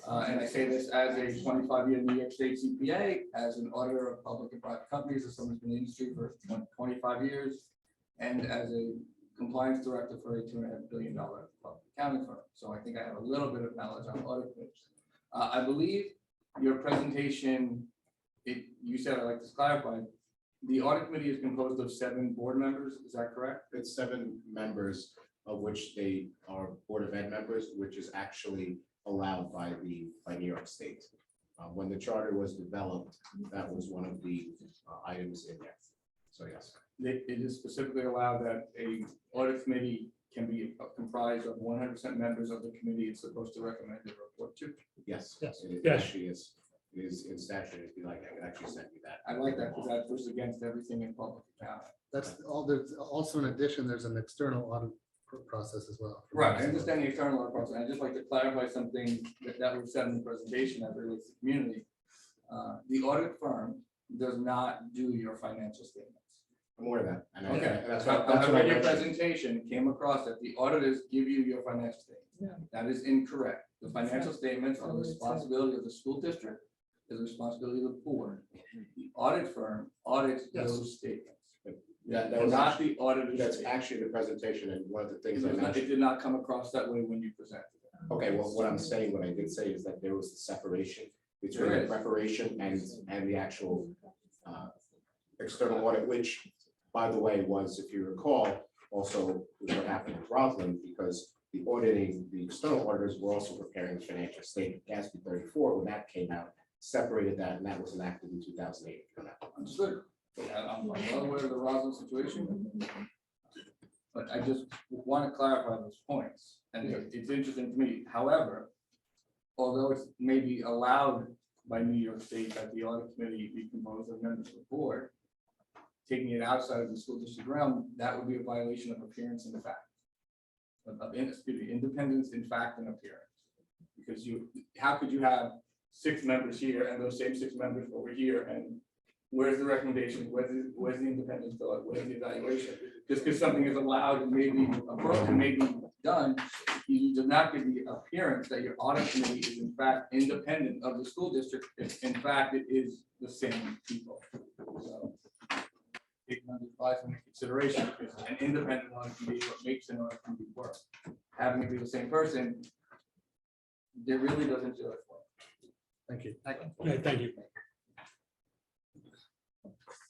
And I say this as a 25-year New York State CPA, as an auditor of public and private companies, as someone who's been in the industry for 25 years, and as a compliance director for a $2.5 billion public accounting firm. So I think I have a little bit of knowledge on audit committees. I believe your presentation, you said, I'd like to clarify, the audit committee is composed of 7 board members, is that correct? It's 7 members, of which they are Board of Ed members, which is actually allowed by New York State. When the charter was developed, that was one of the items in there. So yes. it is specifically allowed that a audit committee can be comprised of 100% members of the committee it's supposed to recommend a report to. Yes. Yes. It Yes. actually is in statute. It'd be like, I could actually send you that. I like that because that goes against everything in public accounting. That's all, there's also in addition, there's an external audit process as well. Right, I understand the external audit process. I'd just like to clarify something that was said in the presentation as it relates to community. The audit firm does not do your financial statements. I'm aware of that. And I- Okay, and that's I what I read your mentioned. presentation, came across that the auditors give you your financial statements. That is incorrect. The financial statements are the responsibility of the school district, is the responsibility of the board. The audit firm audits those statements. That They're was not actually, the auditor's. that's statement. actually the presentation and one of the It things I was not- it mentioned. did not come across that way when you presented it. Okay, well, what I'm saying, what I did say is that there was a separation between There the is. preparation and the actual external audit, which, by the way, was, if you recall, also was what happened in Roslyn, because the auditing, the external auditors were also preparing the financial statement. GASB 34, when that came out, separated that, and that was enacted in 2008. Understood. I'm well aware of the Roslyn situation. But I just want to clarify those points, and it's interesting to me. However, although it's maybe allowed by New York State that the audit committee be composed of members of the board, taking it outside of the school district realm, that would be a violation of appearance and fact. Independence in fact and appearance. Because how could you have 6 members here and those same 6 members over here, and where's the recommendation, where's the independence, where's the evaluation? Just because something is allowed and maybe approached and maybe done, you do not give the appearance that your audit committee is in fact independent of the school district, if in fact it is the same people. So, taking under advisement and consideration, because an independent audit committee is what makes an audit committee work. Having it be the same person, it really doesn't do it for. Thank you. Okay, thank you.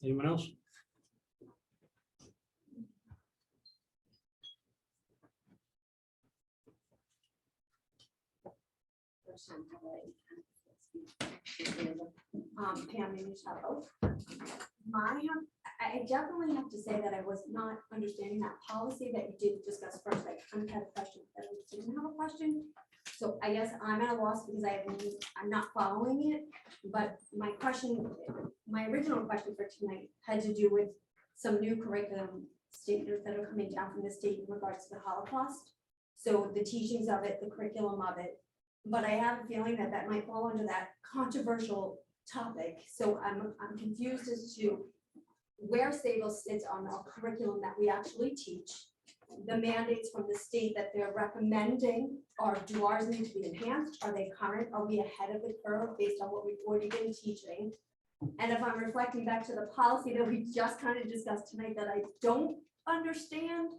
Anyone else? Pam Minishalo. I definitely have to say that I was not understanding that policy that you did discuss first. I kind of had a question, but I didn't have a question. So I guess I'm at a loss because I'm not following it. But my original question for tonight had to do with some new curriculum statements that are coming down from the state in regards to the Holocaust. So the teachings of it, the curriculum of it. But I have a feeling that that might fall under that controversial topic. So I'm confused as to where Sayville sits on the curriculum that we actually teach, the mandates from the state that they're recommending, or do ours need to be enhanced? Are they current? Are we ahead of the curve based on what we've already been teaching? And if I'm reflecting back to the policy that we just kind of discussed tonight that I don't understand,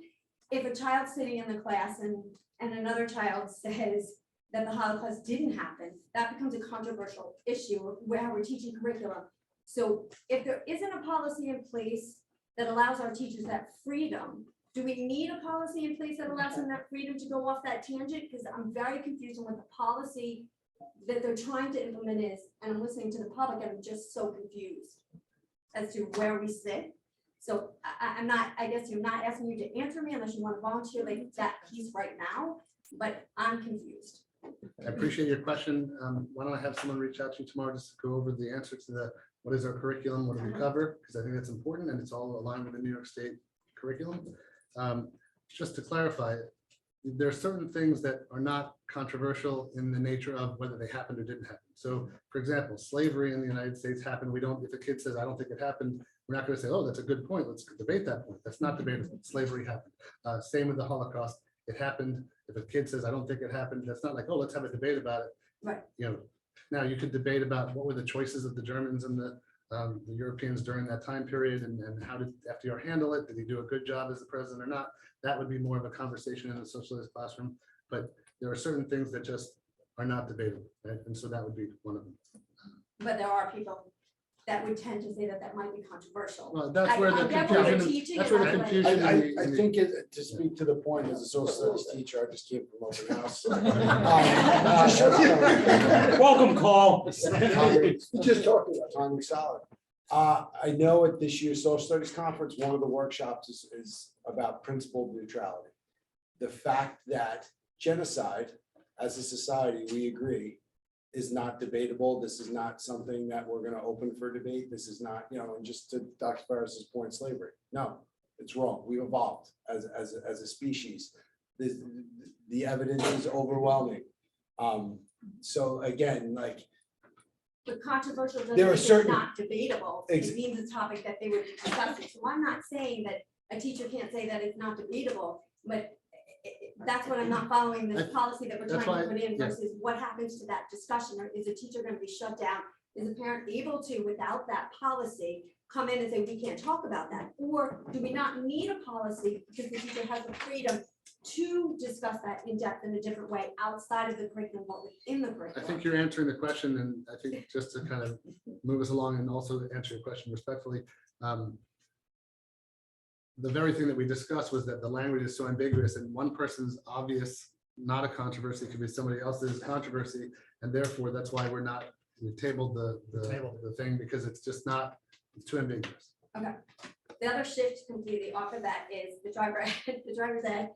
if a child's sitting in the class and another child says that the Holocaust didn't happen, that becomes a controversial issue where we're teaching curriculum. So if there isn't a policy in place that allows our teachers that freedom, do we need a policy in place that allows them that freedom to go off that tangent? Because I'm very confused on what the policy that they're trying to implement is, and I'm listening to the public, and I'm just so confused as to where we sit. So I guess you're not asking you to answer me unless you want to volunteer like that piece right now, but I'm confused. I appreciate your question. Why don't I have someone reach out to you tomorrow just to go over the answer to what is our curriculum, what do we cover? Because I think that's important and it's all aligned with the New York State curriculum. Just to clarify, there are certain things that are not controversial in the nature of whether they happened or didn't happen. So for example, slavery in the United States happened. If a kid says, I don't think it happened, we're not going to say, oh, that's a good point. Let's debate that point. That's not debatable. Slavery happened. Same with the Holocaust. It happened. If a kid says, I don't think it happened, that's not like, oh, let's have a debate about it. Right. Now you could debate about what were the choices of the Germans and the Europeans during that time period and how did FDR handle it? Did he do a good job as the president or not? That would be more of a conversation in the socialist classroom. But there are certain things that just are not debatable, right? And so that would be one of them. But there are people that would tend to say that that might be controversial. Well, that's where the I get what you're confusion, teaching that's and where the I- confusion. I think to speak to the point as a social studies teacher, I just came from open house. Welcome, call. Just talking about Tommy Solid. I know at this year's social studies conference, one of the workshops is about principled neutrality. The fact that genocide, as a society, we agree, is not debatable. This is not something that we're gonna open for debate. This is not, and just to Dr. Ferris's point, slavery. No, it's wrong. We've evolved as a species. The evidence is overwhelming. So again, like, But controversial doesn't there mean are it's certain- not debatable. It means a topic that they would be discussing. So I'm not saying that a teacher can't say that it's not debatable, but that's what I'm not following this policy that we're That's trying to why- put in yeah. versus what happens to that discussion? Or is a teacher gonna be shut down? Is a parent able to, without that policy, come in and say, we can't talk about that? Or do we not need a policy because the teacher has the freedom to discuss that in depth in a different way outside of the curriculum, but within the I curriculum? think you're answering the question, and I think just to kind of move us along and also answer your question respectfully. The very thing that we discussed was that the language is so ambiguous, and one person's obvious, not a controversy, could be somebody else's controversy, and therefore that's why we tabled the thing, because it's just not, it's too ambiguous. Okay. The other shift completely off of that is the driver's ed.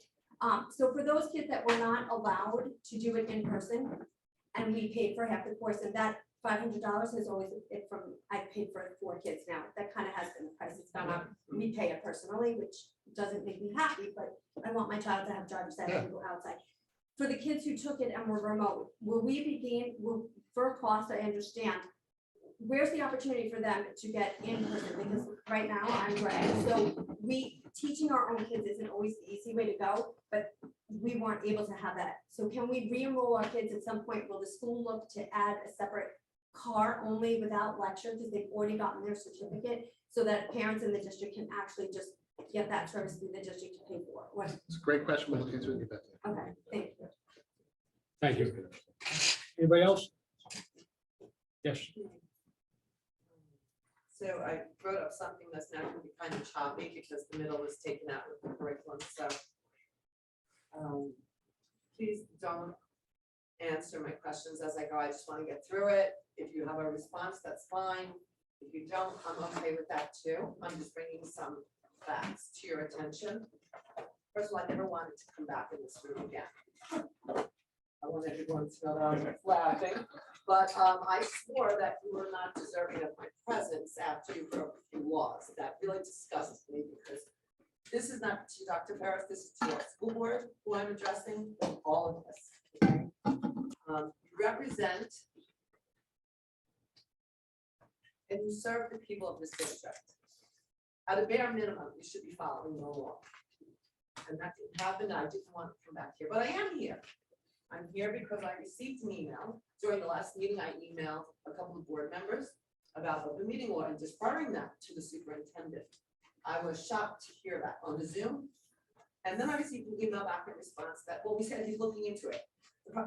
So for those kids that were not allowed to do it in person, and we paid for half the course, and that $500 has always, I paid for 4 kids now. That kind of has been the price. It's gone up. We pay it personally, which doesn't make me happy, but I want my child to have driver's ed and go outside. For the kids who took it and were remote, for a cost, I understand. Where's the opportunity for them to get in person? Because right now I'm Greg, so teaching our own kids isn't always the easy way to go, but we weren't able to have that. So can we re-enroll our kids at some point? Will the school look to add a separate car only without lecture because they've already gotten their certificate, so that parents in the district can actually just get that service through the district to pay for? It's a great question. We'll look into it and get back to you. Okay, thank you. Thank you. Anybody else? Yes. So I wrote up something that's now going to be kind of choppy because the middle was taken out with the curriculum, so. Please don't answer my questions as I go. I just want to get through it. If you have a response, that's fine. If you don't, I'm okay with that too. I'm just bringing some facts to your attention. First of all, I never wanted to come back in this room again. I want everyone to know that I'm laughing, but I swore that you were not deserving of my presence after you broke a few laws. That really disgusted me because this is not to Dr. Ferris, this is to our school board who I'm addressing, all of this. Okay? You represent and you serve the people of this district. At a bare minimum, you should be following the law. And that didn't happen. I didn't want to come back here, but I am here. I'm here because I received an email. During the last meeting, I emailed a couple of board members about open meeting law and deferring that to the superintendent. I was shocked to hear that on the Zoom. And then I received an email back in response that, well, we said he's looking into it.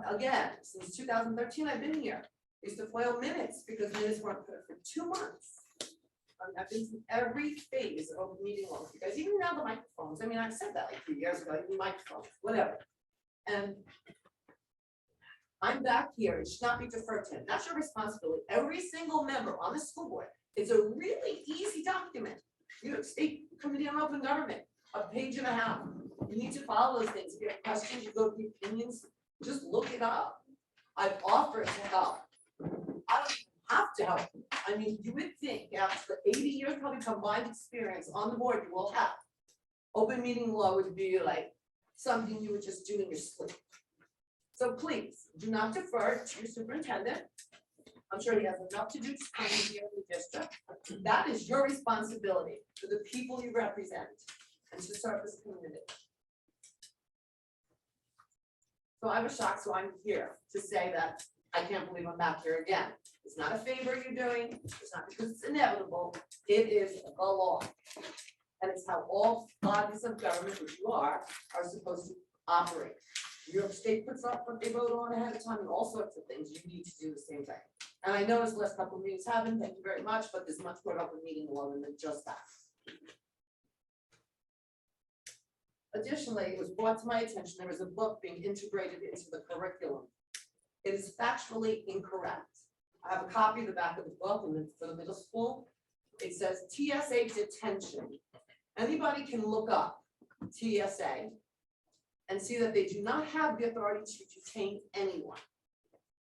Again, since 2013, I've been here. I used to foil minutes because minutes weren't put for 2 months. I've been through every phase of open meeting law. You guys even now the microphones. I mean, I said that like 3 years ago, even microphones, whatever. And I'm back here. It should not be deferred to him. That's your responsibility. Every single member on the school board. It's a really easy document. New York State Committee on Open Government, a page and a half. You need to follow those things. If you have questions, you go to the opinions, just look it up. I've offered to help. I don't have to help. I mean, you would think after 80 years probably combined experience on the board you will have. Open meeting law would be like something you would just do in your sleep. So please do not defer to your superintendent. I'm sure he has enough to do to come here in the district. That is your responsibility for the people you represent and to serve this community. So I was shocked, so I'm here to say that I can't believe I'm back here again. It's not a favor you're doing. It's not because it's inevitable. It is the law. And it's how all bodies of government, which you are supposed to operate. New York State puts up what they vote on ahead of time and all sorts of things. You need to do the same thing. And I noticed the last couple of meetings haven't, thank you very much, but there's much more open meeting law than just that. Additionally, it was brought to my attention, there was a book being integrated into the curriculum. It is factually incorrect. I have a copy of the back of the book and it's for the middle school. it says TSA detention. Anybody can look up TSA and see that they do not have the authority to detain anyone.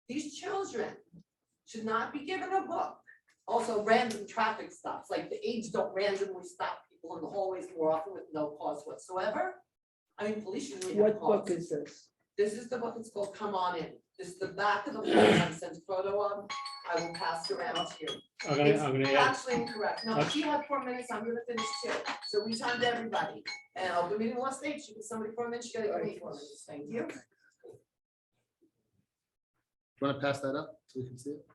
These children should not be given a book. Also, random traffic stops, like the aides don't randomly stop people in the hallways more often with no cause whatsoever. I mean, police usually have What cause. book is this? This is the book, it's called Come On In. This is the back of the book I sent a photo of. I will pass it around to you. I'm gonna It's add, actually incorrect. No, she had 4 minutes, I'm gonna finish too. So we timed everybody. And open meeting law states, you give somebody 4 minutes, you gotta give me 4 minutes. Thank you. Want to pass that up so we can see it?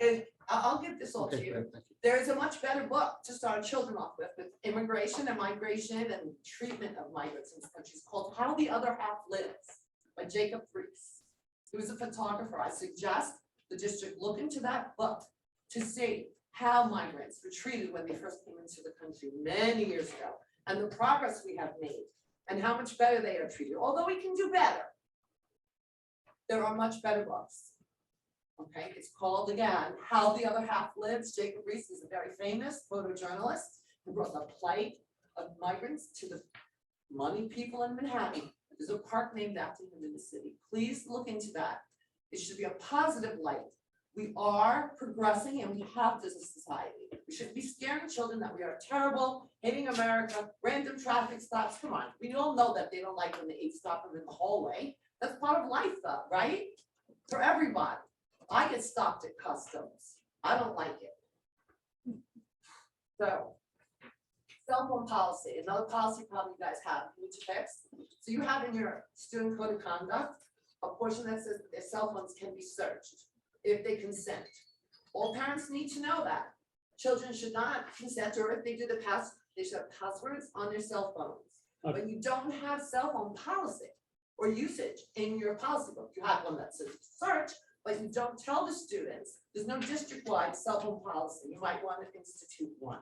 And I'll give this all to Okay, you. great, thank you. There is a much better book to start our children off with immigration and migration and treatment of migrants in this country. It's called How the Other Half Lives by Jacob Rees. He was a photographer. I suggest the district look into that book to see how migrants were treated when they first came into the country many years ago, and the progress we have made, and how much better they are treated. Although we can do better, there are much better books. Okay, it's called again, How the Other Half Lives. Jacob Rees is a very famous photojournalist who brought the plight of migrants to the money people in Manhattan. There's a park named after him in the city. Please look into that. It should be a positive light. We are progressing and we have this as a society. We shouldn't be scaring children that we are terrible, hating America, random traffic stops. Come on, we all know that they don't like when the aides stop them in the hallway. That's part of life though, right? For everybody. I get stopped at customs. I don't like it. So, cell phone policy, another policy probably you guys have, you need to fix. So you have in your student code of conduct, a portion that says their cell phones can be searched if they consent. All parents need to know that. Children should not consent, or if they do they should have passwords on their cell phones. But you don't have cell phone policy or usage in your policy book. You have one that says search, but you don't tell the students, there's no district-wide cell phone policy. You might want to institute one.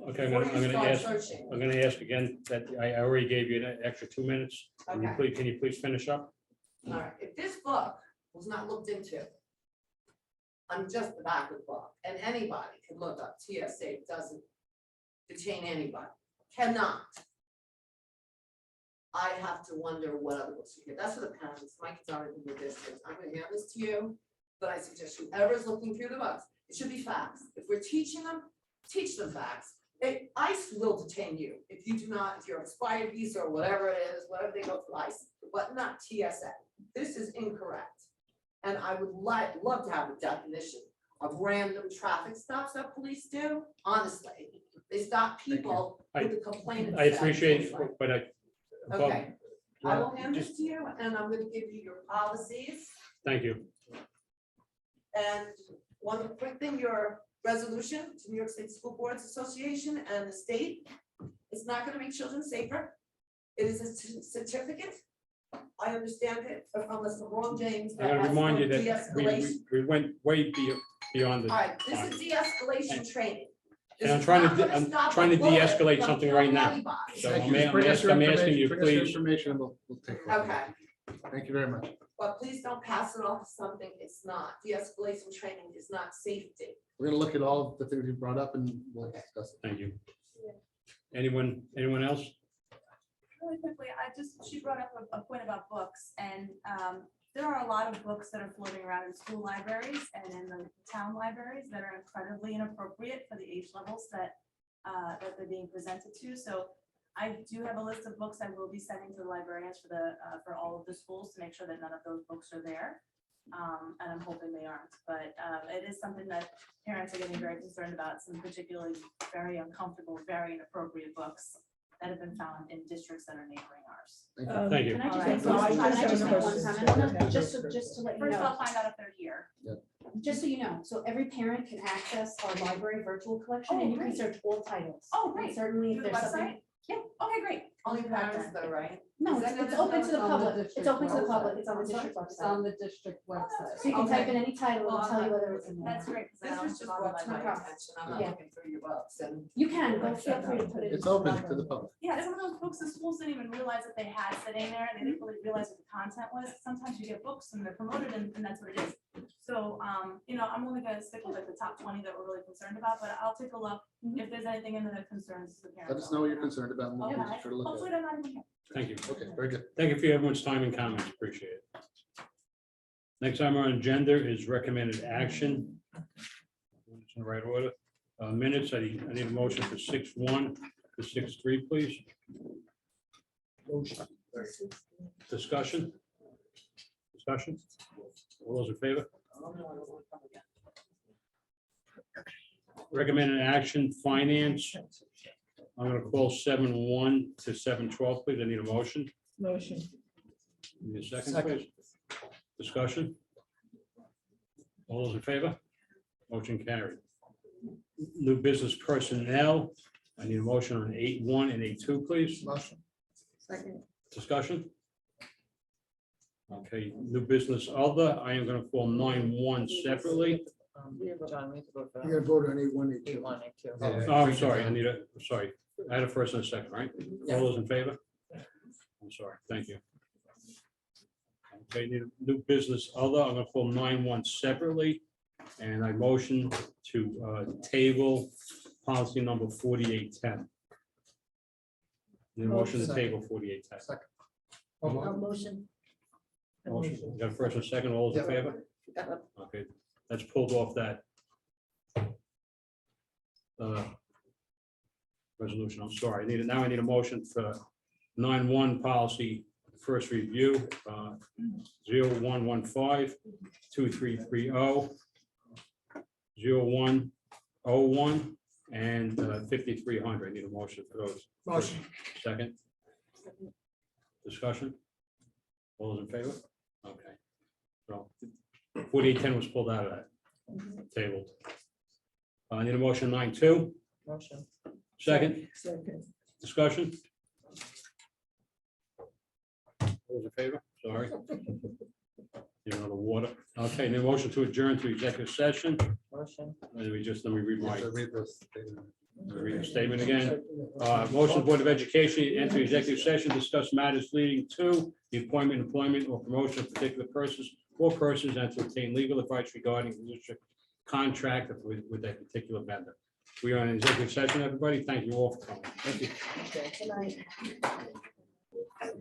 okay, Before you start ask, searching. I'm gonna ask again that I already gave you an extra 2 minutes. Okay. Can you please finish up? All right, if this book was not looked into, I'm just the back of the book, and anybody can look up TSA doesn't detain anybody, cannot. I have to wonder what other books you get. That's for the parents. My kids aren't in the district. I'm gonna hand this to you, but I suggest whoever's looking through the books, it should be facts. If we're teaching them, teach them facts. ICE will detain you if you do not, if you're expired visa or whatever it is, whatever they go through ICE, but not TSA. This is incorrect. And I would love to have a definition of random traffic stops that police do. Honestly, they stop people with a complaint. I appreciate it, but Okay, I will hand this to you and I'm gonna give you your policies. thank you. And one quick thing, your resolution to New York State School Boards Association and the state, it's not gonna make children safer. It is a certificate. I understand it, unless the wrong James. I'm gonna remind you that De-escalation. we went way beyond the. All right, this is de-escalation training. And This I'm is trying not to, gonna I'm stop trying to a bullet de-escalate from something right killing now. anybody. So Thank you. I'm Just bring us your asking you, information, bring us your please. information and we'll take it. Okay, Thank you very much. but please don't pass it off as something it's not. De-escalation training is not safety. We're gonna look at all of the things you brought up and we'll discuss it. Thank you. Anyone else? Really quickly, she brought up a point about books, and there are a lot of books that are floating around in school libraries and in the town libraries that are incredibly inappropriate for the age levels that they're being presented to. So I do have a list of books I will be sending to the librarians for all of the schools to make sure that none of those books are there. And I'm hoping they aren't, but it is something that parents are getting very concerned about, some particularly very uncomfortable, very inappropriate books that have been found in districts that are neighboring ours. Thank you. Can I All just right, make so I one comment? just I just have make a one question. comment on that? Okay. Just to let you First, know. I'll find out if they're here. Just so you know, so every parent can access our library virtual collection and you can search all titles. Oh, And great. certainly if Through the there's something. website? Yeah, okay, great. Only parents though, right? No, Is it's that it's open to the on the public. It's district open to the website? public. It's on the district It's website. on the district website. So you can type Okay. in any title, it'll tell you whether it's in there. That's great. 'cause I This know was it's just not brought to my my mind. attention. I'm Yeah. looking through your books and. You can, go feel free to put it. It's open to the public. Yeah, some of those books the schools didn't even realize that they had sitting there, and they didn't really realize what the content was. Sometimes you get books and they're promoted and that's what it is. So, I'm only gonna stick with like the top 20 that we're really concerned about, but I'll take a look if there's anything in there that concerns the parents. Let us know what you're concerned about and we'll Okay. try to look Hopefully at they're not even here. Thank you. it. Okay, very good. Thank you for everyone's time and comments. Appreciate it. Next item on agenda is recommended action. It's in the right order. Minutes, I need a motion for 6-1 to 6-3, please. Motion. Discussion? Discussion? All those in favor? Recommended action, finance. I'm gonna call 7-1 to 7-12, please. I need a motion. Motion. Need a second, please. Discussion? All those in favor? Motion carried. New business personnel. I need a motion on 8-1 and 8-2, please. Motion. Second. Discussion? Okay, new business other. I am gonna call 9-1 separately. John, we have to vote for You're that. gonna vote on 8-1, 8-2. 8-1, 8-2. Oh, I'm sorry, sorry. I had a first and a second, right? All those in favor? I'm sorry, thank you. Okay, need a new business other. I'm gonna call 9-1 separately. And I motion to table policy number 4810. Need a motion to table 4810. Second. Motion. Motion, got a first and a second, all those in favor? Okay, that's pulled off that resolution, I'm sorry, now I need a motion for 9-1 policy, first review, 0115, 2330, 0101, and 5300. I need a motion for those. Motion. Second. Discussion? All those in favor? Okay. So 4810 was pulled out of that, tabled. I need a motion 9-2. Motion. Second. Second. Discussion? All those in favor? Sorry. You know, the water. Okay, then motion to adjourn to executive session. Motion. Let me read my Read this. read the statement again. Motion Board of Education, enter executive session, discuss matters leading to the appointment, employment, or promotion of particular persons or persons, and to obtain legal advice regarding the district contract with that particular vendor. We are in executive session, everybody. Thank you all for coming. Thank you. Okay, good night.